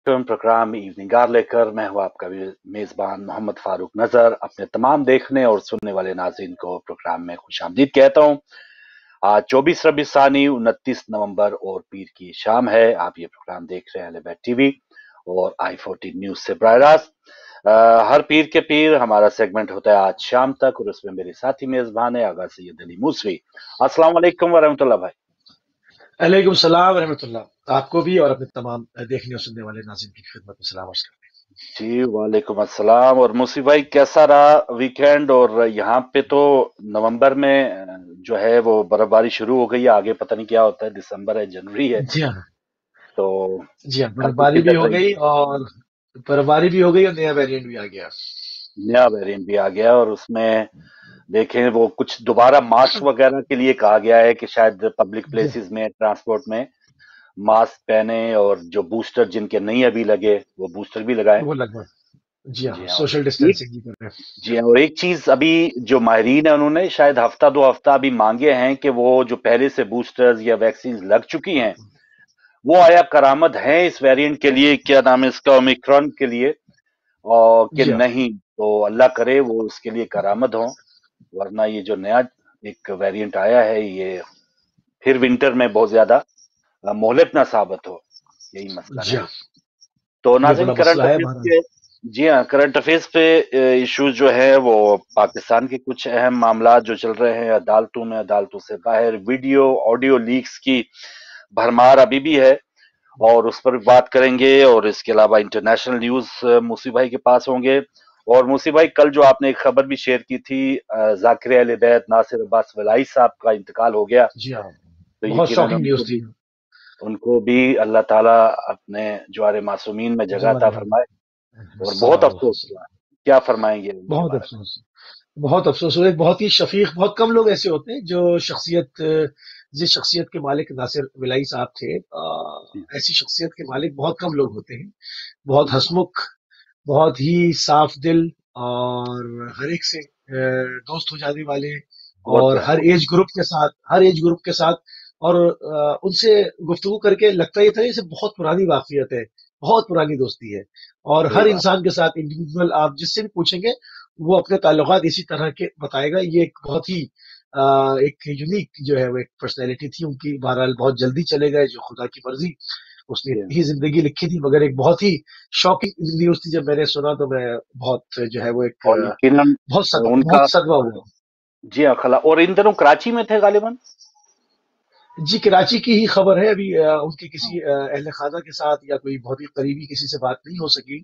Programme evening car लेकर मैं हूं आपका मेजबान मोहम्मद फारूक नजर अपने तमाम देखने और सुनने वाले नाज़रीन को प्रोग्राम में खुशामदीद कहता हूं। आज 24 रबी सानी 29 नवंबर और पीर की शाम है। आप ये प्रोग्राम देख रहे हैं अलीबैट टीवी और i14 न्यूज से बराह रास्त। हर पीर के पीर हमारा सेगमेंट होता है आज शाम तक और उसमें मेरे साथी मेजबान है आगा सैयद अली मूसवी। अस्सलाम वालेकुम वरहमतुल्लाह भाई। अलैकुम सलाम रहमतुल्लाह। आपको भी और अपने तमाम देखने और सुनने वाले नाज़रीन की खिदमत में सलाम अर्ज़ करते जी वालेकुम अस्सलाम। और मूसी भाई कैसा रहा वीकेंड? और यहाँ पे तो नवंबर में जो है वो बर्फबारी शुरू हो गई है। आगे पता नहीं क्या होता है, दिसंबर है, जनवरी है। हैं। जी हाँ, तो जी हाँ, गर्मी बर्फबारी भी किधर हो रही? गई और नया वेरिएंट भी आ गया। नया वेरिएंट भी आ गया और उसमें देखें वो कुछ दोबारा मास्क वगैरह के लिए कहा गया है कि शायद पब्लिक जी हाँ, प्लेसेस में ट्रांसपोर्ट में मास्क पहने और जो बूस्टर जिनके नहीं अभी लगे वो बूस्टर भी लगाएं। वो लगभग जी हाँ, जी हाँ। सोशल एक डिस्टेंसिंग भी कर रहे जी हाँ, और एक चीज अभी जो माहिरीन है उन्होंने शायद हफ्ता दो हफ्ता अभी मांगे हैं कि वो जो पहले से बूस्टर्स या वैक्सीन लग चुकी हैं वो आया करामद हैं इस वेरिएंट के लिए, क्या नाम है इसका, ओमिक्रॉन के लिए, और हैं। कि जी हाँ, नहीं। तो अल्लाह करे वो उसके लिए करामद हो, वरना ये जो नया एक वेरिएंट आया है ये फिर विंटर में बहुत ज्यादा मोहलक ना साबित हो। यही मसला जी है। हाँ, तो ये नाज़रीन बड़ा करंट मसला है अफेयर्स बहरहाल। के जी हाँ, करंट अफेयर्स पे इश्यूज जो है वो पाकिस्तान के कुछ अहम मामला जो चल रहे हैं अदालतों में, अदालतों से बाहर वीडियो ऑडियो लीक्स की भरमार अभी भी है और उस पर भी बात करेंगे। और इसके अलावा इंटरनेशनल न्यूज मूसी भाई के पास होंगे। और मूसी भाई कल जो आपने एक खबर भी शेयर की थी, जाकिर अहल बैत नासिर अब्बास वलाई साहब का इंतकाल हो गया। जी हाँ, तो बहुत यकीनन शॉकिंग न्यूज़ थी। उनको भी अल्लाह ताला अपने ज्वार मासूमीन में जगह जवान अता फरमाए। और बहुत अफसोस सल्लल्लाहु हुआ। क्या फरमाएंगे इनके बहुत बारे में? अफसोस बहुत अफसोस हुआ। एक बहुत ही शफीक, बहुत कम लोग ऐसे होते हैं जो जिस शख्सियत के मालिक नासिर विलाई साहब थे, जी ऐसी शख्सियत के मालिक बहुत कम लोग होते हैं। बहुत जी हंसमुख, बहुत ही साफ दिल और हर एक से दोस्त हो जाने वाले, बहुत और प्यारे। हर एज ग्रुप के साथ। और उनसे गुफ्तगू करके लगता ये था जैसे बहुत पुरानी वाकफियत है, बहुत पुरानी दोस्ती है। और सही हर बात। इंसान के साथ इंडिविजुअल आप जिससे भी पूछेंगे वो अपने ताल्लुकात इसी तरह के बताएगा। ये एक बहुत ही एक यूनिक जो है वो एक पर्सनैलिटी थी उनकी। बहरहाल बहुत जल्दी चले गए, जो खुदा की मर्जी। उसने जी इतनी ही जिंदगी लिखी थी, मगर एक बहुत ही शॉकिंग न्यूज थी। जब मैंने सुना तो मैं बहुत जो है वो एक और यकीनन उनका, बहुत सदमा हुआ। जी हाँ, खला। और इन दिनों कराची में थे गालिबन। जी, कराची की ही खबर है अभी। उनके हाँ, किसी अहले खाना के साथ या कोई बहुत ही करीबी किसी से बात नहीं हो सकी,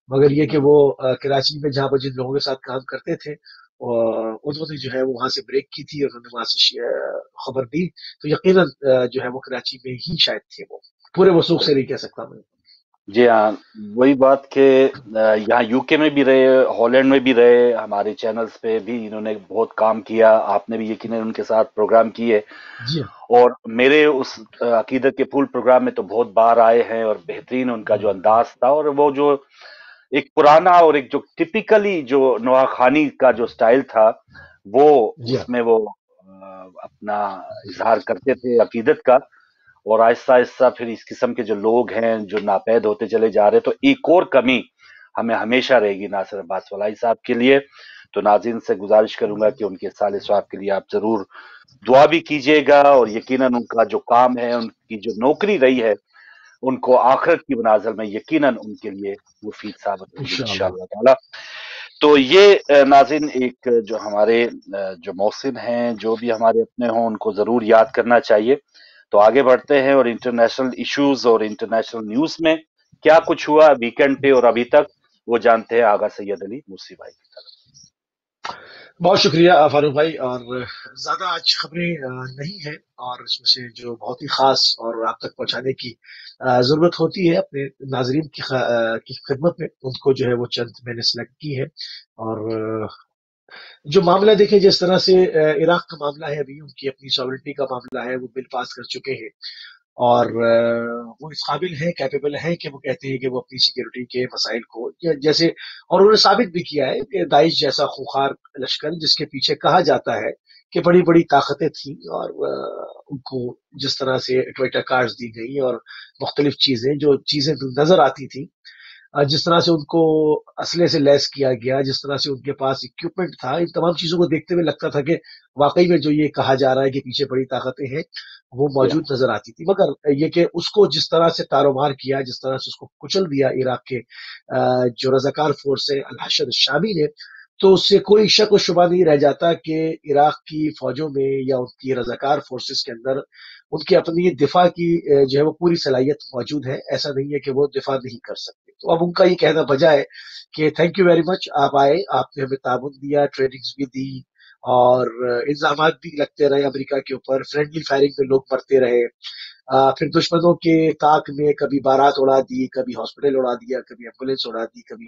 मगर ये कि हम्म। वो कराची में जहाँ पर जिन लोगों के साथ काम करते थे, और उन्होंने जो है वो वहां से ब्रेक की थी और उन्होंने वहां से खबर दी। तो यकीनन जो है वो कराची में ही शायद थे वो। पूरे वसूख से नहीं कह सकता मैं। जी हाँ, वही बात के यहाँ यूके में भी रहे, हॉलैंड में भी रहे, हमारे चैनल्स पे भी इन्होंने बहुत काम किया। आपने भी यकीनन उनके साथ प्रोग्राम किए। जी हाँ। और मेरे उस अकीदत के फूल प्रोग्राम में तो बहुत बार आए हैं और बेहतरीन उनका जो अंदाज था और वो जो एक पुराना और एक जो टिपिकली जो नवाखानी का जो स्टाइल था वो जी हाँ। उसमें वो अपना इजहार करते थे अकीदत का। और आहिस्ता आहिस्ता फिर इस किस्म के जो लोग हैं जो नापैद होते चले जा रहे, तो एक और कमी हमें हमेशा रहेगी नासिर अब्बास वलाई साहब के लिए। तो नाज़रीन से गुजारिश करूंगा कि उनके साले स्वाब के लिए आप जरूर दुआ भी कीजिएगा और यकीनन उनका जो काम है, उनकी जो नौकरी रही है, उनको आखिरत की मनाजिल में यकीनन उनके लिए मुफीद साबित होगी इंशाल्लाह। इंशाअल्लाह ताला। तो ये नाज़रीन एक जो हमारे जो मौसिन हैं जो भी हमारे अपने हों उनको जरूर याद करना चाहिए। तो आगे बढ़ते हैं और इंटरनेशनल इश्यूज और इंटरनेशनल न्यूज में क्या कुछ हुआ वीकेंड पे और अभी तक वो जानते हैं आगा सैयद अली मूसी भाई की तरफ। बहुत शुक्रिया फारूक भाई। और ज्यादा आज खबरें नहीं है, और इसमें से जो बहुत ही खास और आप तक पहुंचाने की जरूरत होती है अपने नाजरीन की खिदमत में, उनको जो है वो चंद मैंने सेलेक्ट की है। और जो मामला देखें, जिस तरह से इराक का मामला है, अभी उनकी अपनी सॉवरेनिटी का मामला है, वो बिल पास कर चुके हैं। और वो इस काबिल है, कैपेबल है कि वो कहते हैं कि वो अपनी सिक्योरिटी के मसाइल को जैसे, और उन्होंने साबित भी किया है कि दाइश जैसा खूंखार लश्कर जिसके पीछे कहा जाता है کہ بڑی بڑی طاقتیں تھیں اور ان کو جس طرح سے ٹویٹر کارڈز دی گئی اور مختلف چیزیں نظر آتی تھیں، جس طرح سے ان کو اسلحے سے لیس کیا گیا، جس طرح سے ان کے پاس اکوپمنٹ تھا، ان تمام چیزوں کو دیکھتے ہوئے لگتا تھا کہ واقعی میں جو یہ کہا جا رہا ہے کہ پیچھے بڑی طاقتیں ہیں وہ یا موجود نظر آتی تھی۔ مگر یہ کہ اس کو جس طرح سے تارومار کیا، جس طرح سے اس کو کچل دیا عراق کے جو رضاکار فورس ہے الحشد الشامی نے، تو اس سے کوئی شک و شبہ نہیں رہ جاتا کہ عراق کی فوجوں میں یا ان کی رضاکار فورسز کے اندر ان کی اپنی دفاع کی جو ہے وہ پوری صلاحیت موجود ہے۔ ایسا نہیں ہے کہ وہ دفاع نہیں کر سکتے۔ تو اب ان کا یہ کہنا بجا ہے کہ تھینک یو ویری مچ، آپ آئے، آپ نے ہمیں تعاون دیا، ٹریننگز بھی دی اور الزامات بھی لگتے رہے امریکہ کے اوپر، فرینڈلی فائرنگ میں لوگ مرتے رہے، پھر دشمنوں کے طاق میں کبھی بارات اڑا دی، کبھی ہاسپٹل اڑا دیا، کبھی ایمبولینس اڑا دی، کبھی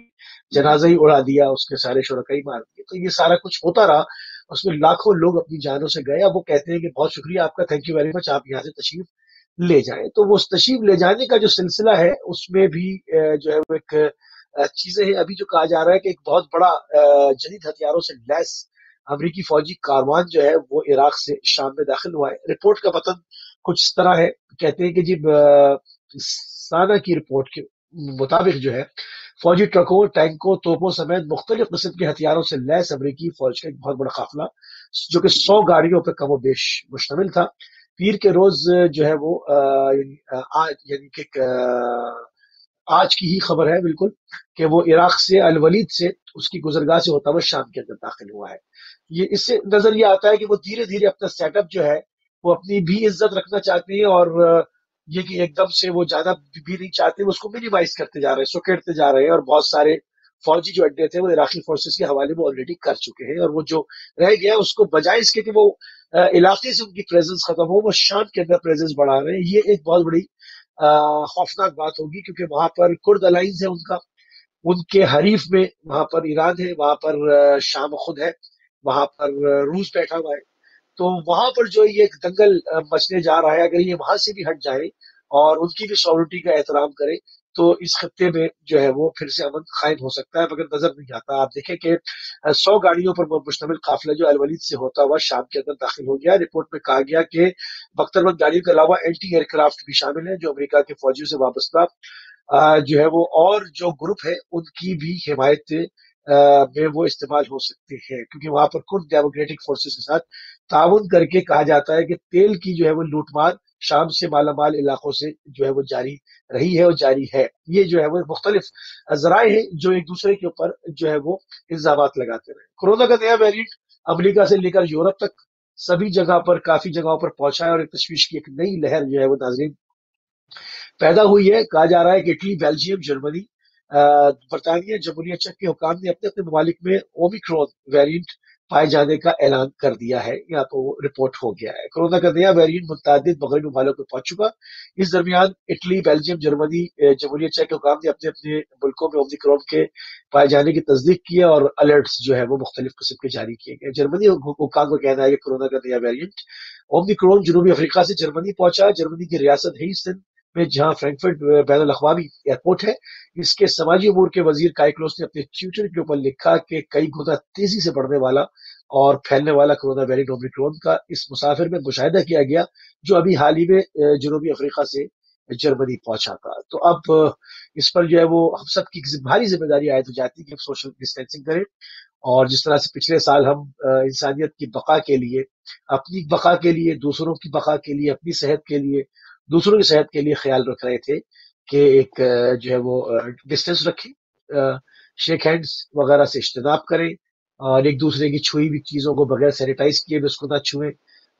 جنازہ ہی اڑا دیا، اس کے سارے شرکاء ہی مار دیے۔ تو یہ سارا کچھ ہوتا رہا، اس میں لاکھوں لوگ اپنی جانوں سے گئے۔ اب وہ کہتے ہیں کہ بہت شکریہ آپ کا، تھینک یو ویری مچ، آپ یہاں سے تشریف لے جائیں۔ تو وہ تشریف لے جانے کا جو سلسلہ ہے اس میں بھی جو ہے وہ ایک چیزیں ہیں۔ ابھی جو کہا جا رہا ہے کہ ایک بہت بڑا جدید ہتھیاروں سے لیس امریکی فوجی کاروان جو ہے وہ عراق سے شام میں داخل ہوا ہے۔ رپورٹ کا متن کچھ اس طرح ہے، کہتے ہیں کہ جی سانہ کی رپورٹ کے مطابق جو ہے فوجی ٹرکوں، ٹینکوں، توپوں سمیت مختلف قسم کے ہتھیاروں سے لیس امریکی فوج کا ایک بہت بڑا قافلہ جو کہ 100 گاڑیوں پہ کم و بیش مشتمل تھا، پیر کے روز جو ہے وہ یعنی کہ آج کی ہی خبر ہے بالکل، کہ وہ عراق سے الولید سے اس کی گزرگاہ سے ہوتا ہوا شام کے اندر داخل ہوا ہے۔ یہ اس سے نظر یہ آتا ہے کہ وہ دھیرے دھیرے اپنا سیٹ اپ جو ہے وہ اپنی بھی عزت رکھنا چاہتے ہیں، اور یہ کہ ایک دم سے وہ جانا بھی نہیں چاہتے، وہ اس کو منیمائز کرتے جا رہے ہیں، سکیڑتے جا رہے ہیں، اور بہت سارے فوجی جو اڈے تھے وہ عراقی فورسز کے حوالے میں آلریڈی کر چکے ہیں، اور وہ جو رہ گیا اس کو بجائے اس کے کہ وہ علاقے سے ان کی پریزنس ختم ہو، وہ شام کے اندر پریزنس بڑھا رہے ہیں۔ یہ ایک بہت بڑی خوفناک بات ہوگی، کیونکہ وہاں پر کرد الائنس ہے ان کا، ان کے حریف میں وہاں پر ایران ہے، وہاں پر شام خود ہے، وہاں پر روس بیٹھا ہوا ہے۔ تو وہاں پر جو یہ ایک دنگل مچنے جا رہا ہے، اگر یہ وہاں سے بھی ہٹ جائے اور ان کی بھی ساورنٹی کا احترام کرے تو اس خطے میں جو ہے وہ پھر سے امن قائم ہو سکتا ہے، مگر نظر نہیں آتا۔ آپ دیکھیں کہ 100 گاڑیوں پر مشتمل قافلہ جو الولید سے ہوتا ہوا شام کے اندر داخل ہو گیا۔ رپورٹ میں کہا گیا کہ بختربند گاڑیوں کے علاوہ اینٹی ایئر کرافٹ بھی شامل ہیں جو امریکہ کے فوجیوں سے وابستہ جو ہے وہ اور جو گروپ ہے ان کی بھی حمایت میں وہ استعمال ہو سکتے ہیں، کیونکہ وہاں پر کرد ڈیموکریٹک فورسز کے ساتھ تعاون کر کے کہا جاتا ہے کہ تیل کی جو ہے وہ لوٹ مار شام سے مالا مال علاقوں سے جو ہے وہ جاری رہی ہے اور جاری ہے۔ یہ جو ہے وہ مختلف ذرائع ہیں جو ایک دوسرے کے اوپر جو ہے وہ الزامات لگاتے رہے۔ کورونا کا نیا ویریئنٹ امریکہ سے لے کر یورپ تک سبھی جگہ پر کافی جگہوں پر پہنچا ہے، اور ایک تشویش کی ایک نئی لہر جو ہے وہ ناظرین پیدا ہوئی ہے۔ کہا جا رہا ہے کہ اٹلی، بیلجیم، جرمنی، برطانیہ، جمہوریہ چیک کے حکام نے اپنے اپنے ممالک میں اومیکرون ویریئنٹ پائے جانے کا اعلان کر دیا ہے، یا تو رپورٹ ہو گیا ہے۔ کورونا کا نیا ویریئنٹ متعدد مغربی ممالک میں پہنچ چکا۔ اس درمیان اٹلی، بیلجیم، جرمنی، جمہوریہ چیک کے حکام نے اپنے اپنے ملکوں میں اومیکرون کے پائے جانے کی تصدیق کی ہے، اور الرٹس جو ہے وہ مختلف قسم کے جاری کیے گئے۔ جرمنی حکام کا کہنا ہے کہ کورونا کا نیا ویریئنٹ اومیکرون جنوبی افریقہ سے جرمنی پہنچا۔ جرمنی کی ریاست ہیسن میں جہاں فرینکفرٹ بین الاقوامی ایئرپورٹ ہے، اس کے سماجی امور کے وزیر کائی کلوس نے اپنے ٹویٹر کے اوپر لکھا کہ کئی گنا تیزی سے بڑھنے والا اور پھیلنے والا کورونا ویریئنٹ اومیکرون کا اس مسافر میں مشاہدہ کیا گیا جو ابھی حال ہی میں جنوبی افریقہ سے جرمنی پہنچا تھا۔ تو اب اس پر جو ہے وہ ہم سب کی بھاری ذمہ داری عائد ہو جاتی ہے کہ ہم سوشل ڈسٹینسنگ کریں، اور جس طرح سے پچھلے سال ہم انسانیت کی بقا کے لیے، اپنی بقا کے لیے، دوسروں کی بقا کے لیے، اپنی صحت کے لیے، دوسروں کی صحت کے لیے خیال رکھ رہے تھے کہ ایک جو ہے وہ ڈسٹینس رکھیں، شیک ہینڈز وغیرہ سے اجتناب کریں، اور ایک دوسرے کی چھوئی ہوئی چیزوں کو بغیر سینیٹائز کیے بھی اس کو نہ چھوئیں،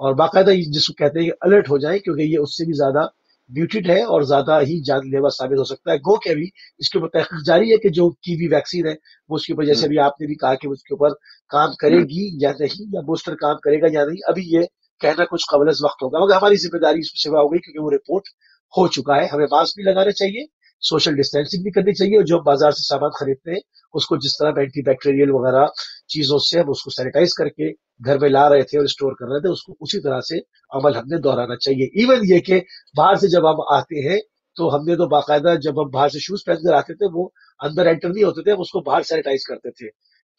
اور باقاعدہ جس کو کہتے ہیں کہ الرٹ ہو جائیں، کیونکہ یہ اس سے بھی زیادہ میوٹیڈ ہے اور زیادہ ہی جان لیوا ثابت ہو سکتا ہے۔ گو کہ ابھی اس کے اوپر تحقیق جاری ہے کہ جو کی بھی ویکسین ہے وہ اس کے اوپر، جیسے ابھی آپ نے بھی کہا کہ اس کے اوپر کام کرے گی یا نہیں، یا بوسٹر کام کرے گا یا نہیں، ابھی یہ کہنا کچھ قبل از وقت ہوگا، مگر ہماری ذمہ داری اس میں سوا ہو گئی کیونکہ وہ رپورٹ ہو چکا ہے۔ ہمیں ماسک بھی لگانا چاہیے، سوشل ڈسٹینسنگ بھی کرنی چاہیے، اور جو بازار سے سامان خریدتے ہیں اس کو جس طرح اینٹی بیکٹیریل وغیرہ چیزوں سے ہم اس کو سینیٹائز کر کے گھر میں لا رہے تھے اور اسٹور کر رہے تھے، اس کو اسی طرح سے عمل ہم نے دہرانا چاہیے۔ ایون یہ کہ باہر سے جب ہم آتے ہیں تو ہم نے تو باقاعدہ جب ہم باہر سے شوز پہن کر آتے تھے وہ اندر انٹر نہیں ہوتے تھے، ہم اس کو باہر سینیٹائز کرتے تھے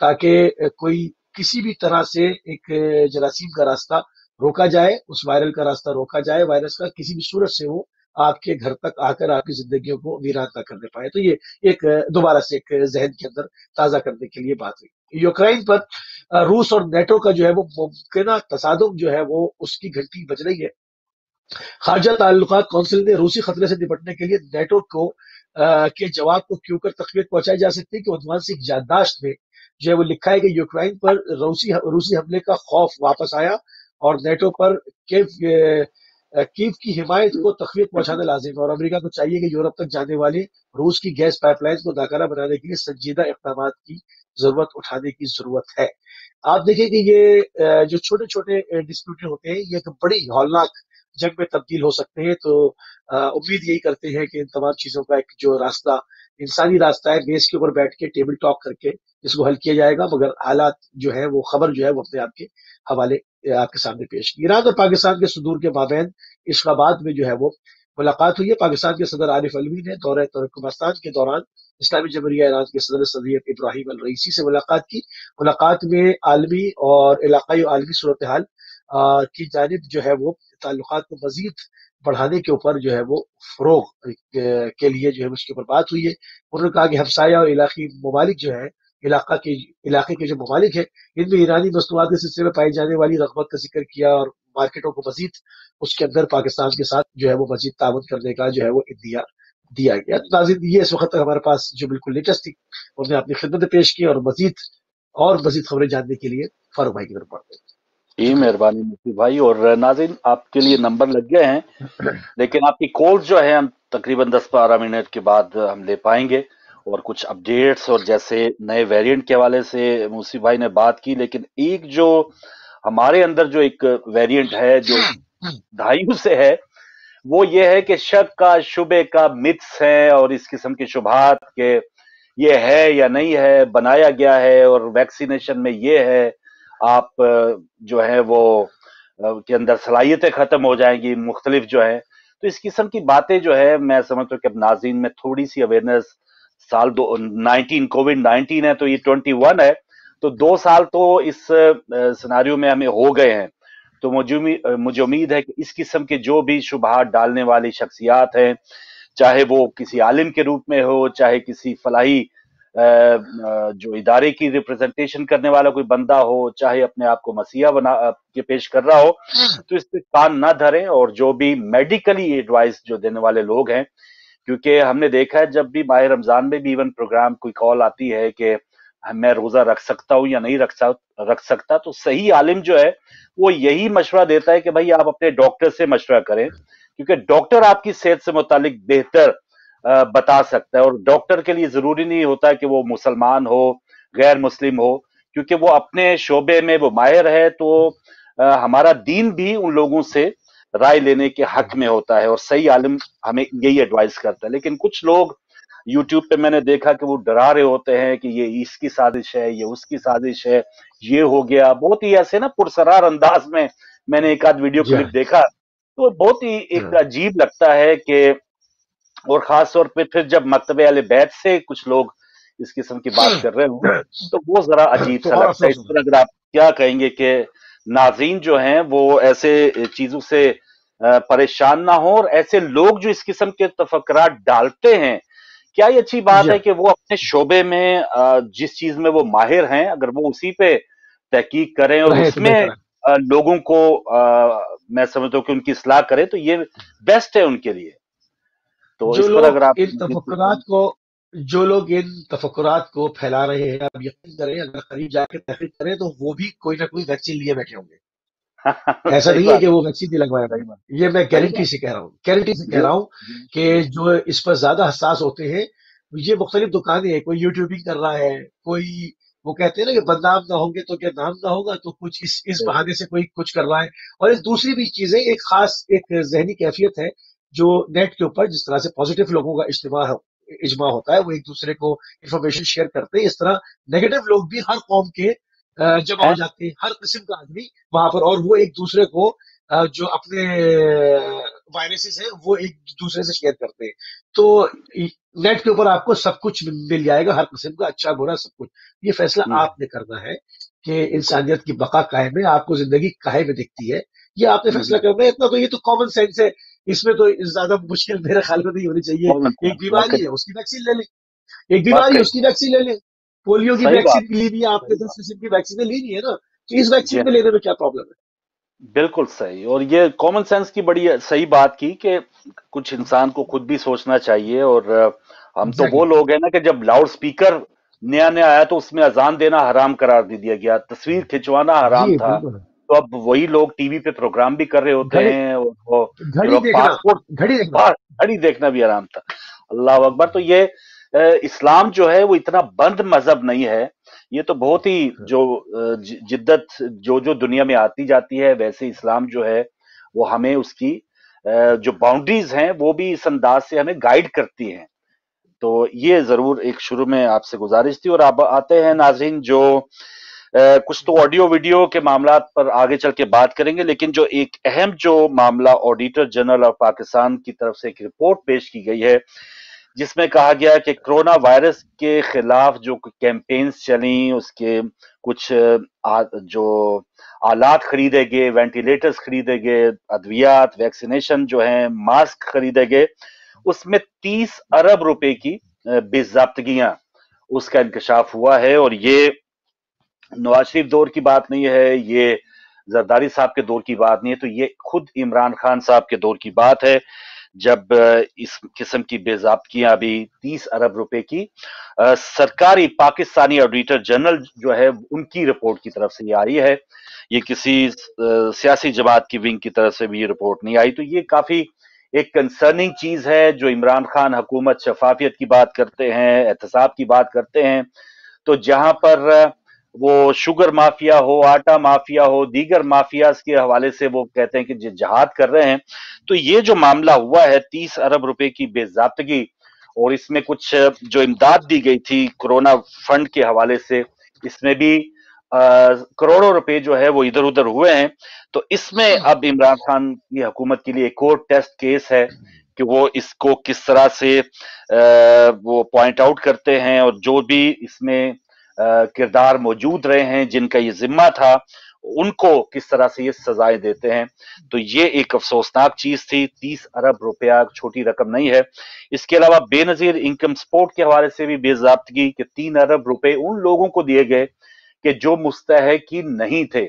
تاکہ کوئی किसी भी तरह से एक जरासीम का रास्ता रोका जाए, उस वायरल का रास्ता रोका जाए, वायरस का किसी भी सूरत से वो आपके घर तक आकर आपकी जिंदगियों को वीरान ना करने पाए। तो ये एक दोबारा से एक जहन के अंदर ताजा करने के लिए बात हुई। यूक्रेन पर रूस और नेटो का जो है वो मुमकिन तसादुम जो है वो उसकी घंटी बज रही है। खारजा ताल्लुकात कौंसिल ने रूसी खतरे से निपटने के लिए नेटो को के जवाब को क्यों कर तकवीत पहुंचाई जा सकती है कि उन्वान से एक याददाश्त में जो है वो लिखा है कि यूक्रेन पर रूसी हमले का खौफ वापस आया और नेटो पर कीव की हिमायत को तकवीत पहुंचाना लाजिम है और अमेरिका को चाहिए कि यूरोप तक जाने वाली रूस की गैस पाइपलाइन को नाकारा बनाने के लिए संजीदा इकदाम की जरूरत उठाने की जरूरत है। आप देखिए कि ये जो छोटे छोटे डिस्प्यूट होते हैं ये एक बड़ी हौलनाक जंग में तब्दील हो सकते हैं। तो उम्मीद यही करते हैं कि इन तमाम चीजों का एक जो रास्ता इंसानी रास्ता है, बेस के ऊपर बैठ के टेबल टॉक करके इसको हल किया जाएगा। मगर हालात जो है वो खबर जो है वो अपने आपके हवाले आपके सामने पेश की। ईरान और पाकिस्तान के सुदूर के माबैन इस्लामाबाद में जो है वो मुलाकात हुई है। पाकिस्तान के सदर आरिफ अलवी ने दौरे तुर्कमेनिस्तान के दौरान इस्लामी जमहूरिया ईरान के सदर सदरियत इब्राहिम अल रईसी से मुलाकात की। मुलाकात में आलमी और इलाकाई आलमी सूरत हाल की जानिब जो है वो ताल्लुकात को मजीद बढ़ाने के ऊपर जो है वो फरोग के लिए जो है उसके ऊपर बात हुई है। उन्होंने कहा कि हमसाया और इलाकी ममालिक जो है इलाके के जो ममालिक है इनमें ईरानी मसनूआत के सिलसिले में पाई जाने वाली रगबत का जिक्र किया और मार्केटों को मजीद उसके अंदर पाकिस्तान के साथ जो है वो मजीद ताउन करने का जो है वो इंदिया दिया गया। तो नाज़रीन ये इस वक्त तक हमारे पास जो बिल्कुल लेटेस्ट थी उन्हें अपनी खिदमत में पेश की और मजीद खबरें जानने के लिए फारूक भाई की तरफ बढ़ते हैं। जी मेहरबानी मुफ्ती भाई। और नाज़रीन आपके लिए नंबर लग गए हैं, लेकिन आपकी कॉल जो है हम तकरीबन 10-12 मिनट के बाद हम ले पाएंगे। और कुछ अपडेट्स और जैसे नए वेरिएंट के हवाले से मुफ्ती भाई ने बात की, लेकिन एक जो हमारे अंदर जो एक वेरिएंट है जो दहाइयों से है, वो ये है कि शक का शुबे का मिथ्स है और इस किस्म के शुभात के ये है या नहीं है, बनाया गया है और वैक्सीनेशन में ये है, आप जो है वो के अंदर सलाहियतें खत्म हो जाएंगी मुख्तलिफ जो है। तो इस किस्म की बातें जो है मैं समझता हूँ कि अब नाज़रीन में थोड़ी सी अवेयरनेस, साल 19 कोविड-19 है तो ये 21 है, तो 2 साल तो इस सिनारियो में हमें हो गए हैं। तो मुझे उम्मीद है कि इस किस्म के जो भी शुबहात डालने वाली शख्सियात हैं, चाहे वो किसी आलिम के रूप में हो, चाहे किसी फलाही जो इदारे की रिप्रेजेंटेशन करने वाला कोई बंदा हो, चाहे अपने आप को मसीहा बना के पेश कर रहा हो, तो इस पे कान ना धरें। और जो भी मेडिकली एडवाइस जो देने वाले लोग हैं, क्योंकि हमने देखा है जब भी माह रमजान में भी इवन प्रोग्राम कोई कॉल आती है कि मैं रोजा रख सकता हूं या नहीं रख सकता, तो सही आलिम जो है वो यही मशवरा देता है कि भाई आप अपने डॉक्टर से मशवरा करें, क्योंकि डॉक्टर आपकी सेहत से मुतालिक बेहतर बता सकता है। और डॉक्टर के लिए जरूरी नहीं होता कि वो मुसलमान हो, गैर मुस्लिम हो, क्योंकि वो अपने शोबे में वो माहिर है। तो हमारा दीन भी उन लोगों से राय लेने के हक में होता है और सही आलिम हमें यही एडवाइस करता है। लेकिन कुछ लोग यूट्यूब पे मैंने देखा कि वो डरा रहे होते हैं कि ये इसकी साजिश है, ये उसकी साजिश है, ये हो गया, बहुत ही ऐसे ना पुरसरार अंदाज में मैंने एक आध वीडियो जी क्लिप हाँ। देखा। तो बहुत ही एक अजीब लगता है कि, और खास तौर पे फिर जब मकतबे अहले बैत से कुछ लोग इस किस्म की बात कर रहे हो, तो वो जरा अजीब तो सा और लगता है। अफसोस इस होगा। पर अगर आप क्या कहेंगे कि नाज़रीन जो हैं वो ऐसे चीजों से परेशान ना हो, और ऐसे लोग जो इस किस्म के तफक्कुरात डालते हैं, क्या ये अच्छी जी बात है हाँ। कि वो अपने शोबे में जिस चीज में वो माहिर हैं अगर वो उसी पे तहकीक करें और रहे तो उसमें बेहतर है। लोगों को मैं समझता हूँ कि उनकी इस्लाह करें, तो ये बेस्ट है उनके लिए। तो जो इस पर अगर लोग आप इन मज़ीद कुछ तफक्कुरात को जो लोग इन तफक्कुरात को फैला रहे हैं, आप यकीन करें अगर करीब जाके तहकीक करें तो वो भी कोई ना कोई वैक्सीन लिए बैठे होंगे। कहें। ऐसा सही नहीं है बात कि है, वो वैक्सीन नहीं लगवाए सही होंगे। बात, ये मैं सही गारंटी बात। से कह रहा हूँ, गारंटी से कह जी रहा हूँ जी कि जी जो इस पर ज्यादा हसास होते हैं ये मुख्तलिफ दुकानें हैं। कोई यूट्यूबिंग कर रहा है, कोई वो कहते हैं ना कि बदनाम ना होंगे तो क्या नाम ना होगा, तो कुछ इस सही बहाने से कोई कुछ कर रहा है। और एक दूसरी भी चीजें, एक खास एक जहनी कैफियत है जो नेट के ऊपर जिस तरह से पॉजिटिव लोगों का इज्मा होता है, वो एक दूसरे को इंफॉर्मेशन शेयर करते हैं, इस तरह नेगेटिव लोग भी हर कौम के जमा हो है। जाते हैं, हर किस्म का आदमी वहां पर, और वो एक दूसरे को जो अपने वायरसेस है वो एक दूसरे से शेयर करते हैं। तो नेट के ऊपर आपको सब कुछ मिल जाएगा, हर किस्म का अच्छा बुरा सब कुछ। ये फैसला हम्म, आपने करना है کہ انسانیت کی بقا قائم ہے، آپ کو زندگی کاہے میں دکھتی ہے، یہ آپ نے فیصلہ ہوں، کرنا ہے. اتنا تو یہ تو کامن سینس ہے، اس میں تو زیادہ مشکل میرے خیال میں نہیں ہونی چاہیے. کامن ایک سینس، بیماری واقعی ہے، اس کی ویکسین لے لیں. ایک بیماری ہے، واقعی اس کی ویکسین لے لیں. پولیو کی صحیح بات، ویکسین لینی ہے آپ نے، صحیح 10 بات، قسم کی ویکسینیں لینی ہے نا، تو اس جی ویکسین میں ہاں، لینے میں کیا پرابلم ہے؟ بالکل صحیح. اور یہ کامن سینس کی بڑی صحیح بات کی کہ کچھ انسان کو خود بھی سوچنا چاہیے. اور ہم تو وہ ایگزیکٹلی. لوگ ہیں نا کہ جب لاؤڈ سپیکر نیا نیا آیا تو اس میں اذان دینا حرام قرار دے دیا گیا، تصویر کھنچوانا حرام جی تھا. بالکل. تو اب وہی لوگ ٹی وی پہ پروگرام بھی کر رہے ہوتے گھڑی ہیں، اور وہ جو گھڑی لوگ دیکھنا، پاسپورٹ گھڑی دیکھنا. گھڑی دیکھنا بھی حرام تھا. اللہ اکبر. تو یہ اسلام جو ہے وہ اتنا بند مذہب نہیں ہے. یہ تو بہت ہی جو جدت جو دنیا میں آتی جاتی ہے، ویسے اسلام جو ہے وہ ہمیں اس کی جو باؤنڈریز ہیں وہ بھی اس انداز سے ہمیں گائیڈ کرتی ہیں. تو یہ ضرور ایک شروع میں آپ سے گزارش تھی. اور اب آتے ہیں ناظرین، جو کچھ تو آڈیو ویڈیو کے معاملات پر آگے چل کے بات کریں گے، لیکن جو ایک اہم جو معاملہ آڈیٹر جنرل آف پاکستان کی طرف سے ایک رپورٹ پیش کی گئی ہے، جس میں کہا گیا کہ کرونا وائرس کے خلاف جو کیمپینز چلیں، اس کے کچھ جو آلات خریدے گئے، وینٹیلیٹرز خریدے گئے، ادویات، ویکسینیشن جو ہیں، ماسک خریدے گئے، اس میں 30 ارب روپے کی بے ضابطگیاں اس کا انکشاف ہوا ہے. اور یہ نواز شریف دور کی بات نہیں ہے، یہ زرداری صاحب کے دور کی بات نہیں ہے، تو یہ خود عمران خان صاحب کے دور کی بات ہے، جب اس قسم کی بے ضابطگیاں ابھی 30 ارب روپے کی سرکاری پاکستانی آڈیٹر جنرل جو ہے ان کی رپورٹ کی طرف سے یہ آئی ہے. یہ کسی سیاسی جماعت کی ونگ کی طرف سے بھی یہ رپورٹ نہیں آئی. تو یہ کافی ایک کنسرننگ چیز ہے. جو عمران خان حکومت شفافیت کی بات کرتے ہیں، احتساب کی بات کرتے ہیں، تو جہاں پر وہ شوگر مافیا ہو، آٹا مافیا ہو، دیگر مافیاز کے حوالے سے وہ کہتے ہیں کہ جہاد کر رہے ہیں. تو یہ جو معاملہ ہوا ہے 30 ارب روپے کی بے ضابطگی، اور اس میں کچھ جو امداد دی گئی تھی کرونا فنڈ کے حوالے سے، اس میں بھی کروڑوں روپے جو ہے وہ ادھر ادھر ہوئے ہیں. تو اس میں اب عمران خان کی حکومت کے لیے ایک اور ٹیسٹ کیس ہے کہ وہ اس کو کس طرح سے وہ پوائنٹ آؤٹ کرتے ہیں، اور جو بھی اس میں کردار موجود رہے ہیں جن کا یہ ذمہ تھا ان کو کس طرح سے یہ سزائیں دیتے ہیں. تو یہ ایک افسوسناک چیز تھی. 30 ارب روپیہ چھوٹی رقم نہیں ہے. اس کے علاوہ بے نظیر انکم سپورٹ کے حوالے سے بھی بے ضابطگی کہ 3 ارب روپے ان لوگوں کو دیے گئے کہ جو مستحقین نہیں تھے.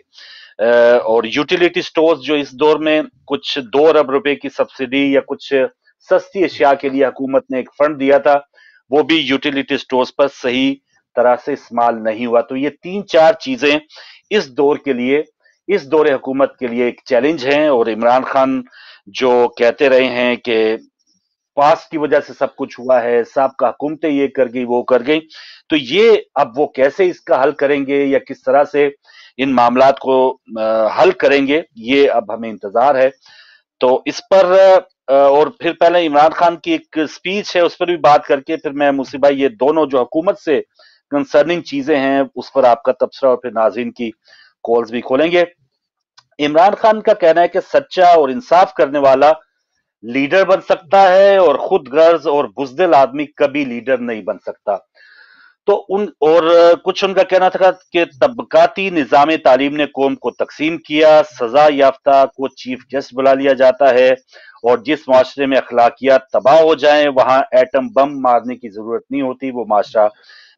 اور یوٹیلیٹی سٹورز جو اس دور میں کچھ 2 ارب روپے کی سبسڈی یا کچھ سستی اشیاء کے لیے حکومت نے ایک فنڈ دیا تھا، وہ بھی یوٹیلیٹی سٹورز پر صحیح طرح سے استعمال نہیں ہوا. تو یہ 3 4 چیزیں اس دور کے لیے، اس دور حکومت کے لیے ایک چیلنج ہیں. اور عمران خان جو کہتے رہے ہیں کہ پاس کی وجہ سے سب کچھ ہوا ہے، صاحب کا حکومتیں یہ کر گئی وہ کر گئی، تو یہ اب وہ کیسے اس کا حل کریں گے یا کس طرح سے ان معاملات کو حل کریں گے، یہ اب ہمیں انتظار ہے. تو اس پر اور پھر پہلے عمران خان کی ایک سپیچ ہے اس پر بھی بات کر کے پھر میں موسی بھائی یہ دونوں جو حکومت سے کنسرننگ چیزیں ہیں اس پر آپ کا تبصرہ اور پھر ناظرین کی کالز بھی کھولیں گے. عمران خان کا کہنا ہے کہ سچا اور انصاف کرنے والا لیڈر بن سکتا ہے، اور خود غرض اور بزدل آدمی کبھی لیڈر نہیں بن سکتا. تو اور کچھ ان کا کہنا تھا کہ طبقاتی نظام تعلیم نے قوم کو تقسیم کیا، سزا یافتہ کو چیف جسٹ بلا لیا جاتا ہے، اور جس معاشرے میں اخلاقیات تباہ ہو جائیں وہاں ایٹم بم مارنے کی ضرورت نہیں ہوتی، وہ معاشرہ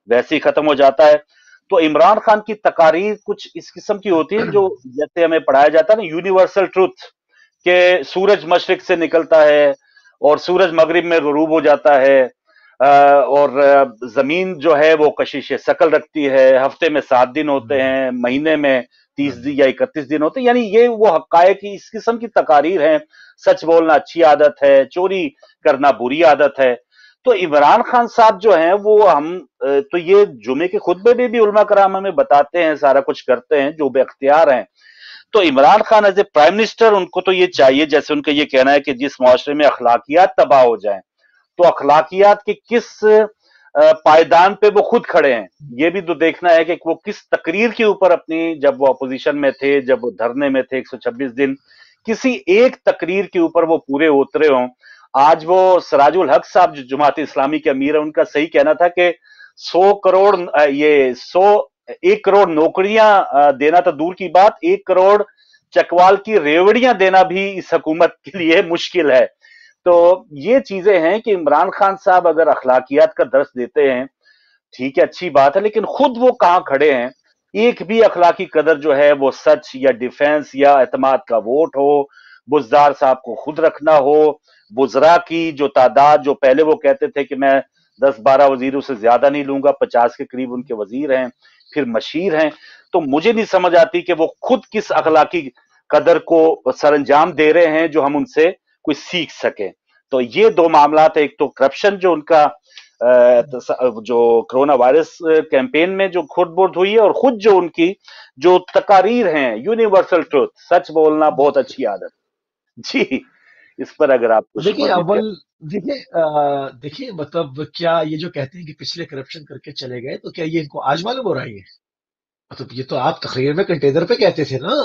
ویسے ہی ختم ہو جاتا ہے. تو عمران خان کی تقاریر کچھ اس قسم کی ہوتی ہیں جو جیسے ہمیں پڑھایا جاتا ہے نا، یونیورسل ٹروتھ، کہ سورج مشرق سے نکلتا ہے اور سورج مغرب میں غروب ہو جاتا ہے، اور زمین جو ہے وہ کشش ثقل رکھتی ہے، ہفتے میں 7 دن ہوتے ہیں، مہینے میں 30 دن یا 31 دن ہوتے ہیں. یعنی یہ وہ حقائق کی اس قسم کی تقاریر ہیں. سچ بولنا اچھی عادت ہے، چوری کرنا بری عادت ہے. تو عمران خان صاحب جو ہیں وہ تو یہ جمعے کے خطبے میں بھی علماء کرام ہمیں بتاتے ہیں، سارا کچھ کرتے ہیں جو بے اختیار ہیں. تو Imran Khan as a prime minister ان کو تو یہ چاہیے، جیسے ان کا یہ کہنا ہے کہ جس معاشرے میں اخلاقیات تباہ ہو جائیں تو اخلاقیات کے کس پائیدان پہ وہ خود کھڑے ہیں. یہ بھی تو دیکھنا ہے کہ وہ کس تقریر کے اوپر اپنی، جب وہ اپوزیشن میں تھے، جب وہ دھرنے میں تھے 126 دن، کسی ایک تقریر کے اوپر وہ پورے اترے ہوں. آج وہ سراج الحق صاحب جو جماعت اسلامی کے امیر ہیں، ان کا صحیح کہنا تھا کہ 100 کروڑ یہ 100 1 करोड़ नौकरियां देना तो दूर की बात, 1 करोड़ चकवाल की रेवड़ियां देना भी इस हुकूमत के लिए मुश्किल है। तो ये चीजें हैं कि इमरान खान साहब अगर अखलाकियात का दर्स देते हैं, ठीक है, अच्छी बात है, लेकिन खुद वो कहां खड़े हैं? एक भी अखलाकी कदर जो है वो सच या डिफेंस या एतमाद का वोट हो, बुजदार साहब को खुद रखना हो, बुजरा की जो तादाद, जो पहले वो कहते थे कि मैं 10-12 वजीरों से ज्यादा नहीं लूंगा, 50 के करीब उनके वजीर हैं, फिर मशीर हैं। तो मुझे नहीं समझ आती कि वो खुद किस अखलाकी कदर को सरंजाम दे रहे हैं जो हम उनसे कोई सीख सके। तो ये दो मामला थे, एक तो करप्शन जो उनका जो कोरोना वायरस कैंपेन में जो खुद बुर्द हुई है, और खुद जो उनकी जो तकारीर हैं, यूनिवर्सल ट्रुथ, सच बोलना बहुत अच्छी आदत। जी, इस पर अगर आप कुछ देखिए मजीद अव्वल, देखिए देखिए मतलब क्या ये जो कहते हैं कि पिछले करप्शन करके चले गए, तो क्या ये इनको आज मालूम हो रहा है? ये मतलब ये तो आप तकरीर में कंटेनर पे कहते थे ना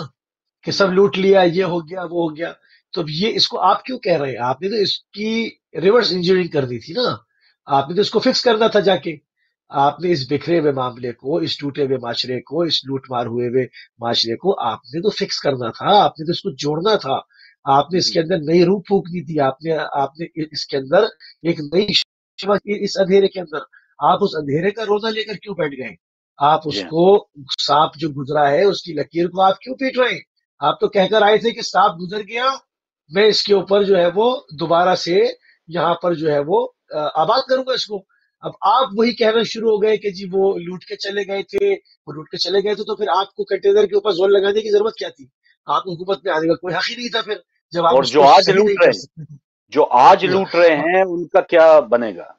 कि सब जी, लूट लिया, ये हो गया, वो हो गया। तो अब ये इसको आप क्यों कह रहे हैं? आपने तो इसकी रिवर्स इंजीनियरिंग कर दी थी ना। आपने तो इसको फिक्स करना था जाके। आपने इस बिखरे हुए मामले को, इस टूटे हुए माशरे को, इस लूटमार हुए हुए माशरे को आपने तो फिक्स करना था। आपने तो इसको जोड़ना था। आपने जी, इसके अंदर नई रूह फूकनी थी। आपने आपने इसके अंदर एक नई शिमा की, इस अंधेरे के अंदर आप उस अंधेरे का रोना लेकर क्यों बैठ गए? आप जी, उसको, सांप जो गुजरा है उसकी लकीर को आप क्यों पीट रहे हैं? आप तो कहकर आए थे कि सांप गुजर गया, मैं इसके ऊपर जो है वो दोबारा से यहाँ पर जो है वो आबाद करूंगा इसको। अब आप वही कहना शुरू हो गए कि जी वो लूट के चले गए थे, वो लूट के चले गए थे, तो फिर आपको कंटेनर के ऊपर जोर लगाने की जरूरत क्या थी? आपको हुकूमत में आने का कोई हक ही नहीं था फिर, जब आप और जो उसको आज सही लूट नहीं रहे कर हैं, सकते थे। जो आज लूट रहे हैं, उनका क्या बनेगा?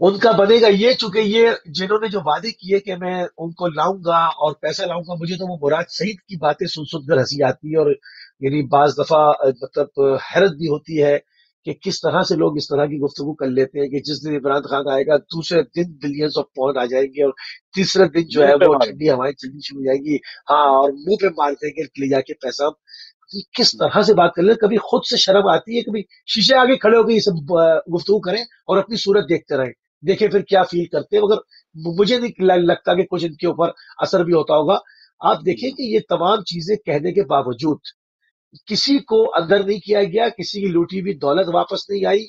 उनका बनेगा ये, चूंकि ये जिन्होंने जो वादे किए कि मैं उनको लाऊंगा और पैसा लाऊंगा, मुझे तो वो मुराद सईद की बातें सुन सुनकर हंसी आती है। और यानी बाज दफा मतलब हैरत भी होती है कि किस तरह से लोग इस तरह की गुफ्तगू कर लेते हैं कि जिस दिन इमरान खान आएगा दूसरे दिन बिलियंस ऑफ पौंड आ जाएंगे, और तीसरे दिन जो मुंह है पे वो ठंडी मारेंगे। हवाएं चलनी शुरू हो जाएंगी। हाँ, और मुंह पे मार देंगे ले जाके पैसा। ये किस तरह से बात कर ले, कभी खुद से शर्म आती है, कभी शीशे आगे खड़े होकर ये सब गुफ्तगू करें और अपनी सूरत देखते रहें। देखें फिर क्या फील करते हैं। मगर मुझे नहीं लगता कि कुछ इनके ऊपर असर भी होता होगा। आप देखें कि ये तमाम चीजें कहने के बावजूद किसी को अंदर नहीं किया गया, किसी की लूटी हुई दौलत वापस नहीं आई,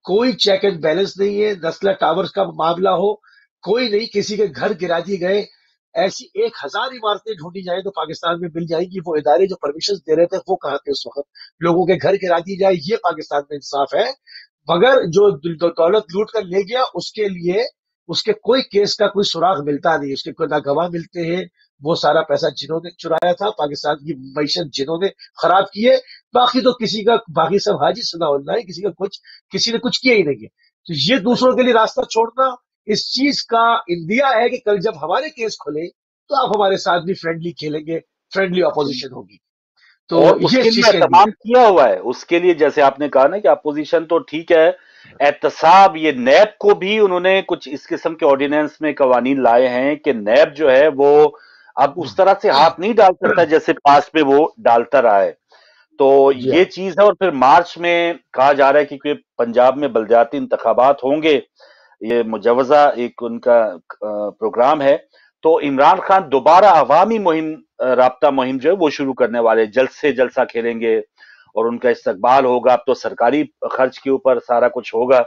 कोई चेक एंड बैलेंस नहीं है। नस्ला टावर्स का मामला हो, कोई नहीं, किसी के घर गिरा दिए गए। ऐसी 1,000 इमारतें ढूंढी जाए तो पाकिस्तान में मिल जाएगी। वो इदारे जो परमिशन दे रहे थे वो कहाँ थे उस वक्त? लोगों के घर गिरा दिए जाए, ये पाकिस्तान में इंसाफ है? मगर जो दौलत लूट कर ले गया उसके लिए उसके कोई केस का कोई सुराग मिलता नहीं, उसके कोई ना गवाह मिलते हैं। वो सारा पैसा जिन्होंने चुराया था, पाकिस्तान की मैशत जिन्होंने खराब की है, बाकी तो किसी का, बाकी सब हाजी सुना है, किसी का कुछ, किसी ने कुछ किया ही नहीं है। तो ये सही दूसरों बात। के लिए रास्ता छोड़ना इस चीज का इंदिया है कि कल जब हमारे केस खुले तो आप हमारे साथ भी फ्रेंडली खेलेंगे, फ्रेंडली ऑपोजिशन होगी। तो और ये उसके इस लिए चीज का इंदिया एहतमाम किया हुआ है, उसके लिए जैसे आपने कहा ना कि अपोजिशन तो ठीक है, एहतसाब, ये नैब को भी उन्होंने कुछ इस किस्म के ऑर्डिनेंस में कवानीन लाए हैं कि नैब जो है वो अब उस तरह से हाथ नहीं डाल सकता जैसे पास्ट में वो डालता रहा है। तो जी ये हाँ। चीज है। और फिर मार्च में कहा जा रहा है कि क्योंकि पंजाब में बलदियाती इंतखाबात होंगे, ये मुजवजा एक उनका प्रोग्राम है, तो इमरान खान दोबारा अवामी मुहिम, राब्ता मुहिम जो है वो शुरू करने वाले, जल्द से जलसा खेलेंगे और उनका इस्तकबाल होगा। अब तो सरकारी खर्च के ऊपर सारा कुछ होगा।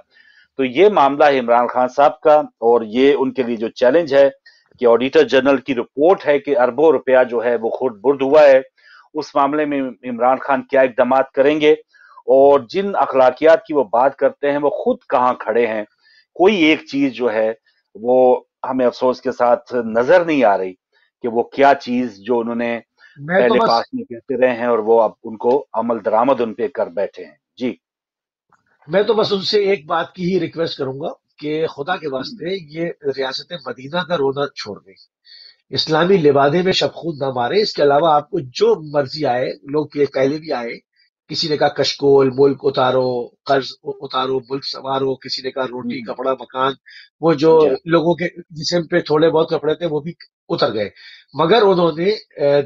तो ये मामला है इमरान खान साहब का, और ये उनके लिए जो चैलेंज है कि ऑडिटर जनरल की रिपोर्ट है कि अरबों रुपया जो है वो खुद बुर्द हुआ है। उस मामले में इमरान खान क्या इकदाम करेंगे, और जिन अखलाकियात की वो बात करते हैं वो खुद कहाँ खड़े हैं, कोई एक चीज जो है वो हमें अफसोस के साथ नजर नहीं आ रही कि वो क्या चीज जो उन्होंने मैं तो पहले बस पास में कहते रहे हैं और वो अब उनको अमल दरामद उन पे कर बैठे हैं। जी। मैं तो बस उनसे एक बात की ही रिक्वेस्ट करूंगा कि खुदा के वास्ते ये रियासत मदीना का रोना छोड़ दें, इस्लामी लिबादे में शब खून ना मारे। इसके अलावा आपको जो मर्जी आए, लोग के पहले भी आए किसी ने कहा कशकोल, मुल्क उतारो, कर्ज उतारो, मुल्क संवारो, किसी ने कहा रोटी, हम्म, कपड़ा, मकान। वो जो जी लोगों के जिसम पे थोड़े बहुत कपड़े थे वो भी उतर गए, मगर उन्होंने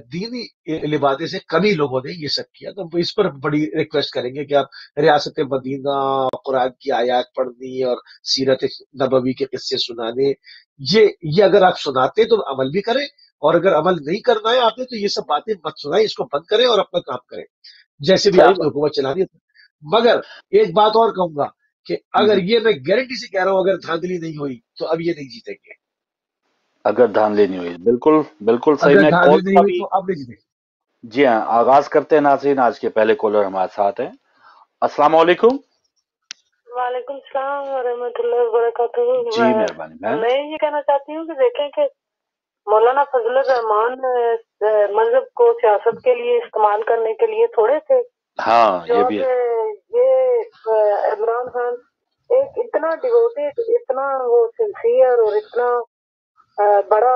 दीनी लिबादे से कम ही लोगों ने ये सब किया। तो इस पर बड़ी रिक्वेस्ट करेंगे कि आप रियासत मदीना, कुरान की आयत पढ़नी और सीरत नबवी के किस्से सुनाने, ये अगर आप सुनाते तो अमल भी करें, और अगर अमल नहीं करना है आपने तो ये सब बातें मत सुनाएं, इसको बंद करें और अपना काम करें, जैसे भी सही आपकी बात। हुकूमत चलानी है। मगर एक बात और कहूंगा कि अगर हम्म, ये मैं गारंटी से कह रहा हूं, अगर धांधली नहीं हुई तो अब ये नहीं जीतेंगे। अगर धांधली नहीं हुई, बिल्कुल बिल्कुल सही। अगर मैं कॉल धांधली नहीं का हुई भी, तो अब नहीं जीतेंगे। जी हाँ, आगाज करते हैं नाज़रीन। आज के पहले कॉलर हमारे साथ हैं। अस्सलाम वालेकुम। वालेकुम सलाम वरहमतुल्लाहि वबरकातुहू। जी मेहरबानी मैम। मैं ये कहना चाहती हूँ कि देखें कि मौलाना फजल रहमान मजहब को सियासत के लिए इस्तेमाल करने के लिए थोड़े थे। हाँ ये जो भी है। कि ये इमरान खान एक इतना डिवोटेड, इतना वो सिंसियर और इतना बड़ा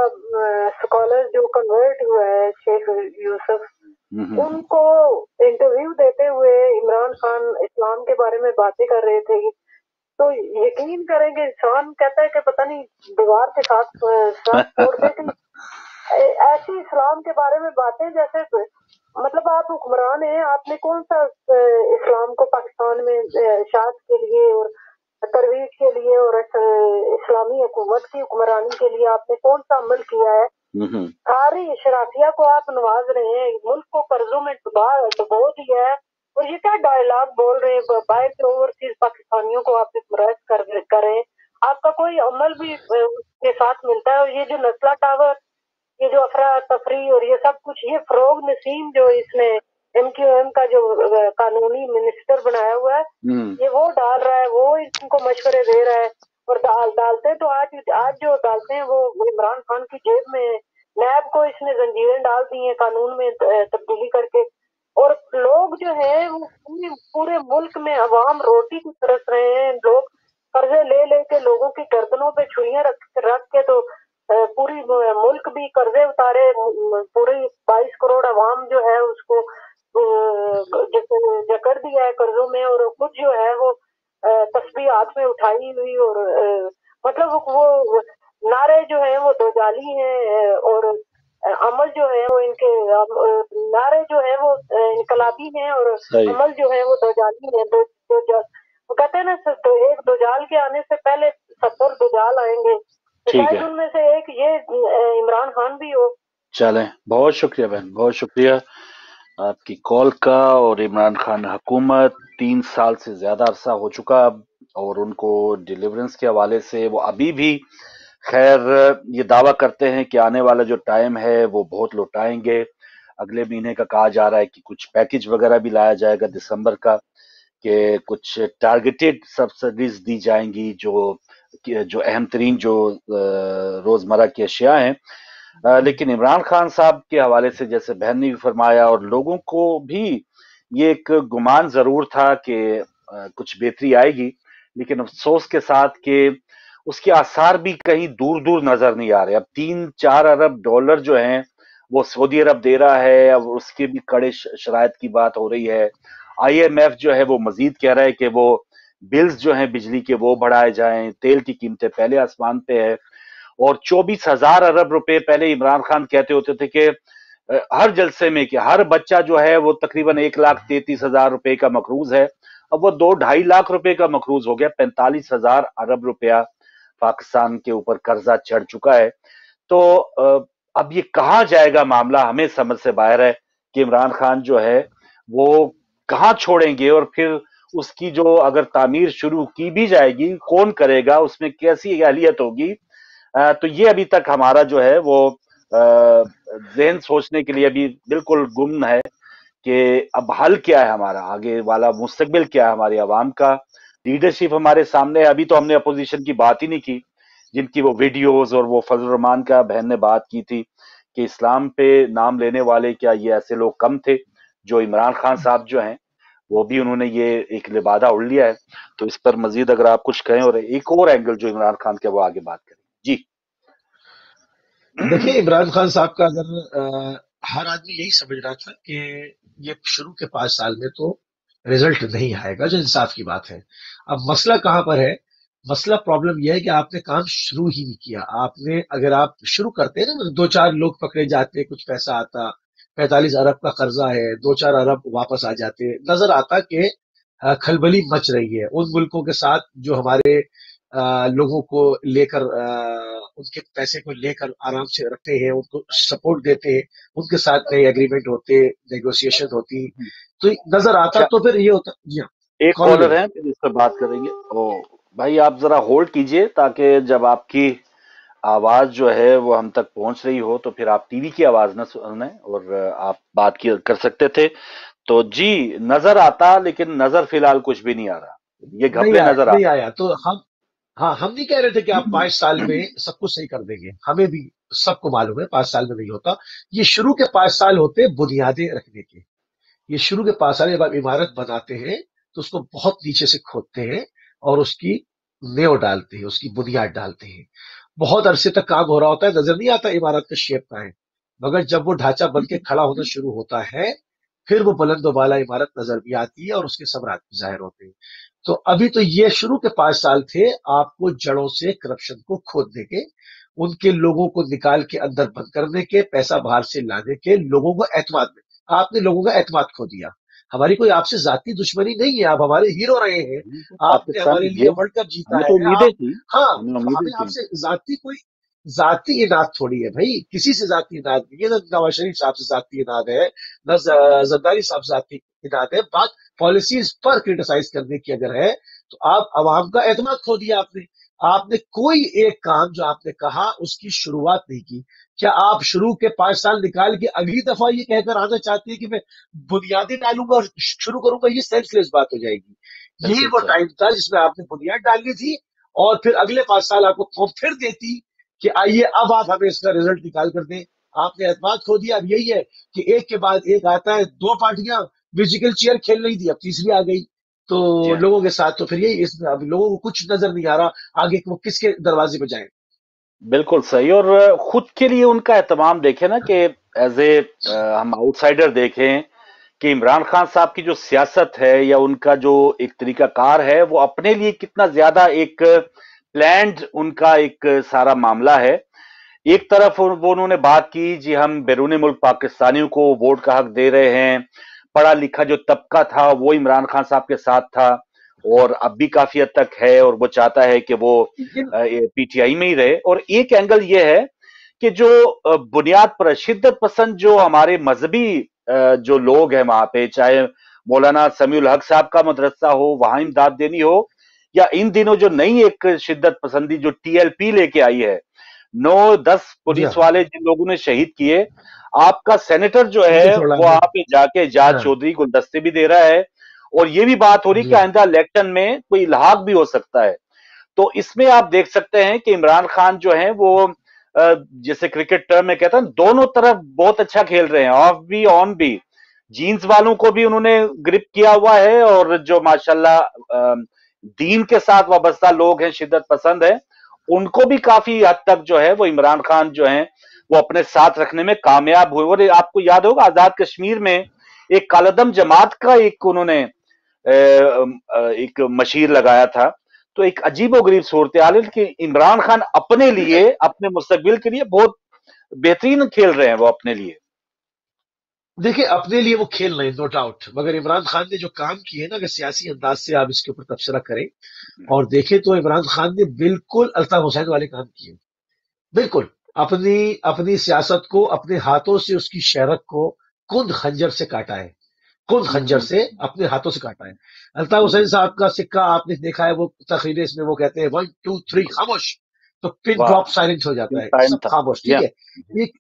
स्कॉलर जो कन्वर्ट हुआ है, शेख यूसुफ, उनको इंटरव्यू देते हुए इमरान खान इस्लाम के बारे में बातें कर रहे थे। तो यकीन करेंगे, इंसान कहता है कि पता नहीं दीवार के साथ साथ तोड़ दे कि ऐसी इस्लाम के बारे में बातें जैसे मतलब आप हुक्मरान हैं, आपने कौन सा इस्लाम को पाकिस्तान में इशाअत के लिए और तरवीज के लिए और इस्लामी हुकूमत की हुक्मरानी के लिए आपने कौन सा अमल किया है? सारी शराफिया को आप नवाज रहे हैं, मुल्क को कर्जों में डुबो दिया है। और ये क्या डायलॉग बोल रहे हैं, बाइक ओवरसीज पाकिस्तानियों को आप इमराज करें, आपका कोई अमल भी उसके साथ मिलता है? और ये जो नस्ला टावर, ये जो अफरा तफरी और ये सब कुछ, ये फरोग नसीम जो इसने MQM का जो कानूनी मिनिस्टर बनाया हुआ है, ये वो डाल रहा है, वो इनको मशवरे दे रहा है। और डालते तो आज जो डालते हैं वो इमरान खान की जेब में है। नैब को इसने जंजीरें डाल दी हैं कानून में तब्दीली करके। और लोग जो है वो पूरे मुल्क में अवाम रोटी की तरस रहे हैं। लोग कर्जे ले लेके लोगों की गर्दनों पे छुरियां रख के तो पूरी मुल्क भी कर्जे उतारे। पूरी 22 करोड़ अवाम जो है उसको जकड़ दिया है कर्जों में, और खुद जो है वो तस्बीह हाथ में उठाई हुई। और मतलब वो नारे जो है वो दोजाली हैं, और अमल जो है वो इनके नारे जो है वो इनकलाबी हैं, और सही। अमल जो है वो दोजाली है। वो कहते हैं ना, तो एक दोजाल के आने से पहले 70 दोजाल आएंगे, तो ठीक शायद है, उनमें से एक ये इमरान खान भी हो। चलें। बहुत शुक्रिया बहन, बहुत शुक्रिया आपकी कॉल का। और इमरान खान हुकूमत 3 साल से ज्यादा अरसा हो चुका अब, और उनको डिलीवरेंस के हवाले से वो अभी भी खैर ये दावा करते हैं कि आने वाला जो टाइम है वो बहुत लौटाएंगे। अगले महीने का कहा जा रहा है कि कुछ पैकेज वगैरह भी लाया जाएगा दिसंबर का, कि कुछ टारगेटेड सब्सिडीज दी जाएंगी जो अहम तरीन जो रोजमर्रा की अशिया हैं। लेकिन इमरान खान साहब के हवाले से जैसे बहन ने भी फरमाया, और लोगों को भी ये एक गुमान जरूर था कि कुछ बेहतरी आएगी, लेकिन अफसोस के साथ कि उसके आसार भी कहीं दूर दूर नजर नहीं आ रहे। अब 3-4 अरब डॉलर जो हैं वो सऊदी अरब दे रहा है, अब उसके भी कड़े शराइत की बात हो रही है। IMF जो है वो मजीद कह रहा है कि वो बिल्स जो हैं बिजली के वो बढ़ाए जाएं, तेल की कीमतें पहले आसमान पे है। और 24,000 अरब रुपए पहले इमरान खान कहते होते थे कि हर जलसे में कि हर बच्चा जो है वो तकरीबन 1,33,000 रुपए का मकरूज है। अब वो 2-2.5 लाख रुपए का मकरूज हो गया। 45,000 अरब रुपया पाकिस्तान के ऊपर कर्जा चढ़ चुका है। तो अब ये कहाँ जाएगा मामला, हमें समझ से बाहर है कि इमरान खान जो है वो कहाँ छोड़ेंगे, और फिर उसकी जो अगर तामीर शुरू की भी जाएगी कौन करेगा, उसमें कैसी अहलियत होगी। तो ये अभी तक हमारा जो है वो जहन सोचने के लिए अभी बिल्कुल गुम है कि अब हल क्या है, हमारा आगे वाला मुस्तकबिल क्या है हमारी आवाम का। लीडरशिप हमारे सामने है। अभी तो हमने अपोजिशन की बात ही नहीं की, जिनकी वो वीडियोस और वो फजल रहमान का बहन ने बात की थी कि इस्लाम पे नाम लेने वाले क्या ये ऐसे लोग कम थे। जो इमरान खान साहब जो हैं वो भी उन्होंने ये एक लिबादा उड़ लिया है। तो इस पर मजीद अगर आप कुछ कहें, और एक और एंगल जो इमरान खान के, वो आगे बात करें जी। देखिए, इमरान खान साहब का अगर हर आदमी यही समझ रहा था कि ये शुरू के 5 साल में तो رزلٹ نہیں آئے گا، جو انصاف کی بات ہے۔ اب مسئلہ کہاں پر ہے؟ مسئلہ پرابلم یہ ہے کہ آپ نے کام شروع ہی نہیں کیا۔ آپ نے اگر آپ شروع کرتے نا، دو چار لوگ پکڑے جاتے، کچھ پیسہ آتا، 45 ارب کا قرضہ ہے، 2-4 ارب واپس آ جاتے، نظر آتا کہ کھلبلی مچ رہی ہے ان ملکوں کے ساتھ جو ہمارے لوگوں کو لے کر، ان کے پیسے کو لے کر آرام سے رکھتے ہیں، ان کو سپورٹ دیتے ہیں، ان کے ساتھ نئے اگریمنٹ ہوتے، نیگوسیشن ہوتی، تو نظر آتا اچھا، تو پھر یہ ہوتا۔ جی ہاں، ایک کال کالر گئی۔ ہے پھر اس پہ بات کریں گے۔ بھائی آپ ذرا ہولڈ کیجئے تاکہ جب آپ کی آواز جو ہے وہ ہم تک پہنچ رہی ہو تو پھر آپ ٹی وی کی آواز نہ سنیں اور آپ بات کر سکتے تھے۔ تو جی، نظر آتا لیکن نظر فی الحال کچھ بھی نہیں آ رہا، یہ نہیں گھپلے آیا نظر آ نہیں آیا تو ہم، ہاں ہم نہیں کہہ رہے تھے کہ آپ 5 سال میں سب کچھ صحیح کر دیں گے، ہمیں بھی سب کو معلوم ہے 5 سال میں نہیں ہوتا۔ یہ شروع کے 5 سال ہوتے بنیادیں رکھنے کے، یہ شروع کے 5 سال جب آپ عمارت بناتے ہیں تو اس کو بہت نیچے سے کھودتے ہیں اور اس کی نیو ڈالتے ہیں، اس کی بنیاد ڈالتے ہیں۔ بہت عرصے تک کام ہو رہا ہوتا ہے، نظر نہیں آتا عمارت کا شیپ کا ہے، مگر جب وہ ڈھانچہ بن کے کھڑا ہونا شروع ہوتا ہے پھر وہ بلند و بالا عمارت نظر بھی آتی ہے اور اس کے ثمرات بھی ظاہر ہوتے ہیں۔ تو ابھی تو یہ شروع کے 5 سال تھے آپ کو جڑوں سے کرپشن کو کھودنے کے، ان کے لوگوں کو نکال کے اندر بند کرنے کے، پیسہ باہر سے لانے کے، لوگوں کو اعتماد میں۔ آپ نے لوگوں کا اعتماد کھو دیا۔ ہماری کوئی آپ سے ذاتی دشمنی نہیں ہے، آپ ہمارے ہیرو رہے ہیں، آپ نے پاکستان ہمارے کی لیے گیم، ورلڈ کپ جیتا ہمیں تو ہے امیدیں آپ۔ تھی، ہاں، ہمیں تو امیدیں ہمیں آپ تھیں۔ سے ذاتی کوئی ذاتی اناد تھوڑی ہے بھائی، کسی سے ذاتی اناد نہیں ہے، نہ نواز شریف صاحب سے ذاتی اناد ہے، نہ زرداری صاحب سے ذاتی اناد ہے۔ بات پالیسیز پر کرٹیسائز کرنے کی اگر ہے تو آپ عوام کا اعتماد کھو دیا آپ نے کوئی ایک کام جو آپ نے کہا اس کی شروعات نہیں کی۔ کیا آپ شروع کے 5 سال نکال کے اگلی دفعہ یہ کہہ کر آنا چاہتے ہیں کہ میں بنیادیں ڈالوں گا اور شروع کروں گا؟ یہ سینس لیس بات ہو جائے گی۔ یہی بالکل وہ صحیح۔ ٹائم تھا جس میں آپ نے بنیاد ڈالنی تھی اور پھر اگلے 5 سال آپ کو قوم پھر دیتی کہ آئیے اب آپ ہمیں اس کا رزلٹ نکال کر دیں۔ آپ نے اعتماد کھو دیا۔ اب یہی ہے کہ ایک کے بعد ایک آتا ہے، 2 پارٹیاں میوزیکل چیئر کھیل رہی تھی، اب تیسری آ گئی تو جی ہاں، لوگوں کے ساتھ، تو پھر یہی اس میں اب لوگوں کو کچھ نظر نہیں آ رہا آگے کہ وہ کس کے دروازے پہ جائیں۔ بالکل صحیح۔ اور خود کے لیے ان کا اہتمام دیکھیں نا کہ ایز اے ہم آؤٹ سائڈر دیکھیں کہ عمران خان صاحب کی جو سیاست ہے یا ان کا جو ایک طریقہ کار ہے وہ اپنے لیے کتنا زیادہ ایک پلانڈ ان کا ایک سارا معاملہ ہے۔ ایک طرف وہ انہوں نے بات کی جی ہم بیرون ملک پاکستانیوں کو ووٹ کا حق دے رہے ہیں، پڑھا لکھا جو طبقہ تھا وہ عمران خان صاحب کے ساتھ تھا اور اب بھی کافی حد تک ہے اور وہ چاہتا ہے کہ وہ پی ٹی آئی میں ہی رہے۔ اور ایک اینگل یہ ہے کہ جو بنیاد پر شدت پسند جو ہمارے مذہبی جو لوگ ہیں وہاں پہ، چاہے مولانا سمیع الحق صاحب کا مدرسہ ہو وہاں امداد دینی ہو، یا ان دنوں جو نئی ایک شدت پسندی جو ٹی ایل پی لے کے آئی ہے، 9-10 جی ہاں، پولیس والے جن لوگوں نے شہید کیے، آپ کا سینیٹر جو ان کو ہے چھوڑا وہ ہے۔ وہاں پہ جا کے جاج ہاں، چودھری گلدستے بھی دے رہا ہے اور یہ بھی بات ہو رہی جی کہ ہاں، آئندہ الیکشن میں کوئی الحاق بھی ہو سکتا ہے۔ تو اس میں آپ دیکھ سکتے ہیں کہ عمران خان جو ہیں وہ جیسے کرکٹ ٹرم میں کہتا ہیں دونوں طرف بہت اچھا کھیل رہے ہیں، آف بھی آن بھی۔ جینز والوں کو بھی انہوں نے گرپ کیا ہوا ہے اور جو ماشاءاللہ دین کے ساتھ وابستہ لوگ ہیں، شدت پسند ہیں، ان کو بھی کافی حد تک جو ہے وہ عمران خان جو ہیں وہ اپنے ساتھ رکھنے میں کامیاب ہوئے۔ اور آپ کو یاد ہوگا آزاد کشمیر میں ایک کالعدم جماعت کا ایک انہوں نے ایک مشیر لگایا تھا۔ تو ایک عجیب و غریب صورتحال ہے کہ عمران خان اپنے لیے اپنے مستقبل کے لیے بہت بہترین کھیل رہے ہیں وہ اپنے لیے۔ دیکھیں اپنے لیے وہ کھیل رہے ہیں، نو ڈاؤٹ، مگر عمران خان نے جو کام کیے نا، اگر سیاسی انداز سے آپ اس کے اوپر تبصرہ کریں اور دیکھیں تو عمران خان نے بالکل الطاف حسین والے کام کیے، بالکل اپنی اپنی سیاست کو اپنے ہاتھوں سے، اس کی شہرت کو کند خنجر سے کاٹا ہے، کند خنجر سے اپنے ہاتھوں سے کاٹا ہے۔ الطاف حسین صاحب کا سکہ آپ نے دیکھا ہے، وہ تقریریں اس میں وہ کہتے ہیں 1 2 3 خاموش، تو پن واہ، ڈراپ سائلنٹ ہو جاتا ہے، ٹائم سب تھا خاموش، جی ٹھیک ہاں، ہے۔ ایک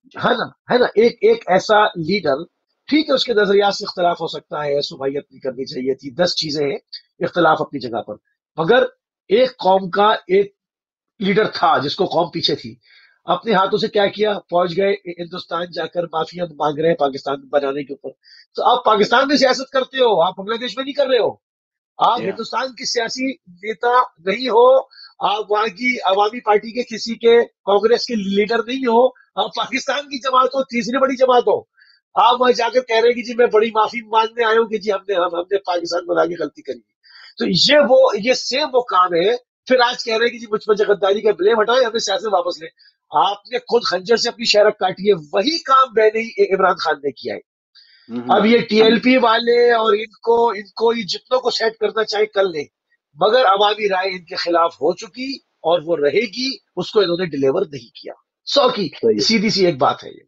ہے نا ایک ایسا لیڈر، ٹھیک ہے اس کے نظریات سے اختلاف ہو سکتا ہے، صوبائیت نہیں کرنی چاہیے تھی، 10 چیزیں ہیں، اختلاف اپنی جگہ پر، مگر ایک قوم کا ایک لیڈر تھا جس کو قوم پیچھے تھی، اپنے ہاتھوں سے کیا کیا، پہنچ گئے ہندوستان جا کر معافیا مانگ رہے ہیں پاکستان بنانے کے اوپر۔ تو آپ پاکستان میں سیاست کرتے ہو، آپ بنگلہ دیش میں نہیں کر رہے ہو، آپ جی ہاں، ہندوستان کی سیاسی نیتا نہیں ہو، آپ وہاں کی عوامی پارٹی کے کسی کے کانگریس کے لیڈر نہیں ہو، آپ پاکستان کی جماعت ہو، تیسری بڑی جماعت ہو، आप वहां जाकर कह रहे हैं कि जी मैं बड़ी माफी मांगने आया हूँ कि जी हमने पाकिस्तान बना के गलती करी। तो ये सेम वो काम है। फिर आज कह रहे हैं कि जी मुझ पर गद्दारी का ब्लेम हटाओ, अपने सियासत वापस लें। आपने खुद खंजर से अपनी शहरक काटी है, वही काम मैंने इमरान खान ने किया है। अब ये टीएलपी वाले और इनको ये जितनों को सेट करना चाहे कर ले, मगर अवामी राय इनके खिलाफ हो चुकी और वो रहेगी, उसको इन्होंने डिलीवर नहीं किया। 100 की सीधी सी एक बात है ये।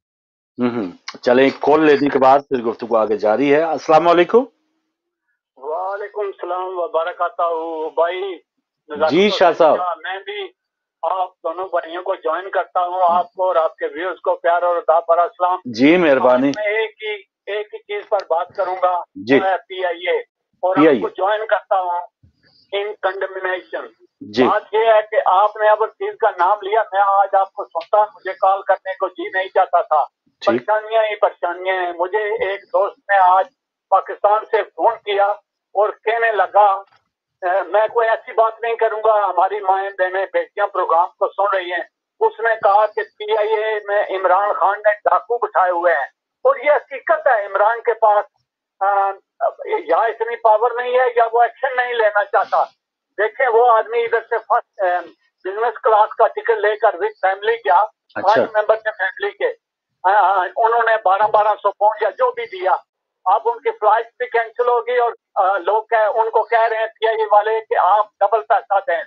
चले कॉल लेने के बाद फिर गुफ्तगू आगे जारी है। अस्सलाम वालेकुम। वालेकुम सलाम व बरकातहू। भाई जी शाह साहब, मैं भी आप दोनों भाइयों को ज्वाइन करता हूँ, आपको और आपके व्यूअर्स को प्यार और अदा पर अस्सलाम। जी मेहरबानी। मैं एक ही चीज पर बात करूंगा, जी PIA, और आपको ज्वाइन करता हूँ इन कंडेमिनेशन। बात ये है कि आपने अब चीज का नाम लिया, मैं आज आपको सुनता, मुझे कॉल करने को जी नहीं चाहता था। परेशानियां ही परेशानियां हैं। मुझे एक दोस्त ने आज पाकिस्तान से फोन किया और कहने लगा, मैं कोई ऐसी बात नहीं करूंगा, हमारी माएं बहनें बेटियां प्रोग्राम को सुन रही हैं। उसने कहा कि PIA में इमरान खान ने डाकू बिठाए हुए हैं, और ये हकीकत है। इमरान के पास या इतनी पावर नहीं है या वो एक्शन नहीं लेना चाहता। देखें, वो आदमी इधर से फर्स्ट बिजनेस क्लास का टिकट लेकर विद फैमिली गया, 5 मेंबर थे फैमिली के, उन्होंने 1200 पाउंड या जो भी दिया। अब उनकी फ्लाइट भी कैंसिल होगी और लोग उनको कह रहे हैं PIA वाले कि आप डबल पैसा दें।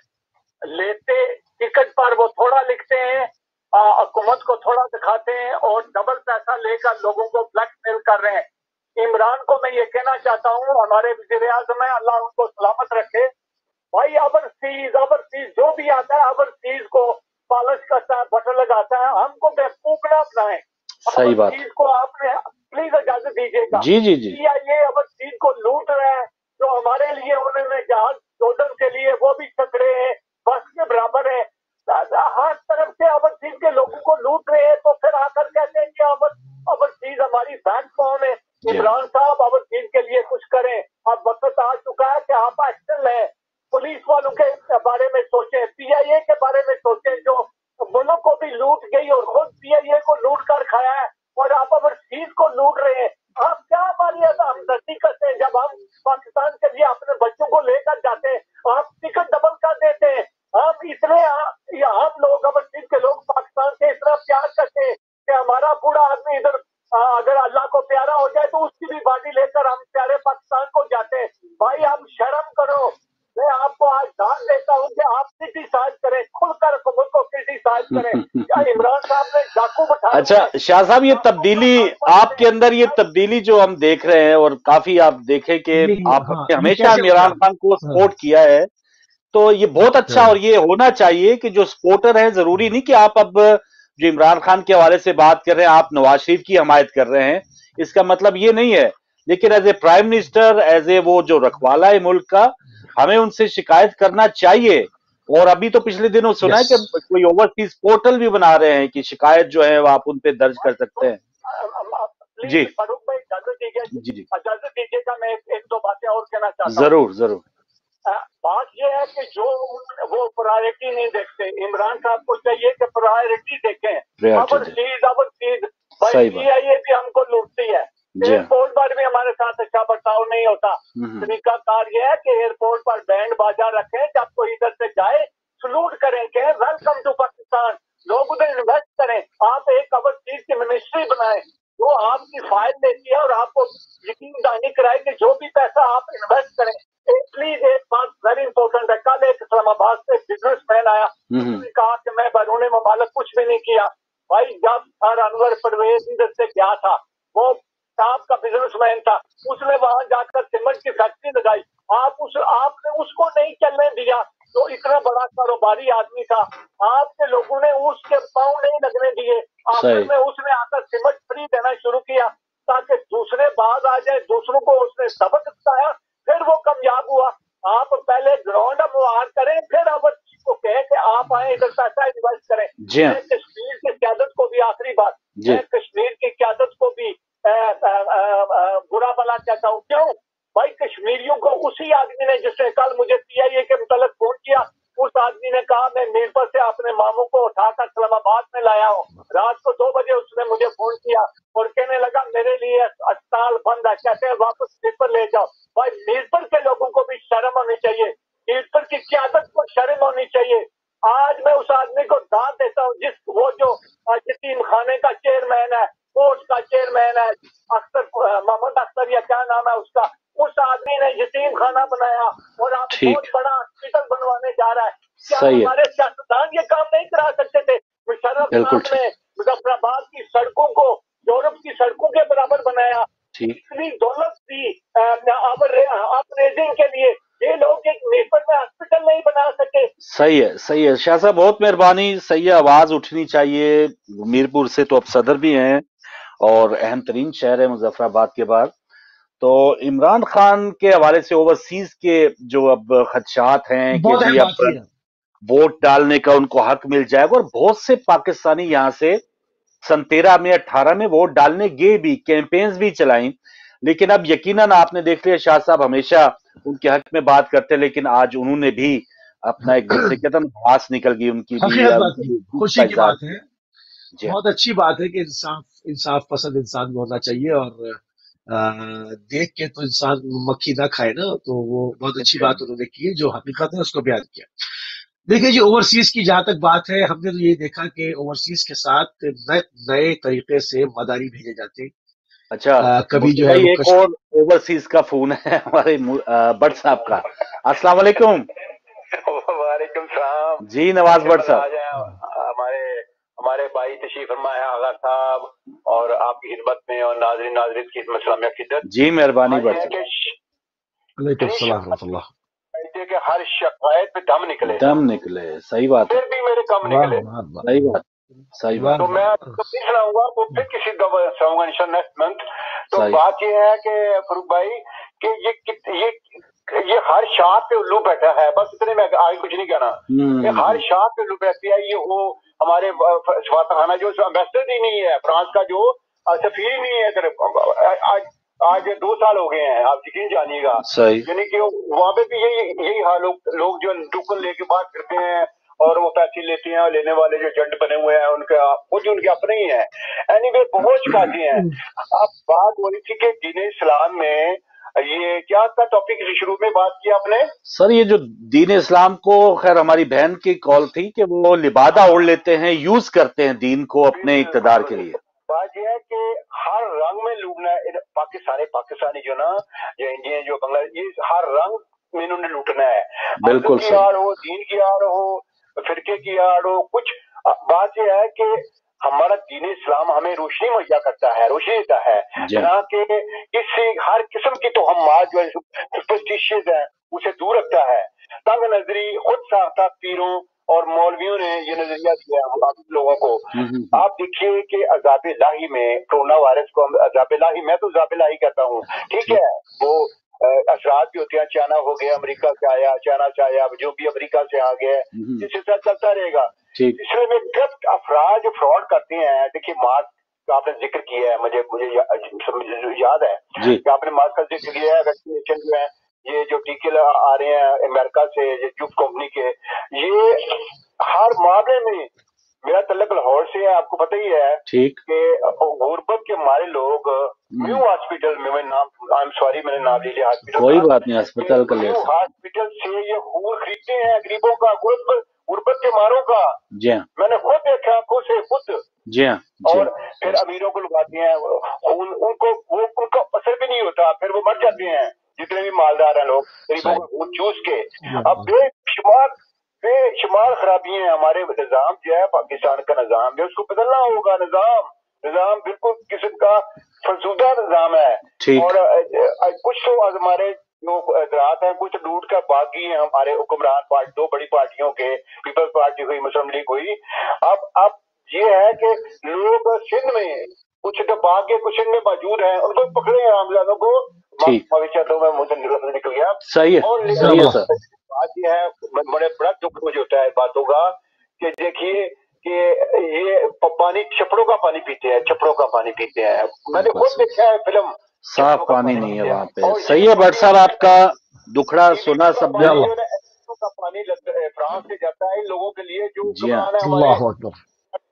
लेते टिकट पर वो थोड़ा लिखते हैं, हुकूमत को थोड़ा दिखाते हैं और डबल पैसा लेकर लोगों को ब्लैकमेल कर रहे हैं। इमरान को मैं ये कहना चाहता हूँ, हमारे वज़ीर आज़म है, अल्लाह उनको सलामत रखे। भाई ओवरसीज जो भी आता है ओवरसीज को पॉलिश करता है, बटन लगाता है, हमको बेवकूफ ना बनाए। सही बात। चीज को आपने प्लीज इजाजत दीजिएगा। जी जी जी। ये अब चीज को लूट रहे हैं, जो हमारे लिए उन्होंने जहाज जोधन के लिए वो भी छकड़े हैं, बस के बराबर है। हर तरफ से अब चीज के लोगों को लूट रहे हैं, तो फिर आकर कहते हैं कि अब चीज हमारी बैंक कौन है। इमरान साहब अब चीज के लिए कुछ करें। अब वक्त आ चुका है कि आप एक्शन लें। पुलिस वालों के बारे में सोचें, PIA के बारे में सोचें, जो मुल्क को भी लूट गई और खुद PIA को लूट कर खाया है, और आप अब चीज को लूट रहे हैं। आप क्या हमारी हमदर्दी करते हैं? जब हम पाकिस्तान के लिए अपने बच्चों को लेकर जाते हैं, आप टिकट डबल कर देते हैं। हम इतने हम लोग अब चीज के लोग पाकिस्तान से इतना प्यार करते हैं कि हमारा बूढ़ा आदमी इधर अगर अल्लाह को प्यारा हो जाए तो उसकी भी बाटी लेकर हम प्यारे पाकिस्तान को जाते हैं। भाई आप शर्म करो। मैं आपको आज दान देता हूँ कि आप क्रिटिसाइज करें, खुलकर हुकूमत को क्रिटिसाइज करें। क्या इमरान साहब ने डाकू बिठाया? अच्छा शाह साहब, ये तब्दीली आपके अंदर, ये तब्दीली जो हम देख रहे हैं, और काफी आप देखें कि आपने हमेशा इमरान खान को सपोर्ट किया है, तो ये बहुत अच्छा, और ये होना चाहिए कि जो सपोर्टर है, जरूरी नहीं कि आप अब जो इमरान खान के हवाले से बात कर रहे हैं, आप नवाज शरीफ की हमायत कर रहे हैं, इसका मतलब ये नहीं है। लेकिन as a prime minister, as a वो जो रखवाला है मुल्क का, हमें उनसे शिकायत करना चाहिए। और अभी तो पिछले दिनों सुना है कि कोई ओवरसीज पोर्टल भी बना रहे हैं कि शिकायत जो है वो आप उन पे दर्ज कर सकते हैं। जी फारूक भाई इजाजत दीजिए, जी जी, इजाजत दीजिएगा, मैं एक दो बातें और कहना चाहता हूँ। जरूर जरूर। बात यह है कि जो वो प्रायोरिटी नहीं देखते, इमरान साहब को चाहिए कि प्रायोरिटी देखें। ओवरसीज PIA भी हमको लूटती है। एयरपोर्ट पर भी हमारे साथ अच्छा बर्ताव नहीं होता। तरीका कार यह है कि एयरपोर्ट पर बैंड बाजा रखें, जब कोई इधर से जाए सलूट करें, कहें वेलकम टू पाकिस्तान, लोग उधर इन्वेस्ट करें। आप एक ओवरसीज की मिनिस्ट्री बनाएं जो आपकी फाइल लेती है और आपको यकीन दहानी कराए कि जो भी पैसा आप इन्वेस्ट करें। प्लीज एक बात वेरी इंपॉर्टेंट है। कल एक इस्लामाबाद से बिजनेसमैन आया, उसने कहा कि मैं बैरून मुमालिक कुछ भी नहीं किया। भाई जब सर अनवर परवेज इधर से गया था, वो साहब का बिजनेसमैन था, उसने वहां जाकर सीमेंट की फैक्ट्री लगाई। आपने उसको नहीं चलने दिया, तो इतना बड़ा कारोबारी आदमी था। आपके लोगों ने उसके पाँव नहीं लगने दिए। आखिर में उसने आकर सीमेंट फ्री देना शुरू किया ताकि दूसरे बाज आ जाए, दूसरों को उसने सबक सिखाया, फिर वो कामयाब हुआ। आप पहले ग्राउंड मुआर करें, फिर अब को कहे कि आप आए इधर पैसा इन्वेस्ट करें। कश्मीर की क्यादत को भी, आखिरी बात, मैं कश्मीर की क्यादत को भी बुरा भला कहता हूँ। क्यों भाई? कश्मीरियों को उसी आदमी ने, जिसने कल मुझे PIA के मुतल्लिक फोन किया, उस आदमी ने कहा मैं मीरपुर से अपने मामू को उठाकर इस्लामाबाद में लाया हूँ। रात को 2 बजे उसने मुझे फोन किया और कहने लगा मेरे लिए अस्पताल बंद है, कहते हैं वापस मीरपुर ले जाओ। भाई मीरपुर के लोगों को भी शर्म होनी चाहिए, मीरपुर की क़यादत को शर्म होनी चाहिए। आज मैं उस आदमी को दाद देता हूँ जिस वो जो यतीम खाने का चेयरमैन है, कोर्ट का चेयरमैन है, अख्तर मोहम्मद अख्तर या क्या नाम है उसका, उस आदमी ने यतीम खाना बनाया और आप बहुत बड़ा हॉस्पिटल बनवाने जा रहा है। क्या हमारे सियासतदान ये काम नहीं करा सकते थे? मुशर्रफ साहब ने मुजफ्फराबाद की सड़कों को यूरोप की सड़कों के बराबर बनाया, इतनी दौलत दी अपरेजिंग के लिए, ये लोग एक मीरपुर में हॉस्पिटल नहीं बना सके। सही है, सही है शाह साहब, बहुत मेहरबानी। सही है, आवाज उठनी चाहिए। मीरपुर से तो अब सदर भी हैं और अहम तरीन शहर है मुजफ्फराबाद के बाद। तो इमरान खान के हवाले से ओवरसीज के जो अब खदशात हैं कि जी अब वोट डालने का उनको हक मिल जाएगा, और बहुत से पाकिस्तानी यहाँ से सन 13 में 18 में वोट डालने गए भी, कैंपेन्स भी चलाई, लेकिन अब यकीनन आपने देख लिया शाह साहब हमेशा उनके हक में बात करते, लेकिन आज उन्होंने भी अपना एक जैसे कहते हैं घास निकल गई उनकी भी। खुशी की बात है, बहुत अच्छी बात है कि इंसाफ पसंद इंसान को होना चाहिए, और देख के तो इंसान मक्खी ना खाए ना, तो वो बहुत अच्छी बात उन्होंने की है, जो हकीकत है उसको बयान किया। देखिए जी, ओवरसीज की जहां तक बात है, हमने तो ये देखा कि ओवरसीज के साथ नए तरीके से मदारी भेजे जाते हैं। अच्छा, कभी जो है एक और ओवरसीज का फोन है हमारे भट्ट साहब का। अस्सलाम वालेकुम। वालेकुम सलाम जी, नवाज भट्ट साहब। हमारे भाई तशरीफ फरमा है आगा साहब, और आपकी खिदमत में और नाज़रीन की खिदमत। जी मेहरबानी भट्ट साहब। कि हर शिकायत पे दम निकले, सही बात है, फिर भी मेरे कम निकले। सही बात। तो मैं फिर सुनाऊंगा, तो फिर किसी दफा सुनाऊंगा इंशाल्लाह नेक्स्ट मंथ। तो बात ये है कि फरूक भाई कि ये हर शाख पे उल्लू बैठा है, बस इतने में आगे कुछ नहीं कहना। हर शाख पे उल्लू बैठी है। ये वो हमारे सफारतखाना जो एम्बेसडर ही नहीं है, फ्रांस का जो सफीर ही नहीं है, आज 2 साल हो गए हैं, आप यकीन जानिएगा। यानी कि वहाँ पे भी यही हाल, लोग जो टोकन लेके बात करते हैं और वो पैसे लेते हैं, और लेने वाले जो एजेंट बने हुए हैं उनका खुद उनके अपने ही हैं। एनीवे बहुत शिकायतें हैं। अब बात हो रही थी कि दीन इस्लाम में ये क्या था टॉपिक, शुरू में बात की आपने सर, ये जो दीन इस्लाम को, खैर हमारी बहन की कॉल थी कि वो लिबादा ओढ़ लेते हैं, यूज करते हैं दीन को अपने इक़्तिदार के लिए। बात यह है कि हर रंग में लूटना है। पाकिस्तानी जो ना, जो इंडियन, जो बांग्लादेश, हर रंग में इन्होंने लूटना है। बिल्कुल की आड़ हो, दीन की आड़ हो, फिरके की आड़ हो, कुछ। बात यह है कि हमारा दीन इस्लाम हमें रोशनी मुहैया करता है, रोशनी देता है, ना कि इससे हर किस्म की तो हम आज जो सुपरस्टिशियस है उसे दूर रखता है। तंग नजरी खुद साख्ता पीरों और मौलवियों ने ये नजरिया दिया हम लोगों को। आप देखिए कि अज़ाब इलाही में, कोरोना वायरस को अज़ाब इलाही, मैं तो अज़ाब इलाही कहता हूँ, ठीक है। वो असरात भी होते हैं, चाइना हो गया, अमेरिका से आया, चाइना से आया, जो भी अमेरिका से आ गया, इसके साथ चलता रहेगा। इसलिए में करप्ट अफराद जो फ्रॉड करते हैं, देखिए मास्क का आपने जिक्र किया है, मुझे याद है कि आपने मास्क का जिक्र किया है। वैक्सीनेशन जो है, ये जो टीके आ रहे हैं अमेरिका से, ये ट्यूब कंपनी के, ये हर मामले में, मेरा तल्लुक लाहौर से है, आपको पता ही है कि गुर्बत के मारे लोग न्यू हॉस्पिटल में, मैंने नाम ले लिया हॉस्पिटल, कोई बात नहीं, हॉस्पिटल का ले, हॉस्पिटल से ये खून खरीदते हैं गरीबों का, गुर्बत के मारों का। जी हाँ, मैंने खुद देखा, खुद। जी हाँ, और फिर अमीरों को लुभाते हैं खून, उनको असर भी नहीं होता, फिर वो मर जाते हैं जितने भी मालदार हैं लोग, गरीबों का खून चूस के। अब बेशुमार खराबी है हमारे निजाम जो है, पाकिस्तान का निजाम जो, उसको बदलना होगा। निजाम बिल्कुल किस्म का फरसूदा निजाम है। और कुछ तो हमारे जो इधरात हैं, कुछ लूट का बागी हैं हमारे हुक्मरान पार्टी, 2 बड़ी पार्टियों के, पीपल्स पार्टी हुई, मुस्लिम लीग हुई। अब ये है कि लोग सिंध में कुछ तो बागी कुछ में मौजूद हैं, उनको पकड़े हैं आमजादों को। भविष्य में मुझे निकल गया। सही है, सही है सर। बात ये है, बड़े बड़ा दुख मुझे होता है बातों का, कि देखिए कि ये पानी, छपड़ों का पानी पीते हैं, मैंने खुद देखा है फिल्म, साफ पानी नहीं है वहाँ पे। सही है भट्ट साहब, आपका दुखड़ा सुना सब का पानी फ्रांस से जाता है इन लोगों के लिए जो जी हाँ,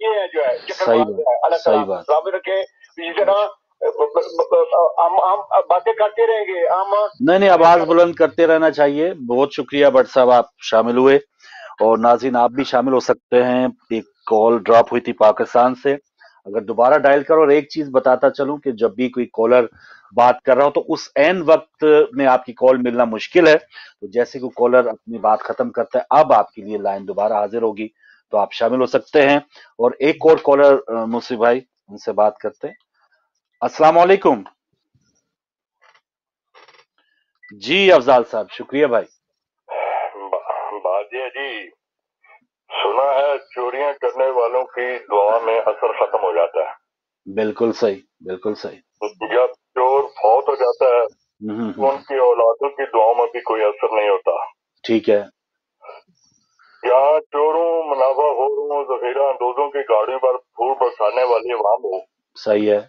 ये है जो है सही बात रखे। इसी तरह हम बातें करते रहेंगे हम नहीं, आवाज बुलंद करते रहना चाहिए। बहुत शुक्रिया भट्ट साहब, आप शामिल हुए। और नाज़रीन आप भी शामिल हो सकते हैं। एक कॉल ड्रॉप हुई थी पाकिस्तान से, अगर दोबारा डायल करो। और एक चीज बताता चलूं कि जब भी कोई कॉलर बात कर रहा हो तो उस एन वक्त में आपकी कॉल मिलना मुश्किल है। तो जैसे कोई कॉलर अपनी बात खत्म करता है, अब आपके लिए लाइन दोबारा हाजिर होगी, तो आप शामिल हो सकते हैं। और एक और कॉलर मुंशी भाई, उनसे बात करते हैं। अस्सलाम वालेकुम। जी अफजाल साहब, शुक्रिया भाई। बाजिया जी, सुना है चोरियां करने वालों की दुआ में असर खत्म हो जाता है। बिल्कुल सही, बिल्कुल सही। जब चोर फौत हो जाता है तो उनकी औलादों की दुआओं में भी कोई असर नहीं होता। ठीक है। यहाँ चोरों, मुनाफाखोरों, जखीरा अंदोजों की गाड़ियों पर फूल बरसाने वाली अवाम हो, सही है।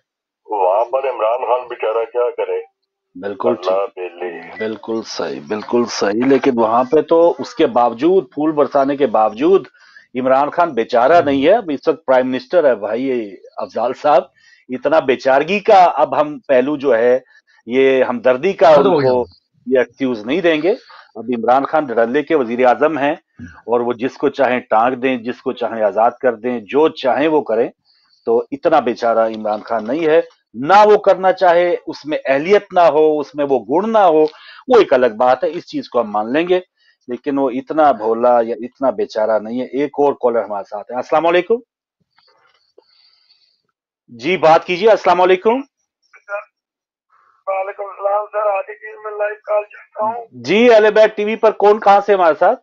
वहां पर इमरान खान बेचारा क्या करे। बिल्कुल ठीक, बिल्कुल सही, बिल्कुल सही। लेकिन वहां पे तो उसके बावजूद, फूल बरसाने के बावजूद, इमरान खान बेचारा नहीं है। अब इस वक्त प्राइम मिनिस्टर है भाई अफजाल साहब। इतना बेचारगी का अब हम पहलू जो है, ये हमदर्दी का उनको ये एक्सक्यूज नहीं देंगे। अब इमरान खान धड़ल्ले के वजीर आजम हैं, और वो जिसको चाहे टांग दें, जिसको चाहे आजाद कर दें, जो चाहे वो करें। तो इतना बेचारा इमरान खान नहीं है। ना वो करना चाहे, उसमें अहलियत ना हो, उसमें वो गुण ना हो, वो एक अलग बात है, इस चीज को हम मान लेंगे। लेकिन वो इतना भोला या इतना बेचारा नहीं है। एक और कॉलर हमारे साथ है। अस्सलाम वालेकुम जी, बात कीजिए। अस्सलाम वालेकुम। वालेकुम सलाम सर, आदि की मैं लाइव कॉल चाहता हूँ जी। अलीबैग टीवी पर कौन, कहां से हमारे साथ?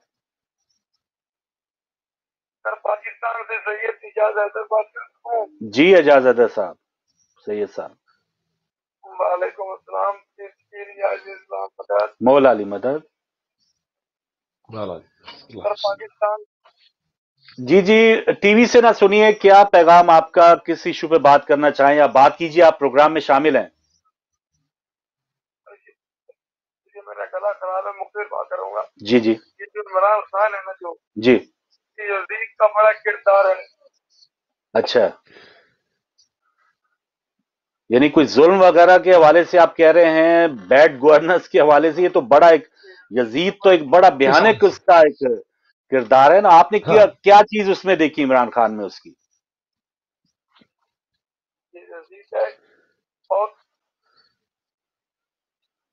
सर, पाकिस्तान से सैयद इजाज हैदर बात करता हूँ। जी एजाज हैदर साहब, सैयद साहब। वालेकुम अस्सलाम, मौला अली मदद। सर, पाकिस्तान जी जी, टीवी से ना सुनिए, क्या पैगाम आपका, किस इशू पे बात करना चाहें, या बात कीजिए, आप प्रोग्राम में शामिल हैं। मेरा गला खराब है, मुख्तर बात करूंगा। जी जी। ये जो इमरान खान है ना, जो जी, यजीद का बड़ा किरदार है। अच्छा, यानी कोई जुल्म वगैरह के हवाले से आप कह रहे हैं, बैड गवर्नेंस के हवाले से। ये तो बड़ा एक, यजीद तो एक बड़ा भयानक उसका एक किरदार है ना। आपने क्या चीज उसमें देखी इमरान खान में उसकी? यजीद है बहुत।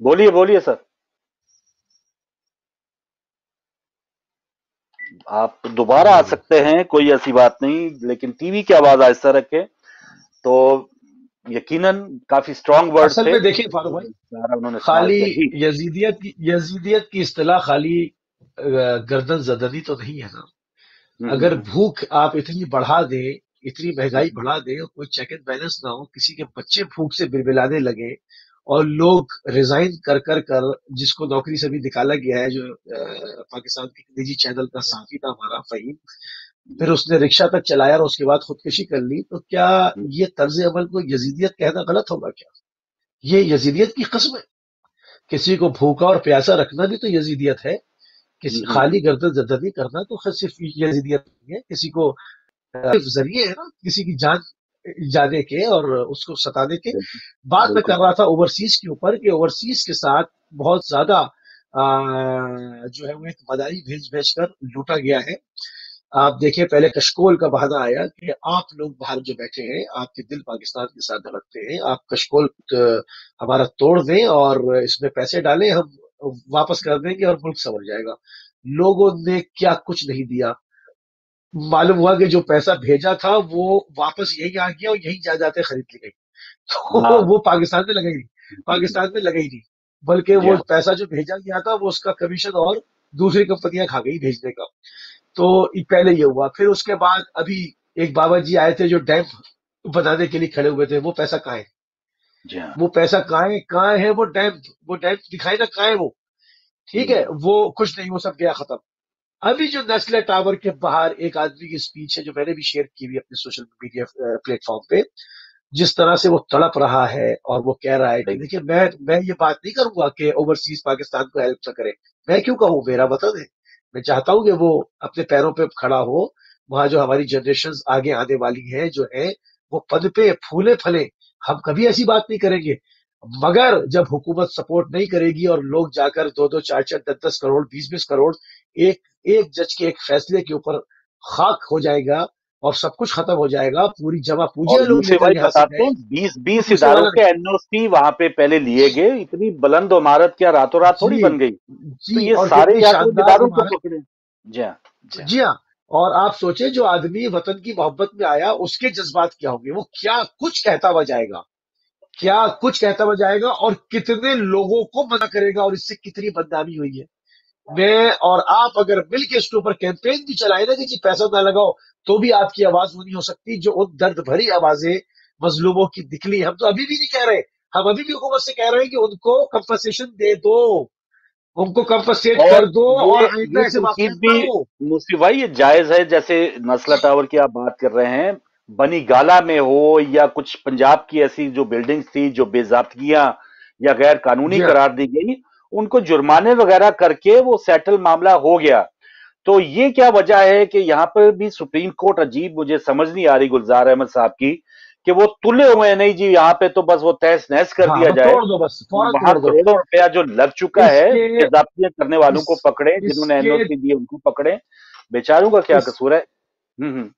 बोलिए बोलिए सर, आप दोबारा आ सकते हैं, कोई ऐसी बात नहीं, लेकिन टीवी की आवाज आहिस्ता रखें। तो यकीनन काफी स्ट्रांग वर्ड थे। असल में देखिए फारूक भाई, उन्होंने खाली यजीदियत की इस्तिलाह खाली गर्दन जदनी तो नहीं है ना। अगर भूख आप इतनी बढ़ा दें, इतनी महंगाई बढ़ा दें, कोई चेक एंड बैलेंस ना हो, किसी के बच्चे भूख से बिलबिलाने लगे और लोग रिजाइन कर जिसको नौकरी से भी निकाला गया है, जो पाकिस्तान के निजी चैनल का साथी था हमारा फहीम, फिर उसने रिक्शा तक चलाया और उसके बाद खुदकुशी कर ली, तो क्या ये तर्ज अमल को यजीदियत कहना गलत होगा क्या? ये यजीदियत की किस्म है। किसी को भूखा और प्यासा रखना भी तो यजीदियत है। किसी खाली गर्दन जदनी करना तो सिर्फ यजीदियत नहीं है। किसी को जरिए है ना, किसी की जान जाने के और उसको सताने के। बात मैं कर रहा था ओवरसीज के ऊपर, कि ओवरसीज के साथ बहुत ज्यादा जो है वो एक मदारी भेज भेज कर लूटा गया है। आप देखिए, पहले कशकोल का बहाना आया कि आप लोग बाहर जो बैठे हैं, आपके दिल पाकिस्तान के साथ धड़कते हैं, आप कशकोल हमारा तोड़ दें और इसमें पैसे डालें, हम वापस कर देंगे और मुल्क संवर जाएगा। लोगों ने क्या कुछ नहीं दिया। मालूम हुआ कि जो पैसा भेजा था वो वापस यही आ गया और यही जायदादें खरीद ली गई। तो वो पाकिस्तान में लगा ही नहीं, पाकिस्तान में लगा ही नहीं, बल्कि वो पैसा जो भेजा गया था वो उसका कमीशन और दूसरी कंपनियां खा गई भेजने का। तो पहले ये हुआ। फिर उसके बाद अभी एक बाबा जी आए थे जो डैम बनाने के लिए खड़े हुए थे, वो पैसा कहाँ है? वो पैसा कहाँ है? वो डैम दिखाए ना, कहाँ है वो? ठीक है, वो कुछ नहीं, वो सब गया, खत्म। अभी जो नेस्ले टावर के बाहर एक आदमी की स्पीच है, जो मैंने भी शेयर की हुई अपने सोशल मीडिया प्लेटफॉर्म पे, जिस तरह से वो तड़प रहा है और वो कह रहा है कि देखिए, मैं ये बात नहीं करूंगा कि ओवरसीज पाकिस्तान को हेल्प ना करे। मैं क्यों कहूँ, मेरा वतन है। मैं चाहता हूं कि वो अपने पैरों पे खड़ा हो। वहां जो हमारी जनरेशन आगे आने वाली है जो है, वो पद पे फूले फले, हम कभी ऐसी बात नहीं करेंगे। मगर जब हुकूमत सपोर्ट नहीं करेगी और लोग जाकर 2-2, 4-4, 10-10 करोड़, 20-20 करोड़ एक एक जज के एक फैसले के ऊपर खाक हो जाएगा और सब कुछ खत्म हो जाएगा, पूरी जमा पूंजियां और लोग मुझसे लेकर भाई यहाँ से बताते गए, हैं, 20-20 तो दूसरे इदारों वाला के एनओसी वहां पे पहले लिए गए, इतनी बुलंद इमारत क्या रातों रात थोड़ी जी बन गई। तो जी, ये और सारे कितनी या तो उन शानदार इदारों को इमारत। पकड़े। जी हाँ, जी हाँ। जी हाँ, और आप सोचे जो आदमी वतन की मोहब्बत में आया उसके जज्बात क्या होंगे, वो क्या कुछ कहता हुआ जाएगा, क्या कुछ कहता हुआ जाएगा और कितने लोगों को मना करेगा, और इससे कितनी बदनामी हुई है। मैं और आप अगर मिल के इसके ऊपर कैंपेन भी चलाए ना कि जी पैसा ना लगाओ, तो भी आपकी आवाज नहीं हो सकती जो उन दर्द भरी आवाजें मजलूमों की निकली। हम तो अभी भी नहीं कह रहे, हम अभी भी हुकूमत से कह रहे हैं कि उनको कंपनसेशन दे दो, उनको कंपनसेट और कर दो और आइंदा ये ऐसे तनकीद वाकयात भी ना हो। मुस्लिम भाई ये जायज है, जैसे नस्ला टावर की आप बात कर रहे हैं, बनी गाला में हो या कुछ पंजाब की ऐसी जो बिल्डिंग्स थी जो बेज़ाब्तियां या गैर कानूनी जी हाँ, करार दी गई, उनको जुर्माने वगैरह करके वो सेटल मामला हो गया। तो ये क्या वजह है कि यहाँ पर भी सुप्रीम कोर्ट अजीब, मुझे समझ नहीं आ रही गुलजार अहमद साहब की, कि वो तुले हुए हैं, नहीं जी यहाँ पे तो बस वो तहस नहस कर हाँ दिया वो जाए। तोड़ दो, बस फौरन वहां तोड़ दो। करोड़ों रुपया जो लग चुका है, इसके बेजाब्तियां करने वालों इस को पकड़े, जिन्होंने इसके एनओसी दिए उनको पकड़े, बेचारों का क्या इस कसूर है। हम्म।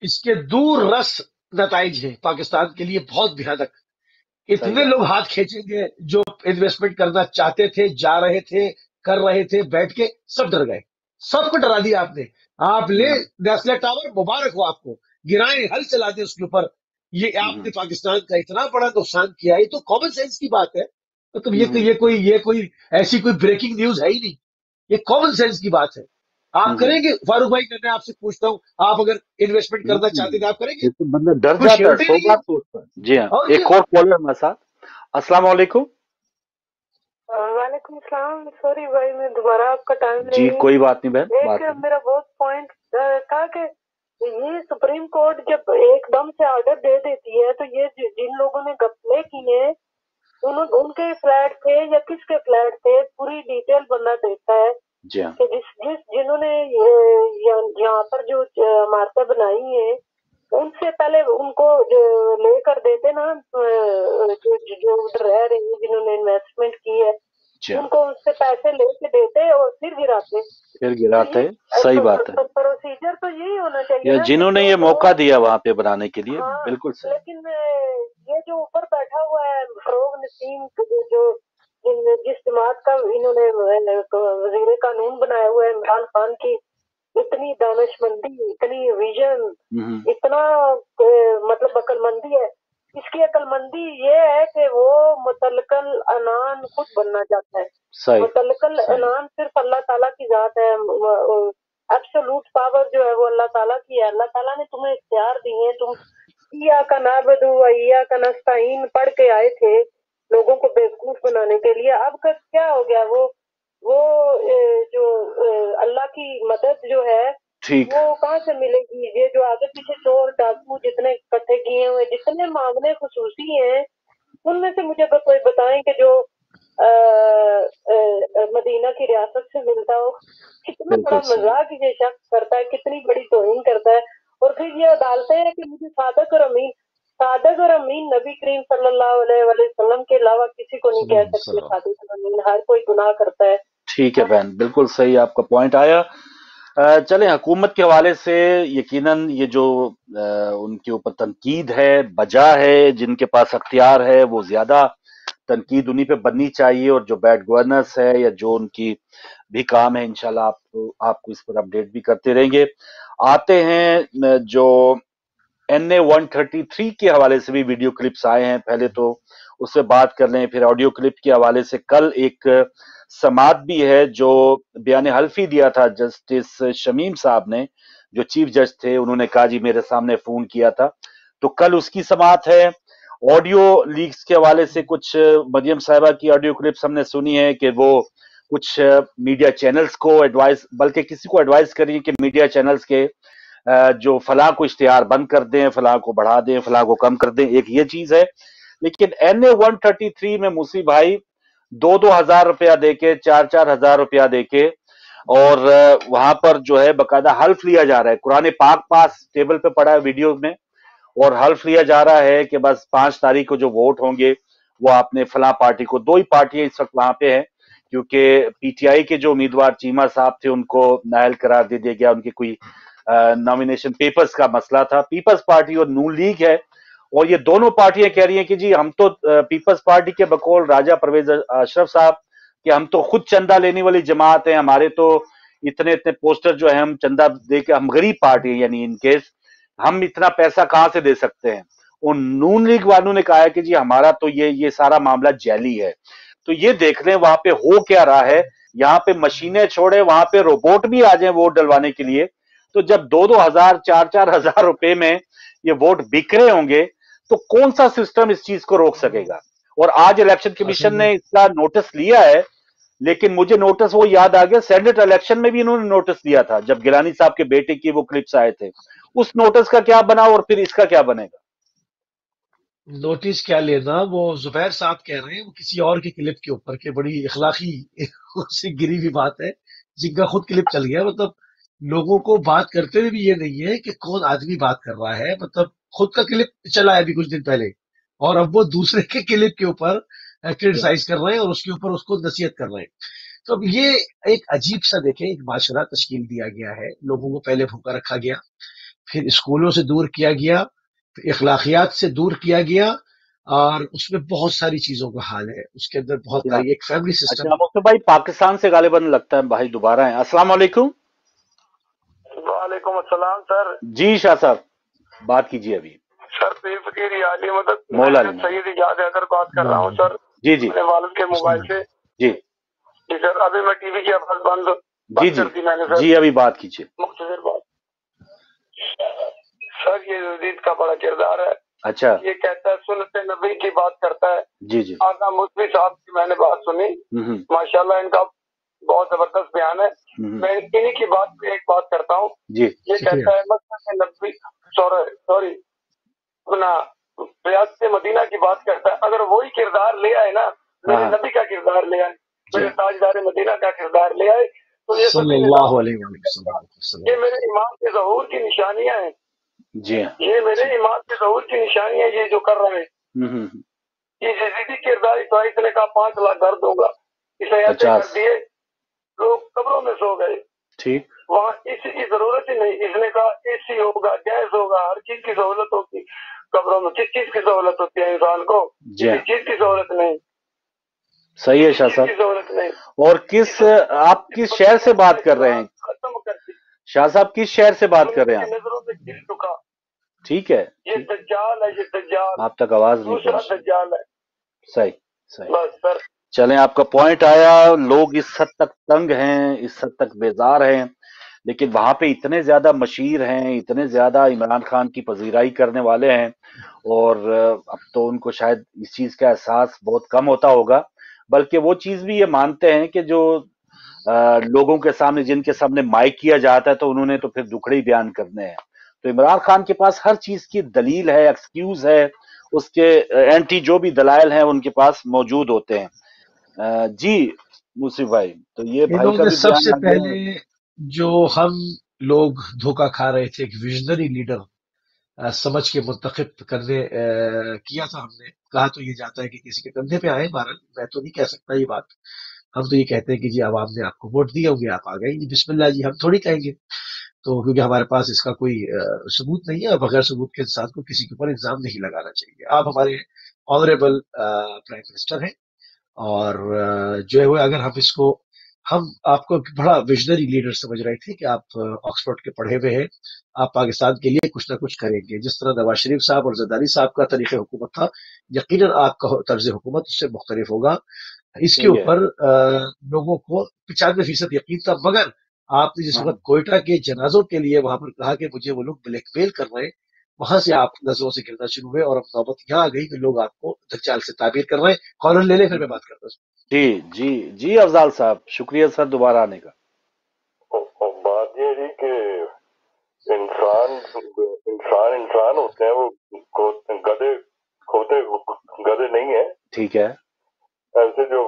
इसके दूर रस नताइज हैं पाकिस्तान के लिए बहुत भयानक। सही इतने बात। लोग हाथ खींचेंगे जो इन्वेस्टमेंट करना चाहते थे, जा रहे थे, कर रहे थे, बैठ के सब डर गए, सबको डरा दिया आपने। आप ले हम्म, नेस्ले टावर, मुबारक हो आपको, गिराएं, हल चला दें उसके ऊपर। ये हम्म, आपने पाकिस्तान का इतना बड़ा नुकसान किया, ये तो कॉमन सेंस की बात है। मतलब हम्म, ये कोई ऐसी कोई ब्रेकिंग न्यूज है ही नहीं, ये कॉमन सेंस की बात है। आप हम्म, करेंगे फारूक भाई, मैं आपसे पूछता हूँ, आप अगर इन्वेस्टमेंट करना चाहते हैं तो आप करेंगे? ये तो बंदा डर कोई जाता है, श्योरिटी 100 नहीं है। बार सोचता है। जी हाँ, और क्या। एक और कॉलर हमारे साथ। अस्सलाम वालेकुम। वालेकुम सलाम। सॉरी भाई, मैं दोबारा आपका टाइम ले जी रही हूँ। कोई बात नहीं बहन, एक बात करें। मेरा बहुत पॉइंट था कि ये सुप्रीम कोर्ट जब एकदम से ऑर्डर दे देती है तो ये जिन लोगों ने घपले किए उनके फ्लैट थे या किसके फ्लैट थे, पूरी डिटेल बनना देता है जी हाँ, कि जिन्होंने यहाँ पर जो इमारतें बनाई है उनसे पहले उनको लेकर देते ना, जो उधर रह रहे हैं जिन्होंने इन्वेस्टमेंट की है, जी हाँ, उनको उससे पैसे लेके देते और फिर गिराते। फिर तो गिराते ये हैं, सही बात है। प्रोसीजर तो यही होना चाहिए या ना कि जिन्होंने जो ये मौका लोग, दिया वहां पे बनाने के लिए, हाँ, बिल्कुल सही। लेकिन ये जो ऊपर बैठा हुआ है फरोग नसीम, जो जिस जमात का इन्होंने वजीर कानून बनाया हुआ है, इमरान खान की इतनी दानिशमंदी, इतनी विजन, इतना मतलब अक्लमंदी है। इसकी अक्लमंदी ये है कि वो मुतलकल अनान खुद बनना चाहता है। सही मुतलकल सही। अनान सिर्फ अल्लाह ताला की जात है। एब्सोल्यूट पावर जो है वो अल्लाह ताला की है। अल्लाह ताला ने तुम्हें इख्तियार दिए हैं, तुम इया का नाबदू व इया का नस्ताइन पढ़ के आए थे लोगों को बेवकूफ बनाने के लिए। अब का क्या हो गया, वो जो अल्लाह की मदद जो है ठीक, वो कहाँ से मिलेगी? ये जो आगे पीछे चोर डाकू जितने इकट्ठे किए हुए, जितने मामले खुसूसी हैं, उनमें से मुझे कोई बताएं कि जो मदीना की रियासत से मिलता हो। कितना बड़ा बिल्कुल सही। मजाक ये शख्स करता है, कितनी बड़ी तौहीन करता है। और फिर ये डालते हैं कि मुझे सादक और अमीन नबी करीम सल्लल्लाहु अलैहि वसल्लम के अलावा किसी को नहीं कह सकते सादक और अमीन। हर कोई गुनाह करता है। ठीक है बहन, बिल्कुल सही आपका पॉइंट आया। चलें, हुकूमत के हवाले से यकीनन ये जो उनके ऊपर तनकीद है, बजा है, जिनके पास अख्तियार है वो ज्यादा तनकीद उन्हीं पे बननी चाहिए, और जो बैड गवर्नेंस है या जो उनकी भी काम है, इंशाल्लाह आपको इस पर अपडेट भी करते रहेंगे। आते हैं जो NA 133 के हवाले से भी वीडियो क्लिप्स आए हैं, पहले तो उससे बात कर लें, फिर ऑडियो क्लिप के हवाले से कल एक समात भी है जो बयान हल्फी दिया था जस्टिस शमीम साहब ने, जो चीफ जज थे, उन्होंने कहा जी मेरे सामने फोन किया था, तो कल उसकी समात है। ऑडियो लीक्स के हवाले से कुछ मरियम साहिबा की ऑडियो क्लिप्स हमने सुनी है कि वो कुछ मीडिया चैनल्स को एडवाइस, बल्कि किसी को एडवाइस करी कि मीडिया चैनल्स के जो फलां को इश्तिहार बंद कर दें, फलां को बढ़ा दें, फलां को कम कर दें, एक ये चीज है। लेकिन NA 133 में मुसी भाई 2-2 हजार रुपया देके, 4-4 हजार रुपया देके, और वहां पर जो है बकायदा हल्फ लिया जा रहा है, कुरान पाक पास टेबल पे पड़ा है वीडियो में, और हल्फ लिया जा रहा है कि बस 5 तारीख को जो वोट होंगे वो आपने फलां पार्टी को, 2 ही पार्टियां इस वक्त वहां पे हैं क्योंकि पीटीआई के जो उम्मीदवार चीमा साहब थे उनको नाअहल करार दे दिया गया, उनके कोई नॉमिनेशन पेपर्स का मसला था। पीपल्स पार्टी और नून लीग है और ये दोनों पार्टियां कह रही हैं कि जी हम तो पीपल्स पार्टी के बकौल राजा परवेज अशरफ साहब कि हम तो खुद चंदा लेने वाली जमात है, हमारे तो इतने इतने पोस्टर जो है हम चंदा दे के, हम गरीब पार्टी है यानी इन केस हम इतना पैसा कहां से दे सकते हैं। और नून लीग वालों ने कहा है कि जी हमारा तो ये सारा मामला जैली है। तो ये देख लें वहां पे हो क्या रहा है, यहाँ पे मशीनें छोड़े वहां पे रोबोट भी आ जाए वोट डलवाने के लिए। तो जब 2-2 हजार 4-4 हजार रुपए में ये वोट बिक रहे होंगे तो कौन सा सिस्टम इस चीज को रोक सकेगा। और आज इलेक्शन कमीशन ने इसका नोटिस लिया है, लेकिन मुझे नोटिस वो याद आ गया सेनेट इलेक्शन में भी इन्होंने नोटिस दिया था जब गिलानी साहब के बेटे की वो क्लिप्स आए थे। उस नोटिस का क्या बना और फिर इसका क्या बनेगा? नोटिस क्या लेना, वो जुबैर साहब कह रहे हैं वो किसी और की क्लिप के ऊपर के बड़ी इखलाकी उससे गिरी हुई बात है जिनका खुद क्लिप चल गया। मतलब लोगों को बात करते हुए भी ये नहीं है कि कौन आदमी बात कर रहा है, मतलब खुद का क्लिप चला है अभी कुछ दिन पहले और अब वो दूसरे के क्लिप के ऊपर क्रिटिसाइज कर रहे हैं और उसके ऊपर उसको नसीहत कर रहे हैं। तो अब ये एक अजीब सा देखें, एक माशरा तश्कील दिया गया है, लोगों को पहले भूखा रखा गया, फिर स्कूलों से दूर किया गया, फिर इखलाकियात से दूर किया गया और उसमें बहुत सारी चीजों का हाल है, उसके अंदर बहुत सारी एक फैमिली सिस्टम। अच्छा मुफ्ती भाई पाकिस्तान से गालिबन लगता है भाई दोबारा है। अस्सलाम वालेकुम। वालेकुम अस्सलाम सर। जी शाह साहब बात कीजिए अभी। सर पीर फकीर आली मदद मौला मैं सैयद इजाज हैदर बात कर रहा हूँ सर। जी जी अपने वालिद के मोबाइल से। जी जी सर अभी मैं टीवी की आवाज बंद जी कर दी मैंने सर। जी अभी बात कीजिए। मुख्तसर बात सर, ये यजीद का बड़ा किरदार है। अच्छा ये कहता है सुन्नत नबी की बात करता है। जी जी आका मुफ्ती साहब की मैंने बात सुनी, माशाल्लाह इनका बहुत जबरदस्त बयान है। मैं इन्हीं की बात पे एक बात करता हूँ। जी ये कहता है मस्जिद नबी सॉरी अपना रियासत मदीना की बात करता है। अगर वही किरदार ले आए ना, मेरे नबी का किरदार ले आए, मेरे ताजदार मदीना का किरदार ले आए, तो ये सल्लल्लाहु अलैहि वसल्लम ये मेरे ईमान के ज़हूर की निशानियां हैं। जी ये मेरे ईमान के ज़हूर की निशानियां ये जो कर रहे हैं। ये यजीदी किरदार तो इसने कहा 5 लाख घर दूंगा, इसे ऐसे कर दिए, लोग कब्रों में सो गए। ठीक वहाँ एसी की जरूरत ही नहीं, इसने कहा एसी होगा, गैस होगा, हर चीज की सहूलत होगी। कब्रों में किस चीज की सहूलत होती है इंसान को? किसी चीज की सहूलत नहीं। सही है शाह साहब। और आप किस शहर से बात कर रहे हैं? खत्म कर दी शाह साहब किस शहर से बात कर रहे हैं? नजरों से गिर चुका। ठीक है ये दज्जाल है, ये दज्जाल आप तक आवाज नहीं दूसरा पहुंची। दज्जाल है। सही सही बस सर चलें आपका पॉइंट आया। लोग इस हद तक तंग हैं, इस हद तक बेजार हैं, लेकिन वहां पे इतने ज्यादा मशीर हैं, इतने ज्यादा इमरान खान की पजीराई करने वाले हैं और अब तो उनको शायद इस चीज का एहसास बहुत कम होता होगा, बल्कि वो चीज भी ये मानते हैं कि जो लोगों के सामने जिनके सामने माइक किया जाता है तो उन्होंने तो फिर दुखड़े ही बयान करने हैं। तो इमरान खान के पास हर चीज की दलील है, एक्सक्यूज है, उसके एंटी जो भी दलाइल हैं उनके पास मौजूद होते हैं। जी मुसीफ भाई, तो ये भाई का भी सबसे पहले जो हम लोग धोखा खा रहे थे, एक विजनरी लीडर समझ के मुंतखब करने किया था, हमने कहा तो ये जाता है कि किसी के कंधे पे आए। बहरहाल मैं तो नहीं कह सकता ये बात, हम तो ये कहते हैं कि जी आवाम ने आपको वोट दिए होंगे, आप आ गए जी, बिस्मिल्लाह जी, हम थोड़ी कहेंगे तो, क्योंकि हमारे पास इसका कोई सबूत नहीं है। बगैर सबूत के इंसान को किसी के ऊपर इल्जाम नहीं लगाना चाहिए। आप हमारे ऑनरेबल प्राइम मिनिस्टर हैं और जो है वो अगर हम आपको बड़ा विजनरी लीडर समझ रहे थे कि आप ऑक्सफोर्ड के पढ़े हुए हैं, आप पाकिस्तान के लिए कुछ ना कुछ करेंगे। जिस तरह नवाज शरीफ साहब और जरदारी साहब का तरीक़े हुकूमत था, यकीनन आपका तर्ज हुकूमत उससे मुख्तलिफ होगा। इसके ऊपर लोगों को 95% यकीन था। मगर आपने जिस वक्त कोयटा के जनाजों के लिए वहां पर कहा कि मुझे वो लोग ब्लैकमेल कर रहे हैं, वहां से आप नजरों से गिरना शुरू हुए और अब नौबत यहाँ आ गई कि लोग आपको दज्जाल से ताबीर कर रहे हैं। कॉलर ले ले, फिर मैं बात करता हूँ। जी जी जी अफजाल साहब, शुक्रिया सर दोबारा आने का। बात ये है कि इंसान होते हैं, वो गधे खोते गधे नहीं है। ठीक है, ऐसे जो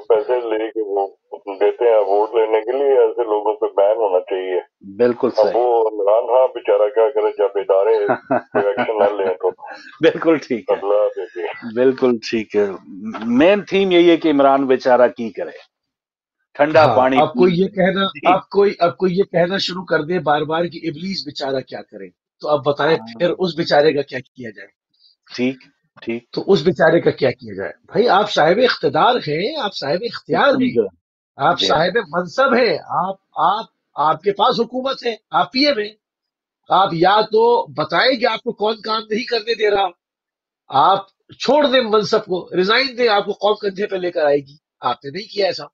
पैसे लेके वो देते हैं वोट लेने के लिए, ऐसे लोगों पे बैन होना चाहिए। बिल्कुल सही। वो इमरान खान बेचारा क्या करे जब इदारे एक्शन न लें तो। बिल्कुल ठीक है, अल्लाह देखिए। बिल्कुल ठीक है। मेन थीम यही है कि इमरान बेचारा की करे, ठंडा हाँ, पानी अब कोई ये कहना जी। अब कोई ये कहना शुरू कर दे बार बार कि इबलीस बेचारा क्या करे, तो अब बताएं हाँ, फिर उस बेचारे का क्या किया जाए। ठीक ठीक। तो उस बेचारे का क्या किया जाए? भाई आप साहिब इख्तिदार हैं, आप साहिब इख्तियार हैं, समझो आप जी। हाँ, साहिब मनसब हैं, आप आपके पास हुकूमत है, आप पीएम हैं। आप या तो बताएं कि आपको कौन काम नहीं करने दे रहा, आप छोड़ दें मनसब को, रिजाइन दें, आपको कौम कंधे पे लेकर आएगी। आपने नहीं किया ऐसा।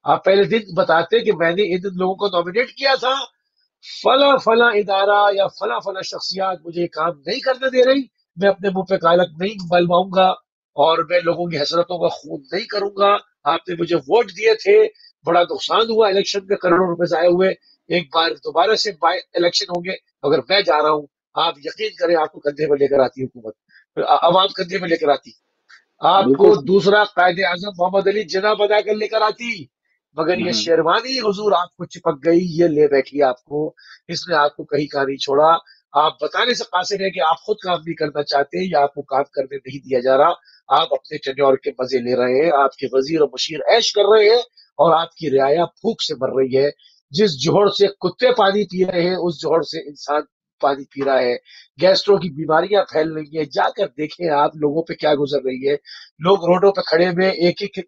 आप पहले दिन बताते कि मैंने इन लोगों को नॉमिनेट किया था, फला फला इदारा या फला फला शख्सियात मुझे काम नहीं करने दे रही, मैं अपने मुंह पे कालक नहीं बलवाऊंगा और मैं लोगों की हसरतों का खून नहीं करूंगा। आपने मुझे वोट दिए थे, बड़ा नुकसान हुआ इलेक्शन में, करोड़ों रुपए जाए हुए, एक बार दोबारा से बाय इलेक्शन होंगे, अगर मैं जा रहा हूं, आप यकीन करें आपको कंधे में लेकर आती हुकूमत, अवाम कंधे में लेकर आती, बिल्कुल आपको सही। दूसरा कायदे आजम मोहम्मद अली जिन्ना बनाकर लेकर आती, मगर ये हम्म, शेरवानी हुजूर आपको चिपक गई, ये ले बैठी आपको, इसने आपको कहीं का नहीं छोड़ा। आप बताने से कासिर है कि आप खुद काम नहीं करना चाहते या आपको काम करने नहीं दिया जा रहा, आप अपने टेन्योर के मजे ले रहे हैं, आपके वजीर और मुशीर ऐश कर रहे हैं और आपकी रियाया भूख से मर रही है। जिस जोहर से कुत्ते पानी पी रहे हैं उस जोहर से इंसान पानी पी रहा है। गैस्ट्रो की बीमारियां फैल रही है, जाकर देखें आप लोगों पे क्या गुजर रही है। लोग रोडों पर खड़े हुए एक एक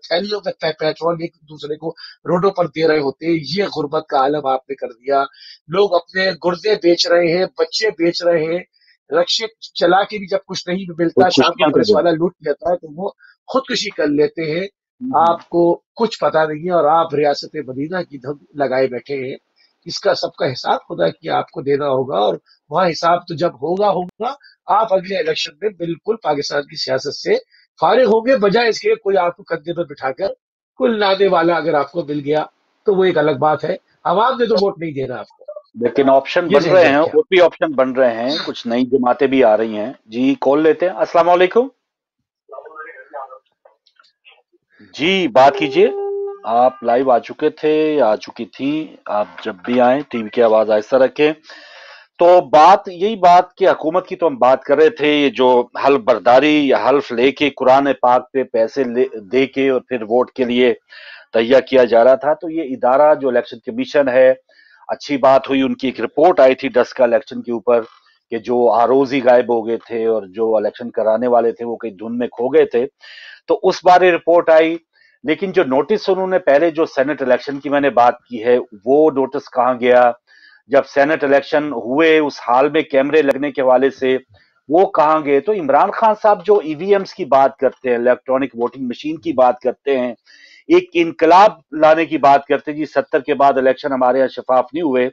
थैलियों में पेट्रोल एक दूसरे को रोडों पर दे रहे होते हैं। ये गुर्बत का आलम आपने कर दिया। लोग अपने गुर्दे बेच रहे हैं, बच्चे बेच रहे हैं, रक्शे चला के भी जब कुछ नहीं मिलता, शाम को खुदकुशियां कर पुलिस रहे वाला लूट लेता है तो वो खुदकुशी कर लेते हैं। हैं। आपको कुछ पता नहीं है और आप रियासत मदीना की धम लगाए बैठे हैं। इसका सबका हिसाब खुदा कि आपको देना होगा और वहां हिसाब तो जब होगा होगा। आप अगले इलेक्शन में बिल्कुल पाकिस्तान की सियासत से फारिग होंगे, बजाय इसके कोई आपको कंधे पर बिठाकर कुल लाने वाला अगर आपको मिल गया तो वो एक अलग बात है। आवाम ने तो वोट नहीं देना आपको, लेकिन ऑप्शन ये बन जहन रहे में हैं, रखें और भी ऑप्शन बन रहे हैं, कुछ नई जमातें भी आ रही हैं। जी कॉल लेते हैं। अस्सलाम वालेकुम जी, बात कीजिए। आप लाइव आ चुके थे, आ चुकी थी। आप जब भी आए टीवी की आवाज आहिस्ता रखें। तो बात यही बात कि हुकूमत की तो हम बात कर रहे थे, ये जो हल्फ बर्दारी या हल्फ लेके कुरान पाक पे पैसे दे के और फिर वोट के लिए तैयार किया जा रहा था। तो ये इदारा जो इलेक्शन कमीशन है, अच्छी बात हुई, उनकी एक रिपोर्ट आई थी 10 का इलेक्शन के ऊपर कि जो आरोज ही गायब हो गए थे और जो इलेक्शन कराने वाले थे वो कहीं धुन में खो गए थे। तो उस बारे रिपोर्ट आई। लेकिन जो नोटिस उन्होंने पहले जो सेनेट इलेक्शन की मैंने बात की है, वो नोटिस कहाँ गया? जब सेनेट इलेक्शन हुए उस हाल में कैमरे लगने के हवाले से वो कहाँ गए? तो इमरान खान साहब जो ईवीएम्स की बात करते हैं, इलेक्ट्रॉनिक वोटिंग मशीन की बात करते हैं, एक इनकलाब लाने की बात करते हैं जी, 70 के बाद इलेक्शन हमारे यहाँ शफाफ नहीं हुए।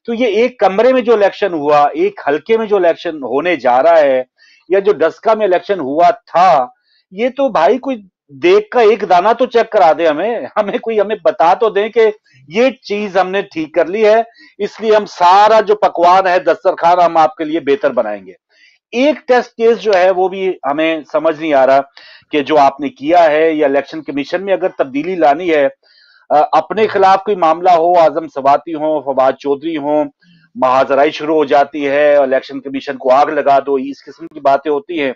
तो ये एक कमरे में जो इलेक्शन हुआ, एक हल्के में जो इलेक्शन होने जा रहा है, या जो डस्का में इलेक्शन हुआ था, ये तो भाई कोई देख का एक दाना तो चेक करा दे हमें, हमें बता तो दें कि ये चीज हमने ठीक कर ली है, इसलिए हम सारा जो पकवान है दस्तरखान हम आपके लिए बेहतर बनाएंगे। एक टेस्ट केस जो है वो भी हमें समझ नहीं आ रहा कि जो आपने किया है, या इलेक्शन कमीशन में अगर तब्दीली लानी है, अपने खिलाफ कोई मामला हो, आजम सवाती हो, फवाद चौधरी हो, महाजराई शुरू हो जाती है, इलेक्शन कमीशन को आग लगा दो, इस किस्म की बातें होती हैं।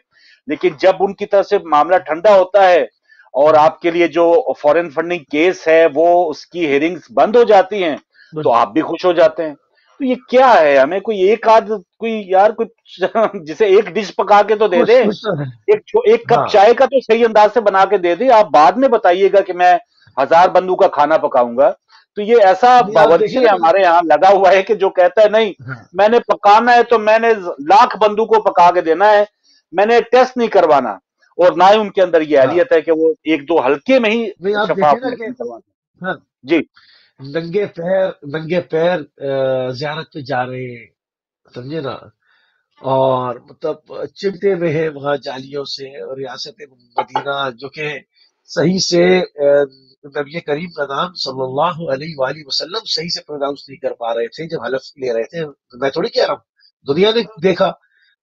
लेकिन जब उनकी तरफ से मामला ठंडा होता है और आपके लिए जो फॉरेन फंडिंग केस है वो उसकी हेयरिंग्स बंद हो जाती हैं, तो आप भी खुश हो जाते हैं। तो ये क्या है? हमें कोई एक आध कोई यार कोई जिसे एक डिश पका के तो दे दे, कुछ तो है। एक कप हाँ, चाय का तो सही अंदाज से बना के दे दे। आप बाद में बताइएगा कि मैं 1000 बंदों का खाना पकाऊंगा। तो ये ऐसा नहीं आप बावर्ची देखें ना हमारे यहाँ लगा हुआ है कि जो कहता है नहीं, हाँ, मैंने पकाना है तो मैंने लाख बंदू को पका के देना है, मैंने टेस्ट नहीं करवाना। और ना ही उनके अंदर ये हाँ, अहलियत है कि वो एक दो हल्के में ही नहीं आप देखें शफाफ ना कि इलेक्शन करवाना। हाँ, जी नंगे पैर जियारत पे जा रहे हैं, समझे ना, और मतलब चिमटे में है वहां जालियों से, और रियासत मदीना जो कि सही से नबी करीम का नाम सल्लल्लाहु अलैहि वसल्लम सही से प्रोनाउंस नहीं कर पा रहे थे जब हलफ ले रहे थे। मैं थोड़ी कह रहा हूँ, दुनिया ने देखा।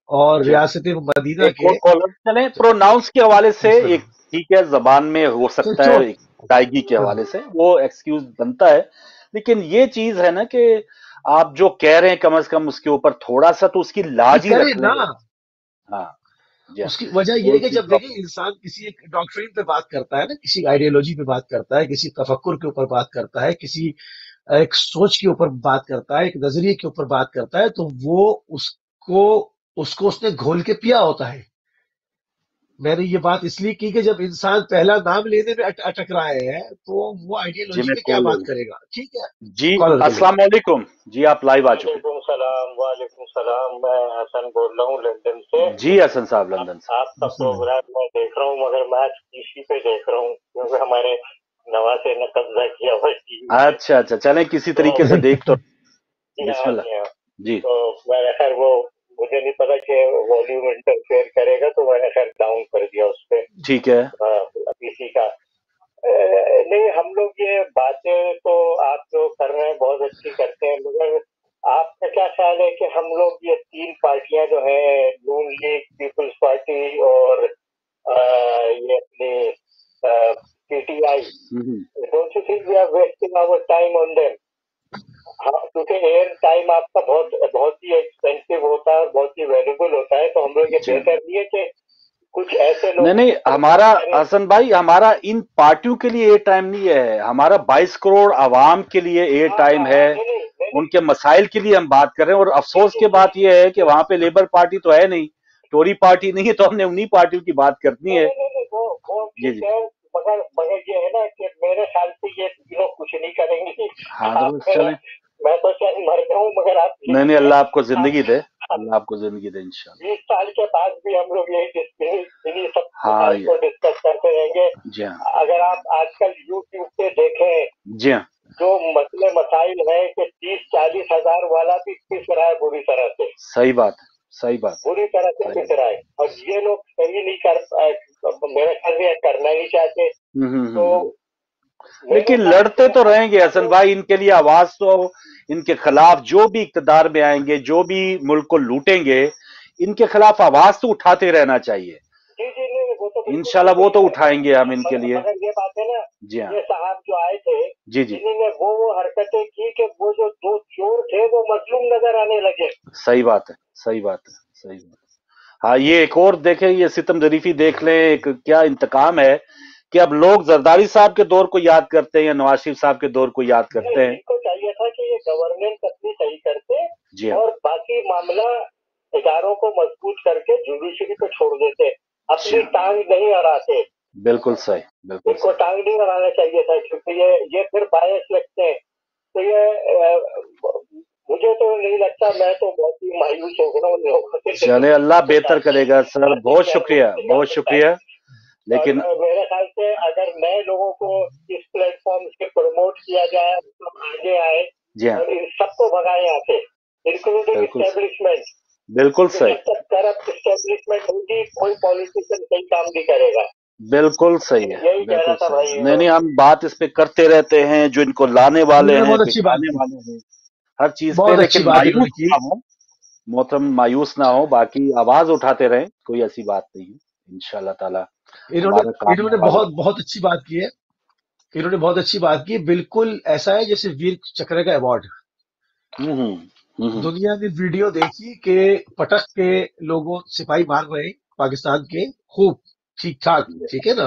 और जी, रियासत मदीना एक के और कॉलर चले प्रोनाउंस के हवाले से। एक बिस्मिल्लाह। ठीक है, जबान में हो तो सकता है, चोट एक अदायगी के हाँ, हवाले से वो एक्सक्यूज बनता है। लेकिन ये चीज है ना कि آپ جو کہہ رہے ہیں کم از کم اس کے اوپر تھوڑا سا تو اس کی لاج ہی رکھ لیں. ہاں جی. اس کی وجہ یہ ہے کہ جب دیکھیں انسان کسی ایک ڈاکٹرین پہ بات کرتا ہے نا، کسی آئیڈیالوجی پہ بات کرتا ہے، کسی تفکر کے اوپر بات کرتا ہے، کسی ایک سوچ کے اوپر بات کرتا ہے، ایک نظریے کے اوپر بات کرتا ہے، تو وہ اس نے گھول کے پیا ہوتا ہے. میں نے یہ بات اس لیے کی کہ جب انسان پہلا نام لینے میں اٹک رہا ہے تو وہ آئیڈیالوجی پہ کیا بات کرے گا. ٹھیک ہے جی. السلام علیکم جی، آپ لائیو آ چکے. وعلیکم السلام. وعلیکم السلام. میں حسن بول رہا ہوں لندن سے. جی حسن صاحب لندن سے. آپ کا پروگرام میں دیکھ رہا ہوں مگر میچ ٹی پہ دیکھ رہا ہوں کیونکہ ہمارے نواسے نے قبضہ کیا ہوا. اچھا چلیں کسی طریقے سے دیکھ تو. بسم اللہ. جی. تو میں نے خیر وہ مجھے نہیں پتا کہ والیوم انٹرفیئر کرے گا تو میں نے خیر ڈاؤن کر دیا اس پہ. ٹھیک ہے. کسی کا نہیں، ہم لوگ یہ باتیں تو آپ جو کر رہے ہیں بہت اچھی کرتے ہیں، مگر آپ کا کیا خیال ہے کہ ہم لوگ یہ تین پارٹیاں جو ہیں، نون لیگ، پیپلز پارٹی اور یہ اپنی P T I, don't you think we are wasting our time on them? کیونکہ ایئر ٹائم آپ کا بہت ہی ایکسپینسو ہوتا ہے اور بہت ہی ویلیبل ہوتا ہے، تو ہم لوگ یہ بہتر نہیں ہے کہ کچھ ایسے لوگ نہیں ہمارا حسن بھائی، ہمارا ان پارٹیوں کے لیے ایئر ٹائم نہیں ہے، ہمارا 22 کروڑ عوام کے لیے ایئر ٹائم ہے، ان کے مسائل کے لیے ہم بات کر رہے ہیں. اور افسوس کی بات یہ ہے کہ وہاں پہ لیبر پارٹی تو ہے نہیں، ٹوری پارٹی نہیں ہے، تو ہم نے انہی پارٹیوں کی بات کرنی ہے. جی جی. مگر یہ ہے نا کہ میرے خیال سے یہ لوگ کچھ نہیں کریں گے. میں تو چاہے مر جاؤں مگر آپ نہیں اللہ آپ کو زندگی دے، اللہ آپ کو زندگی دے انشاءاللہ. 20 سال کے بعد بھی ہم لوگ یہی سب کو ڈسکس کرتے رہیں گے. جی ہاں. اگر آپ آج کل یوٹیوب پہ دیکھیں، جی ہاں، جو مسائل ہیں کہ 30-40 ہزار والا بھی پس رہا ہے بری طرح سے. صحیح بات ہے، صحیح بات، بری طرح سے پس رہا ہے، اور یہ لوگ صحیح نہیں میرے خیال سے کرنا نہیں چاہتے. تو لیکن لڑتے تو رہیں گے حسن بھائی، ان کے لیے آواز تو ان کے خلاف جو بھی اقتدار میں آئیں گے، جو بھی ملک کو لوٹیں گے، ان کے خلاف آواز تو اٹھاتے رہنا چاہیے. انشاءاللہ وہ تو اٹھائیں گے ہم ان کے لیے. مگر یہ بات ہے نا، جی ہاں، یہ صاحب جو آئے تھے، جی انہوں نے وہ حرکتیں کی کہ وہ جو دو چور تھے وہ مظلوم نظر آنے لگے. صحیح بات ہے، صحیح بات ہے، صحیح بات ہے. ہاں، یہ ایک اور دیکھیں، یہ ستم ظریفی دیکھ لیں، ایک کیا انتقام ہے کہ اب لوگ زرداری صاحب کے دور کو یاد کرتے ہیں یا نواز شریف صاحب کے دور کو یاد کرتے ہیں. ان کو چاہیے تھا کہ یہ گورننس اپنی صحیح کرتے جی اور باقی معاملہ اداروں کو مضبوط کر کے جوڈیشری کو چھوڑ دیتے، اپنی ٹانگ نہیں اڑاتے. بالکل صحیح، بالکل ان کو ٹانگ نہیں اڑانا چاہیے تھا، کیونکہ یہ پھر باعث لگتے ہیں. تو یہ مجھے تو نہیں لگتا، میں تو بہت ہی مایوس ہو رہا ہوں لوگوں سے. چلے اللہ بہتر کرے گا سر، بہت شکریہ، بہت شکریہ. لیکن میرے خیال سے اگر نئے لوگوں کو اس پلیٹ فارم سے پروموٹ کیا جائے تو آگے آئے اور ان سب کو بھگائے یہاں سے، انکلوڈنگ اسٹیبلشمنٹ. بالکل صحیح. جب تک کرپٹ اسٹیبلشمنٹ ہوگی کوئی پالیٹیشین صحیح کام نہیں کرے گا. بالکل صحیح ہے، یہی کہہ رہا تھا بھائی. نہیں ہم بات اس پہ کرتے رہتے ہیں، جو ان کو لانے والے ہیں، بٹھانے والے ہیں، ہر چیز پہ. لیکن مایوس نہ ہو محترم، مایوس نہ ہو، باقی آواز اٹھاتے رہیں، کوئی ایسی بات نہیں ہے انشاءاللہ تعالی. انہوں نے بہت اچھی بات کی ہے، انہوں نے بہت اچھی بات کی. بالکل ایسا ہے جیسے ویر چکر کا ایوارڈ. دنیا نے ویڈیو دیکھی کہ پٹک کے لوگوں سپاہی مار رہے ہیں پاکستان کے، خوب ٹھیک ٹھاک، ٹھیک ہے نا.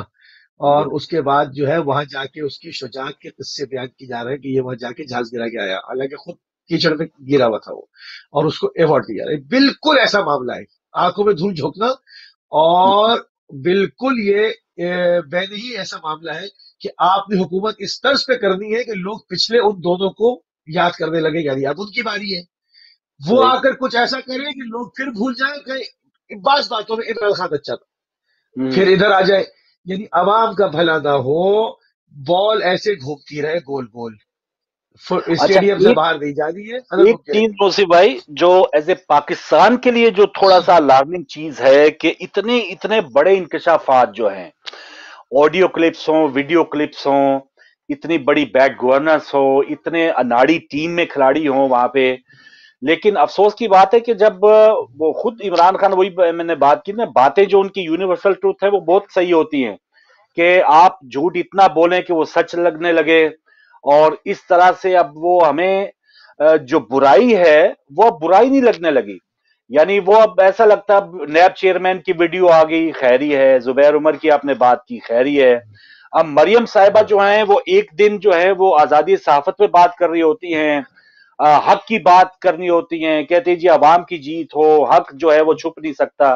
اور اس کے بعد جو ہے وہاں جا کے اس کی شجاعت کے قصے بیان کی جا رہے ہیں کہ یہ وہاں جا کے جہاز گرا کے آیا، حالانکہ خود کیچڑ میں گرا ہوا تھا وہ، اور اس کو ایوارڈ دیا. بالکل ایسا معاملہ ہے، آنکھوں میں دھول جھونکنا. اور بالکل یہ میں نہیں ایسا معاملہ ہے کہ آپ نے حکومت اس طرز پہ کرنی ہے کہ لوگ پچھلے ان دونوں کو یاد کرنے لگے، یعنی اب ان کی باری ہے، وہ آ کر کچھ ایسا کرے کہ لوگ پھر بھول جائیں کہ بعض باتوں میں عمران خان اچھا تھا، پھر ادھر آ جائے. یعنی عوام کا بھلا نہ ہو، بال ایسے گھومتی رہے گول گول، اسٹیڈیم سے باہر نہیں جانی ہے. ایک چیز موسی بھائی جو ایز اے پاکستان کے لیے جو تھوڑا سا الارمنگ چیز ہے کہ اتنے بڑے انکشافات جو ہیں، آڈیو کلپس ہوں، ویڈیو کلپس ہوں، اتنی بڑی بیک گورننس ہو، اتنے اناڑی ٹیم میں کھلاڑی ہوں وہاں پہ. لیکن افسوس کی بات ہے کہ جب وہ خود عمران خان، وہی میں نے بات کی نا، باتیں جو ان کی یونیورسل ٹروتھ ہے وہ بہت صحیح ہوتی ہیں کہ آپ جھوٹ اتنا بولیں کہ وہ سچ لگنے لگے. اور اس طرح سے اب وہ ہمیں जो बुराई है वो अब बुराई नहीं लगने लगी। यानी वो अब ऐसा लगता है नैब चेयरमैन की वीडियो आ गई, खैरी है, जुबैर उमर की आपने बात की, खैरी है। अब मरियम साहिबा जो हैं वो एक दिन जो है वो आजादी सहाफत पे बात कर रही होती हैं, हक की बात करनी होती हैं, कहते हैं जी अवाम की जीत हो, हक जो है वो छुप नहीं सकता,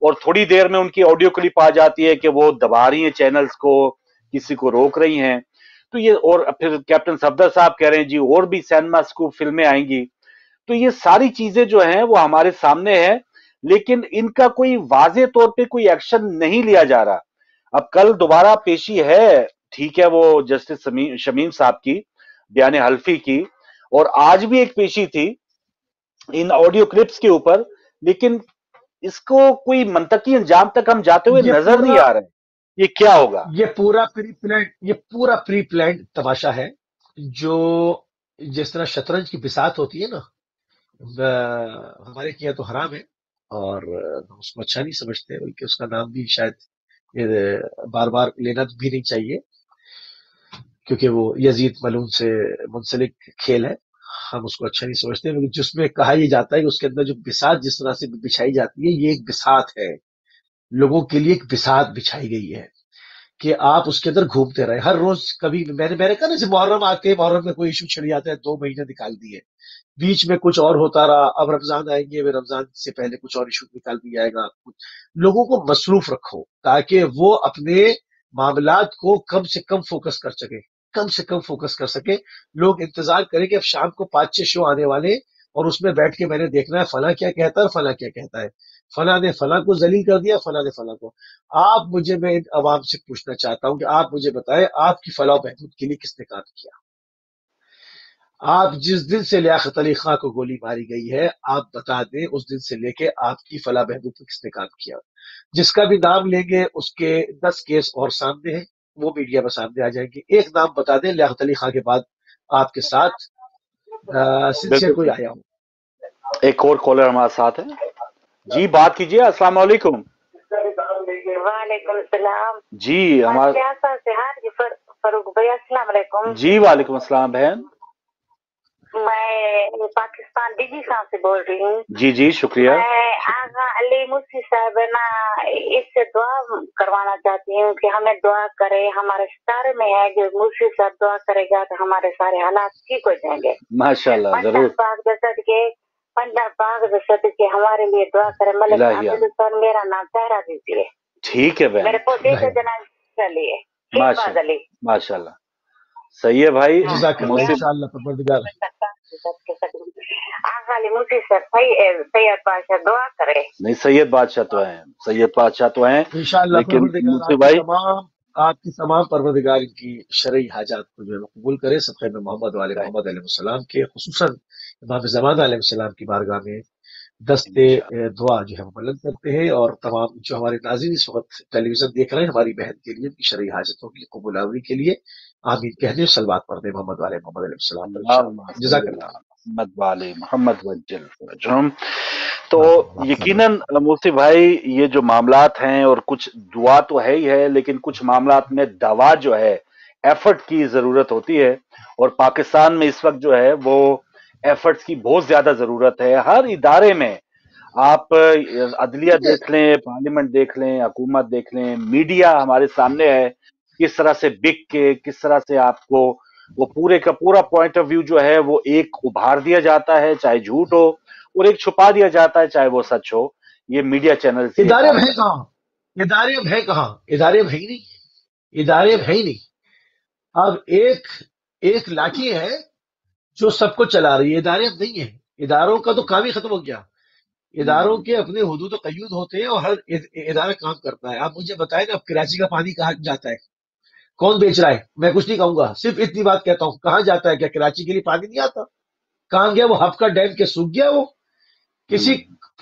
और थोड़ी देर में उनकी ऑडियो क्लिप आ जाती है कि वो दबा रही हैं चैनल्स को, किसी को रोक रही हैं। तो ये, और फिर कैप्टन सफदर साहब कह रहे हैं जी और भी सिनेमा स्कूप फिल्में आएंगी। तो ये सारी चीजें जो हैं वो हमारे सामने है, लेकिन इनका कोई वाजे तौर पे कोई एक्शन नहीं लिया जा रहा। अब कल दोबारा पेशी है, ठीक है, वो जस्टिस शमीम साहब की बयान हल्फी की, और आज भी एक पेशी थी इन ऑडियो क्लिप्स के ऊपर, लेकिन इसको कोई मंतकी अंजाम तक हम जाते हुए नजर नहीं आ रहे। ये क्या होगा? ये पूरा प्री प्लान तमाशा है। जो जिस तरह शतरंज की बिसात होती है ना, हमारे यहाँ तो हराम है और हम उसको अच्छा नहीं समझते, बल्कि उसका नाम भी शायद बार बार लेना भी नहीं चाहिए, क्योंकि वो यजीद मलून से मुंसलिक खेल है। हम उसको अच्छा नहीं समझते, लेकिन जिसमें कहा यह जाता है कि उसके अंदर जो बिसात जिस तरह से बिछाई जाती है, ये एक बिसात है, लोगों के लिए एक बिसात बिछाई गई है कि आप उसके अंदर घूमते रहे हर रोज। कभी मैंने कहा ना, जब मुहर्रम आते, मुहर्रम में कोई इशू छिड़ जाता है, 2 महीने निकाल दिए, बीच में कुछ और होता रहा, अब रमजान आएंगे, वे रमजान से पहले कुछ और इशू निकाल दिया जाएगा। लोगों को मसरूफ रखो ताकि वो अपने मामलात को कम से कम फोकस कर सके। लोग इंतजार करें कि अब शाम को 5-6 शो आने वाले, और उसमें बैठ के मैंने देखना है फला क्या कहता है, फला क्या कहता है, फला ने फला को जलील कर दिया, फला ने फला को। मैं इन अवाम से पूछना चाहता हूं कि आप मुझे बताएं, आपकी फलाह बहबूद के लिए किसने काम किया? आप जिस दिन से लियाकत अली खां को गोली मारी गई है, आप बता दें उस दिन से लेके आपकी फलाह बहबूद पे किसने काम किया? जिसका भी नाम लेंगे उसके 10 केस और सामने हैं, वो मीडिया में सामने आ जाएंगे। एक नाम बता दें लियाकत अली खां के बाद आपके साथ सिंसियर कोई आया हो। एक और कॉलर हमारे साथ है जी, बात कीजिए। अस्सलाम वालेकुम। वालेकुम सलाम जी, हमारे फरूक भाई, अस्सलाम वालेकुम। जी वालेकुम अस्सलाम बहन। मैं पाकिस्तान डीजी खान से बोल रही हूँ। जी जी शुक्रिया। मैं आगा अली मुफ्ती साहब ना इससे दुआ करवाना चाहती हूँ कि हमें दुआ करे, हमारे सितारे में है जो मुफ्ती साहब दुआ करेगा तो हमारे सारे हालात ठीक हो जाएंगे। माशाल्लाह, जरूर। पंजाब पाक के हमारे लिए दुआ करे। मलिक मेरा नाम सहरा दीजिए। ठीक है बहन। मेरे पोते के जनाब चलिए। माशाल्लाह, सही है भाई। सैयद बादशाह दुआ करे। नहीं, सैयद बादशाह तो हैं, लेकिन भाई आपकी तमाम परवरदिगार इनकी शरई हाजात को जो है कबूल करे। सबके में मोहम्मद वाले मोहम्मद अलैहिस्सलाम के, खुसूसन इमाम ज़मान अलैहिस्सलाम की बारगाह में दस्ते दुआ जो है वो बुलंद करते हैं। और तमाम जो हमारे नाज़रीन इस वक्त टेलीविजन देख रहे हैं, हमारी बहन के लिए उनकी शरई हाजतों की कबूलावरी के लिए आमीन कहने, सलवात पढ़ने मोहम्मद वाले मोहम्मद अलैहिस्सलाम। जज़ाकल्लाह। मोहम्मद वाले मोहम्मद वज्जल। तो यकीनन मुफ्ती भाई, ये जो मामलात हैं, और कुछ दुआ तो है ही है, लेकिन कुछ मामलात में दवा जो है, एफर्ट की जरूरत होती है, और पाकिस्तान में इस वक्त जो है वो एफर्ट्स की बहुत ज्यादा जरूरत है। हर इदारे में, आप अदलिया देख लें, पार्लियामेंट देख लें, हुकूमत देख लें, मीडिया हमारे सामने है, किस तरह से बिक के, किस तरह से आपको वो पूरे का पूरा पॉइंट ऑफ व्यू जो है वो एक उभार दिया जाता है, चाहे झूठ हो, और एक छुपा दिया जाता है, चाहे वो सच हो। ये मीडिया चैनल इदारे है कहाँ? इदारे अब है कहाँ? इदारे अब है ही नहीं, इदारे अब है ही नहीं। अब एक लाठी है जो सबको चला रही है, इदारे अब नहीं है। इदारों का तो काम ही खत्म हो गया। इदारों के अपने हुदूद और क़यूद होते हैं और हर इदारा काम करता है। आप मुझे बताएं ना, अब कराची का पानी कहाँ जाता है? कौन बेच रहा है? मैं कुछ नहीं कहूंगा, सिर्फ इतनी बात कहता हूं, कहाँ जाता है? क्या कराची के लिए पानी नहीं आता? कहाँ गया वो? हफ्का डैम के सूख गया वो?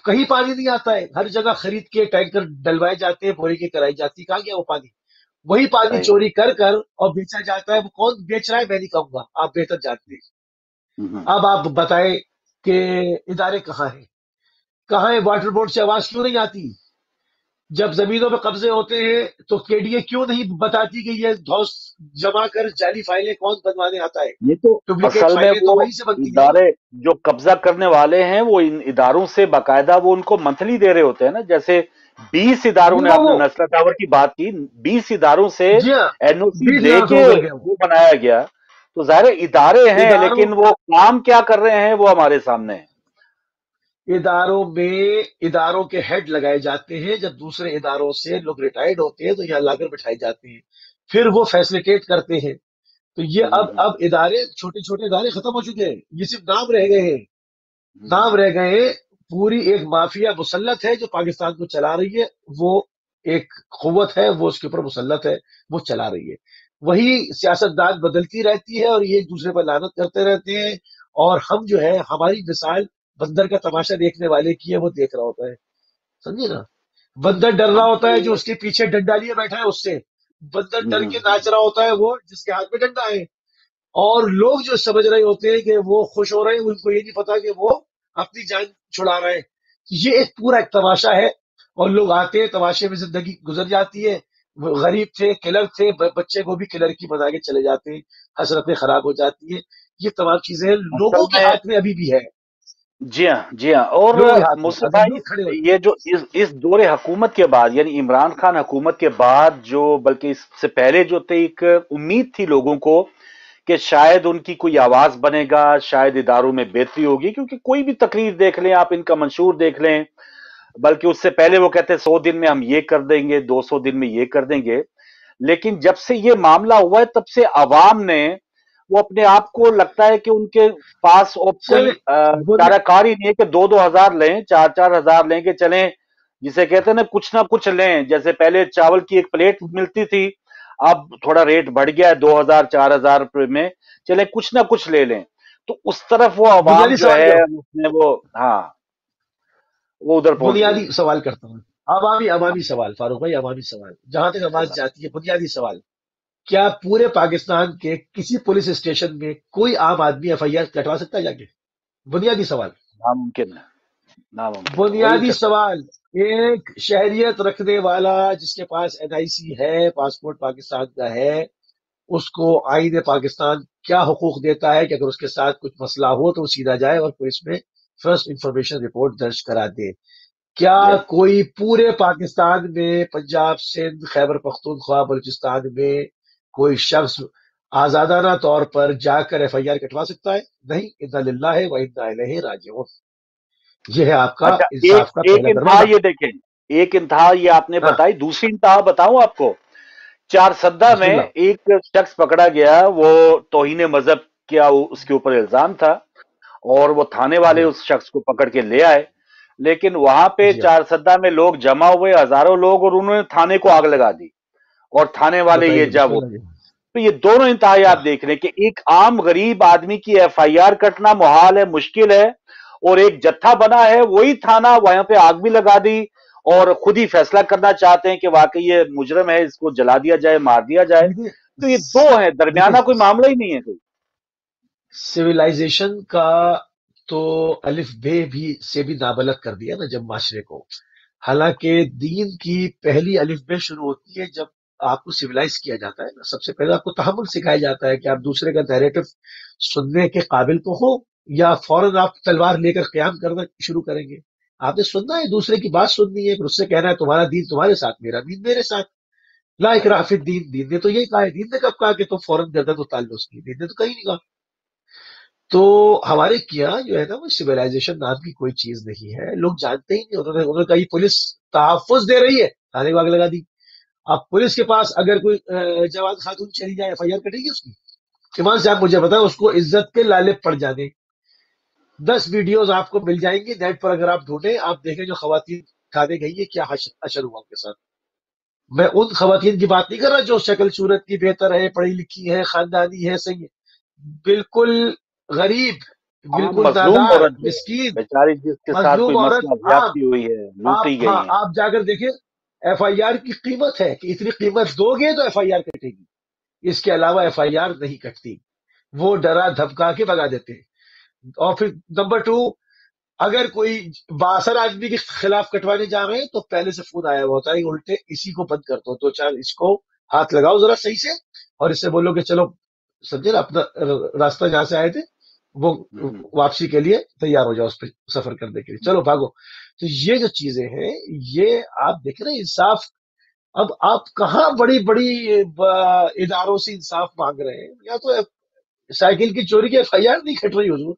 कहीं पानी नहीं आता है। हर जगह खरीद के टैंकर डलवाए जाते हैं, बोरी के कराई जाती है, कहाँ गया वो पानी? वही पानी चोरी कर और बेचा जाता है। वो कौन बेच रहा है मैं नहीं कहूंगा, आप बेहतर जानते हैं। अब आप बताएं कि इदारे कहाँ हैं? कहाँ है? वाटर बोर्ड से आवाज क्यों नहीं आती? جب زمینوں پہ قبضے ہوتے ہیں تو کے ڈی اے کیوں نہیں بتاتی کہ یہ دھوس جمع کر جعلی فائلیں کون بنوانے آتا ہے؟ یہ تو ڈپلیکیٹ اصل میں فائلیں تو وہ وہیں سے بنتی ہیں نا۔ ادارے جو قبضہ کرنے والے ہیں وہ ان اداروں سے باقاعدہ وہ ان کو منتھلی دے رہے ہوتے ہیں نا، جیسے 20 اداروں نے، آپ نے وہ نسلا ٹاور کی بات کی، 20 اداروں سے جی ہاں، این او سی 20 لے ہزار سے کے ہو کر گیا وہ وہ بنایا گیا، تو ظاہر ادارے ہیں اداروں لیکن وہ کام کیا کر رہے ہیں وہ ہمارے سامنے ہے۔ اداروں کے ہیڈ لگائے جاتے ہیں، جب دوسرے اداروں سے لوگ ریٹائرڈ ہوتے ہیں تو یہاں لا کر بٹھائے جاتے ہیں، پھر وہ فیسلیٹیٹ کرتے ہیں۔ تو یہ اب ادارے، چھوٹے چھوٹے ادارے ختم ہو چکے ہیں، یہ صرف نام رہ گئے ہیں، نام رہ گئے ہیں۔ پوری ایک مافیا مسلط ہے جو پاکستان کو چلا رہی ہے، وہ ایک قوت ہے، وہ اس کے اوپر مسلط ہے، وہ چلا رہی ہے۔ وہی سیاستدان بدلتی رہتی ہے اور یہ ایک دوسرے پر لعنت کرتے رہتے ہیں، اور ہم جو ہے، ہماری مثال بندر کا تماشا دیکھنے والے کی ہے، وہ دیکھ رہا ہوتا ہے، سمجھے نا؟ بندر ڈر رہا ہم ہوتا ہے جو تو اس کے پیچھے ڈنڈا لیے بیٹھا ہے اس سے، بندر ڈر کے ناچ رہا ہوتا ہے وہ جس کے ہاتھ میں ڈنڈا ہے، اور لوگ جو سمجھ رہے ہوتے ہیں کہ وہ خوش ہو رہے ہیں، ان کو یہ نہیں پتا کہ وہ اپنی جان چھڑا رہے ہیں۔ یہ ایک پورا ایک تماشا ہے، اور لوگ آتے ہیں، تماشے میں زندگی گزر جاتی ہے۔ وہ غریب تھے، کلر تھے، بچے کو بھی کلر کی بنا کے چلے جاتے ہیں، حسرتیں خراب ہو جاتی ہیں۔ یہ تمام چیزیں اصل لوگوں کے میں، ہاتھ میں ابھی بھی ہے، جی ہاں جی ہاں، اور لوگوں کے ہاتھ میں مصطفی اگر لوگ کھڑے ہو بھائی، جائیں۔ یہ جو اس دور حکومت کے بعد، یعنی عمران خان حکومت کے بعد، جو بلکہ اس سے پہلے جو تھے، ایک امید تھی لوگوں کو کہ شاید ان کی کوئی آواز بنے گا، شاید اداروں میں بہتری ہوگی، کیونکہ کوئی بھی تقریر دیکھ لیں آپ، ان کا منشور دیکھ لیں، بلکہ اس سے پہلے وہ کہتے ہیں 100 دن میں ہم یہ کر دیں گے، 200 دن میں یہ کر دیں گے، لیکن جب سے یہ معاملہ ہوا ہے تب سے عوام نے، وہ اپنے آپ کو لگتا ہے کہ ان کے پاس اب کوئی چلے چارہ کار ہی نہیں ہے کہ 2,000 لیں، 4,000 لیں کہ چلیں، جسے کہتے ہیں نا کچھ نہ کچھ لیں، جیسے پہلے چاول کی ایک پلیٹ ملتی تھی، اب تھوڑا ریٹ بڑھ گیا ہے 2,000 4,000 روپے میں، چلیں کچھ نہ کچھ لے لیں، تو اس طرف وہ عوام بنیادی جو سوال ہے کرو، اس میں وہ، ہاں، وہ ادھر پہنچ گئی بنیادی سوال کرتا ہوں، عوامی سوال، فاروق بھائی، عوامی سوال جہاں تک آواز ہے۔ جاتی ہے، بنیادی سوال: کیا پورے پاکستان کے کسی پولیس اسٹیشن میں کوئی عام آدمی ایف آئی آر کٹوا سکتا ہے جا کے؟ بنیادی سوال، ناممکن ہے، ناممکن ہے، وہی بنیادی چکر۔ سوال۔ ایک شہریت رکھنے والا جس کے پاس این آئی سی ہے، پاسپورٹ پاکستان کا ہے، اس کو آئین پاکستان کیا حقوق دیتا ہے کہ اگر اس کے ساتھ کچھ مسئلہ ہو تو وہ سیدھا جائے اور پولیس میں فرسٹ انفارمیشن رپورٹ درج کرا دے؟ کیا Yes۔ کوئی پورے پاکستان میں، پنجاب، سندھ، خیبر پختونخوا، بلوچستان میں کوئی شخص آزادانہ طور پر جا کر ایف آئی آر کٹوا سکتا ہے؟ نہیں۔ انا للہ و انا الیہ راجعون۔ یہ ہے آپ کا اچھا، انصاف کا ایک پہلا انتہا دروازہ۔ یہ دیکھیں، ایک انتہا یہ آپ نے ہاں، بتائی، دوسری انتہا بتاؤں آپ کو؟ چارسدہ بسم میں اللہ۔ ایک شخص پکڑا گیا، وہ توہین مذہب کیا اس کے اوپر الزام تھا، اور وہ تھانے جی والے ہاں، اس شخص کو پکڑ کے لے آئے، لیکن وہاں پہ جی ہاں، چارسدہ میں لوگ جمع ہوئے، ہزاروں لوگ، اور انہوں نے تھانے کو آگ لگا دی، اور تھانے والے یہ بتائیے، جا بسم وہ، اللہ جی۔ تو یہ دونوں انتہائی کیا آپ دیکھ رہے ہیں کہ ایک عام غریب آدمی کی ایف آئی آر کٹنا محال ہے، مشکل ہے، اور ایک جتھا بنا ہے، وہی تھانہ وہاں پہ آگ بھی لگا دی، اور خود ہی فیصلہ کرنا چاہتے ہیں کہ واقعی یہ مجرم ہے، اس کو جلا دیا جائے، مار دیا جائے، دیکھیے تو یہ دو ہیں، دیکھیے درمیانہ کوئی معاملہ ہی نہیں ہے کوئی۔ سویلائزیشن کا تو الف بے بھی سے بھی نابلد کر دیا نا جب معاشرے کو۔ حالانکہ دین کی پہلی الف بے شروع ہوتی ہے جب آپ کو سویلائز کیا جاتا ہے نا، سب سے پہلے آپ کو تحمل سکھایا جاتا ہے کہ آپ دوسرے کا نیریٹو سننے کے قابل تو ہو، یا فوراً آپ تلوار لے کر قیام کرنا شروع کریں گے؟ آپ نے سننا ہے، دوسرے کی بات سننی ہے، پھر اس سے کہنا ہے تمہارا دین تمہارے ساتھ، میرا دین میرے ساتھ، لا اکراہ فی الدین۔ دین نے تو یہی کہا ہے، دین نے کب کہا کہ تم فوراً گردن اتار لو اس کی؟ دین نے تو کہیں نہیں کہا۔ تو ہمارے کیا جو ہے نا، وہ سویلائزیشن نام کی کوئی چیز نہیں ہے، لوگ جانتے ہی نہیں۔ انہوں نے کہا یہ پولیس تحفظ دے رہی ہے، تھانے کو آگ لگا دی۔ اب پولیس کے پاس اگر کوئی جوان خاتون چلی جائے، ایف آئی آر کٹے گی اس کی؟ ایمان سے آپ مجھے بتائیں، اس کو عزت کے لالے پڑ جانے۔ 10 ویڈیوز آپ کو مل جائیں گی نیٹ پر، اگر آپ ڈھونڈیں، آپ دیکھیں جو خواتین تھانے گئی ہے کیا حشر ہوا ان کے ساتھ۔ میں ان خواتین کی بات نہیں کر رہا جو شکل صورت کی بہتر ہے، پڑھی لکھی ہے، خاندانی ہے، صحیح ہے، بالکل غریب، عام بالکل مظلوم نادار، عورت جو ہے مسکین، بیچاری، جس کے ساتھ مظلوم کوئی عورت، مسئلہ عام۔ زیادتی ہوئی ہے، لوٹی ہاں، گئی ہیں۔ آپ جا کر دیکھیں، ایف آئی آر کی قیمت ہے کہ اتنی قیمت دو گے تو ایف آئی آر کٹے گی، اس کے علاوہ ایف آئی آر نہیں کٹتی۔ وہ ڈرا دھمکا کے بگا دیتے ہیں۔ اور پھر نمبر 2، اگر کوئی باثر آدمی کے خلاف کٹوانے جا رہے ہیں تو پہلے سے فون آیا ہوا ہوتا ہے الٹے اسی کو بند کر دو، تو چار اس کو ہاتھ لگاؤ ذرا صحیح سے، اور اس سے بولو کہ چلو سمجھے نا اپنا راستہ جہاں سے آئے تھے وہ واپسی کے لیے تیار ہو جاؤ، اس پہ سفر کرنے کے لیے چلو بھاگو۔ تو یہ جو چیزیں ہیں یہ آپ دیکھ رہے ہیں انصاف، اب آپ کہاں بڑی بڑی اداروں سے انصاف مانگ رہے ہیں؟ یا تو سائیکل کی چوری کی ایف آئی آر نہیں کٹ رہی حضور،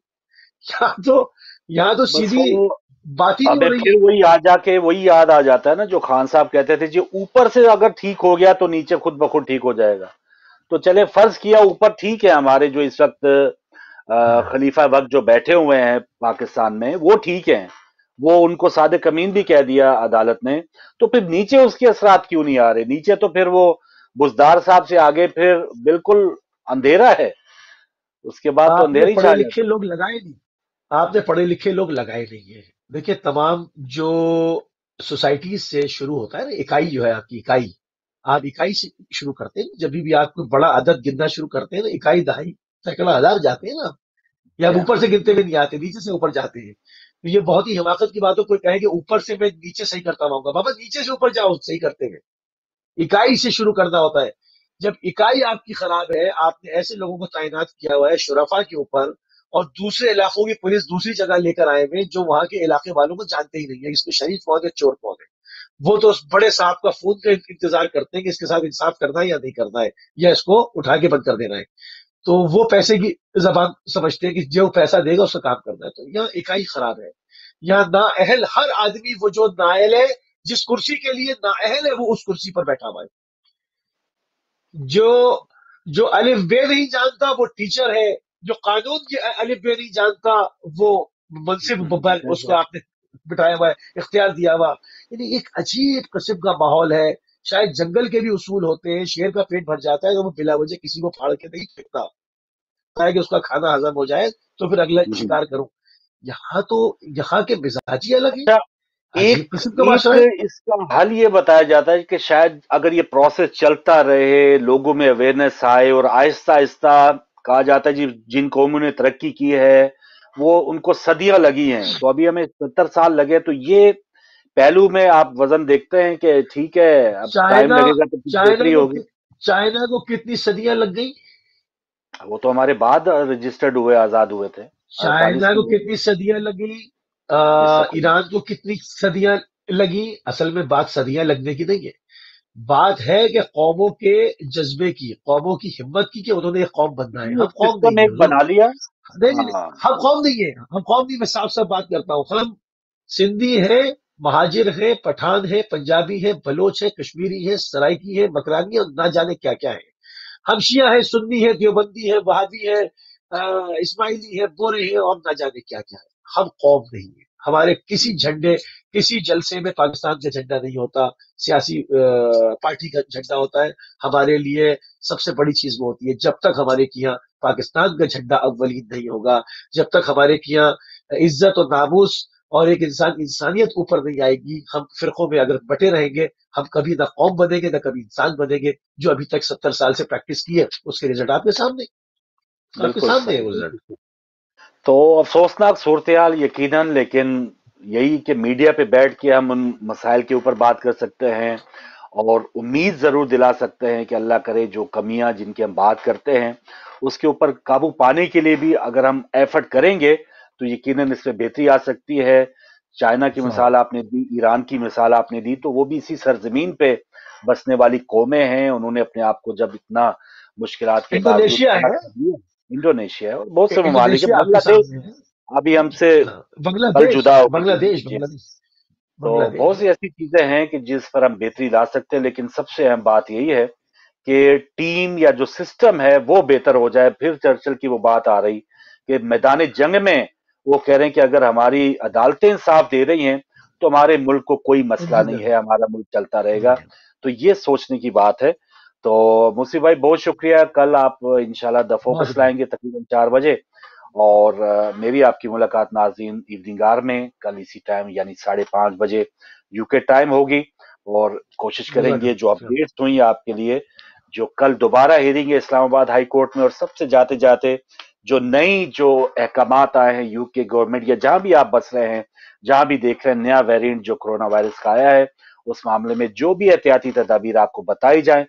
یہاں تو بس سیدھی وہ بات ہی نہیں ابھی ہو رہی پھر وہی یاد آ جاتا ہے نا جو خان صاحب کہتے تھے، جی اوپر سے اگر ٹھیک ہو گیا تو نیچے خود بخود ٹھیک ہو جائے گا۔ تو چلے فرض کیا اوپر ٹھیک ہے، ہمارے جو اس وقت خلیفہ وقت جو بیٹھے ہوئے ہیں پاکستان میں وہ ٹھیک ہیں، وہ ان کو صادق امین بھی کہہ دیا عدالت نے، تو پھر نیچے اس کے اثرات کیوں نہیں آ رہے؟ نیچے تو پھر وہ بزدار صاحب سے آگے پھر بالکل اندھیرا ہے، اس کے بعد تو آپ نے اندھیرا ہی پڑھے چھا لکھے جاتا لوگ لگائے نہیں، آپ نے پڑھے لکھے لوگ لگائے نہیں ہیں۔ دیکھیں تمام جو سوسائٹیز سے شروع ہوتا ہے نا، اکائی جو ہے آپ کی اکائی، آپ اکائی سے شروع کرتے ہیں، جب بھی آپ کوئی بڑا عدد گننا شروع کرتے ہیں نا، اکائی دہائی سینکڑا ہزار جاتے ہیں نا، یا آپ ہے۔ اوپر سے گنتے ہوئے نہیں آتے، نیچے سے اوپر جاتے ہیں۔ تو یہ بہت ہی حماقت کی بات ہے کوئی کہے کہ اوپر سے میں نیچے صحیح کرتا رہوں گا، بابا نیچے سے اوپر جاؤ صحیح کرتے ہوئے، اکائی سے شروع کرنا ہوتا ہے۔ جب اکائی آپ کی خراب ہے، آپ نے ایسے لوگوں کو تعینات کیا ہوا ہے شرفا کے اوپر، اور دوسرے علاقوں کی پولیس دوسری جگہ لے کر آئے ہوئے جو وہاں کے علاقے والوں کو جانتے ہی نہیں ہے اس میں شریف کون ہے چور کون ہے، وہ تو اس بڑے صاحب کا فون کا انتظار کرتے ہیں کہ اس کے ساتھ انصاف کرنا ہے یا نہیں کرنا ہے، یا اس کو اٹھا کے بند کر دینا ہے۔ تو وہ پیسے کی زبان سمجھتے ہیں کہ جو پیسہ دے گا اس کا کام کرنا ہے۔ تو یہاں اکائی خراب ہے، یہاں نااہل ہر آدمی، وہ جو نااہل ہے جس کرسی کے لیے نااہل ہے وہ اس کرسی پر بیٹھا ہوا ہے، جو الف بے نہیں جانتا وہ ٹیچر ہے، جو قانون کی الف بے نہیں جانتا وہ منصب اس کو آپ نے بٹھایا ہوا ہے، اختیار دیا ہوا، یعنی ایک عجیب قسم کا ماحول ہے۔ شاید جنگل کے بھی اصول ہوتے ہیں، شیر کا پیٹ بھر جاتا ہے تو وہ بلا وجہ کسی کو پھاڑ کے نہیں پھینکتا ہے کہ اس کا کھانا ہضم ہو جائے تو پھر اگلا شکار کروں۔ یہاں تو یہاں کے مزاج ہی الگ ہے، اچھا، عجیب ایک قسم کا ایک معاشرہ ہے۔ اس کا حل یہ بتایا جاتا ہے کہ شاید اگر یہ پروسیس چلتا رہے، لوگوں میں اویئرنیس آئے اور آہستہ آہستہ کہا جاتا ہے جی جن قوموں نے ترقی کی ہے وہ ان کو صدیاں لگی ہیں، تو ابھی ہمیں 70 سال لگے، تو یہ پہلو میں آپ وزن دیکھتے ہیں کہ ٹھیک ہے اب ٹائم چائنا لگے گا تو پھر چائنا بہتری کو ہوگی۔ چائنا کو کتنی صدیاں لگ گئی، وہ تو ہمارے بعد رجسٹرڈ ہوئے، آزاد ہوئے تھے، چائنا 48 کو میں ہوئے کتنی صدیاں لگی، تھے۔ ایران کو کتنی صدیاں لگی۔ اصل میں بات صدیاں لگنے کی نہیں ہے، بات ہے کہ قوموں کے جذبے کی، قوموں کی ہمت کی کہ انہوں نے ایک قوم بننا ہے۔ یہ ہم قوم سسٹم نہیں ہے ایک حضور، بنا لیا۔ نہیں نہیں ہاں، ہم قوم نہیں ہے، ہم قوم نہیں، میں صاف صاف بات کرتا ہوں، ہم سندھی ہے، مہاجر ہے، پٹھان ہے، پنجابی ہے، بلوچ ہے، کشمیری ہے، سرائکی ہے، مکرانی اور نہ جانے کیا کیا ہے، ہم شیعہ ہے، سنی ہے، دیوبندی ہے، وہابی ہے، اسماعیلی ہے، بورے ہیں اور نہ جانے کیا کیا ہے، ہم قوم نہیں ہے۔ ہمارے کسی جھنڈے، کسی جلسے میں پاکستان کا جھنڈا نہیں ہوتا، سیاسی پارٹی کا جھنڈا ہوتا ہے، ہمارے لیے سب سے بڑی چیز وہ ہوتی ہے جب تک ہمارے یہاں پاکستان کا جھنڈا اولین نہیں ہوگا، جب تک ہمارے یہاں عزت و ناموس اور ایک انسانیت اوپر نہیں آئے گی، ہم فرقوں میں اگر بٹے رہیں گے ہم کبھی نہ قوم بنیں گے نہ کبھی انسان بنیں گے۔ جو ابھی تک 70 سال سے پریکٹس کی ہے اس کے رزلٹ آپ کے سامنے، آپ کے بالکل سامنے ہے صحیح، وہ رزلٹ۔ بالکل۔ تو افسوسناک صورتحال یقیناً، لیکن یہی کہ میڈیا پہ بیٹھ کے ہم ان مسائل کے اوپر بات کر سکتے ہیں اور امید ضرور دلا سکتے ہیں کہ اللہ کرے جو کمیاں جن کی ہم بات کرتے ہیں اس کے اوپر قابو پانے کے لیے بھی اگر ہم ایفرٹ کریں گے تو یقیناً اس میں بہتری آ سکتی ہے۔ چائنا کی مثال آپ نے دی، ایران کی مثال آپ نے دی، تو وہ بھی اسی سرزمین پہ بسنے والی قومیں ہیں، انہوں نے اپنے آپ کو جب اتنا مشکلات کے باوجود انڈونیشیا کھڑا ہے، کر دیا۔ انڈونیشیا ہے اور بہت سے ممالک ہیں، انڈونیشیا آپ کے بنگلہ دیش سامنے ہے، ابھی ہم سے بنگلہ کل دیش، جدا ہو کے بنگلہ گئی دیش، جی۔ بنگلہ دیش، تو بنگلہ دیش۔ بہت سی ایسی چیزیں ہیں کہ جس پر ہم بہتری لا سکتے ہیں، لیکن سب سے اہم بات یہی ہے کہ ٹیم یا جو سسٹم ہے وہ بہتر ہو جائے۔ پھر چرچل کی وہ بات آ رہی کہ میدان جنگ میں وہ کہہ رہے ہیں کہ اگر ہماری عدالتیں انصاف دے رہی ہیں تو ہمارے ملک کو کوئی مسئلہ نہیں ہے، ہمارا ملک چلتا رہے گا۔ تو یہ سوچنے کی بات ہے۔ تو موسی بھائی بہت شکریہ، کل آپ انشاءاللہ دا بہت فوکس شکریہ، لائیں گے تقریباً 4 بجے، اور میری آپ کی ملاقات ناظرین ایوننگ آر میں کل اسی ٹائم یعنی 5:30 بجے یو کے ٹائم ہوگی، اور کوشش کریں جزاک گے جو اللہ، اپڈیٹس ہوئی آپ کے لیے، جو کل دوبارہ ہیرنگ ہے اسلام آباد ہائی کورٹ میں، اور سب سے جاتے جاتے जो नई जो अहकामात आए हैं यूके गवर्नमेंट या जहां भी आप बस रहे हैं, जहां भी देख रहे हैं नया वेरिएंट जो कोरोना वायरस का आया है, उस मामले में जो भी एहतियाती तदाबीर आपको बताई जाए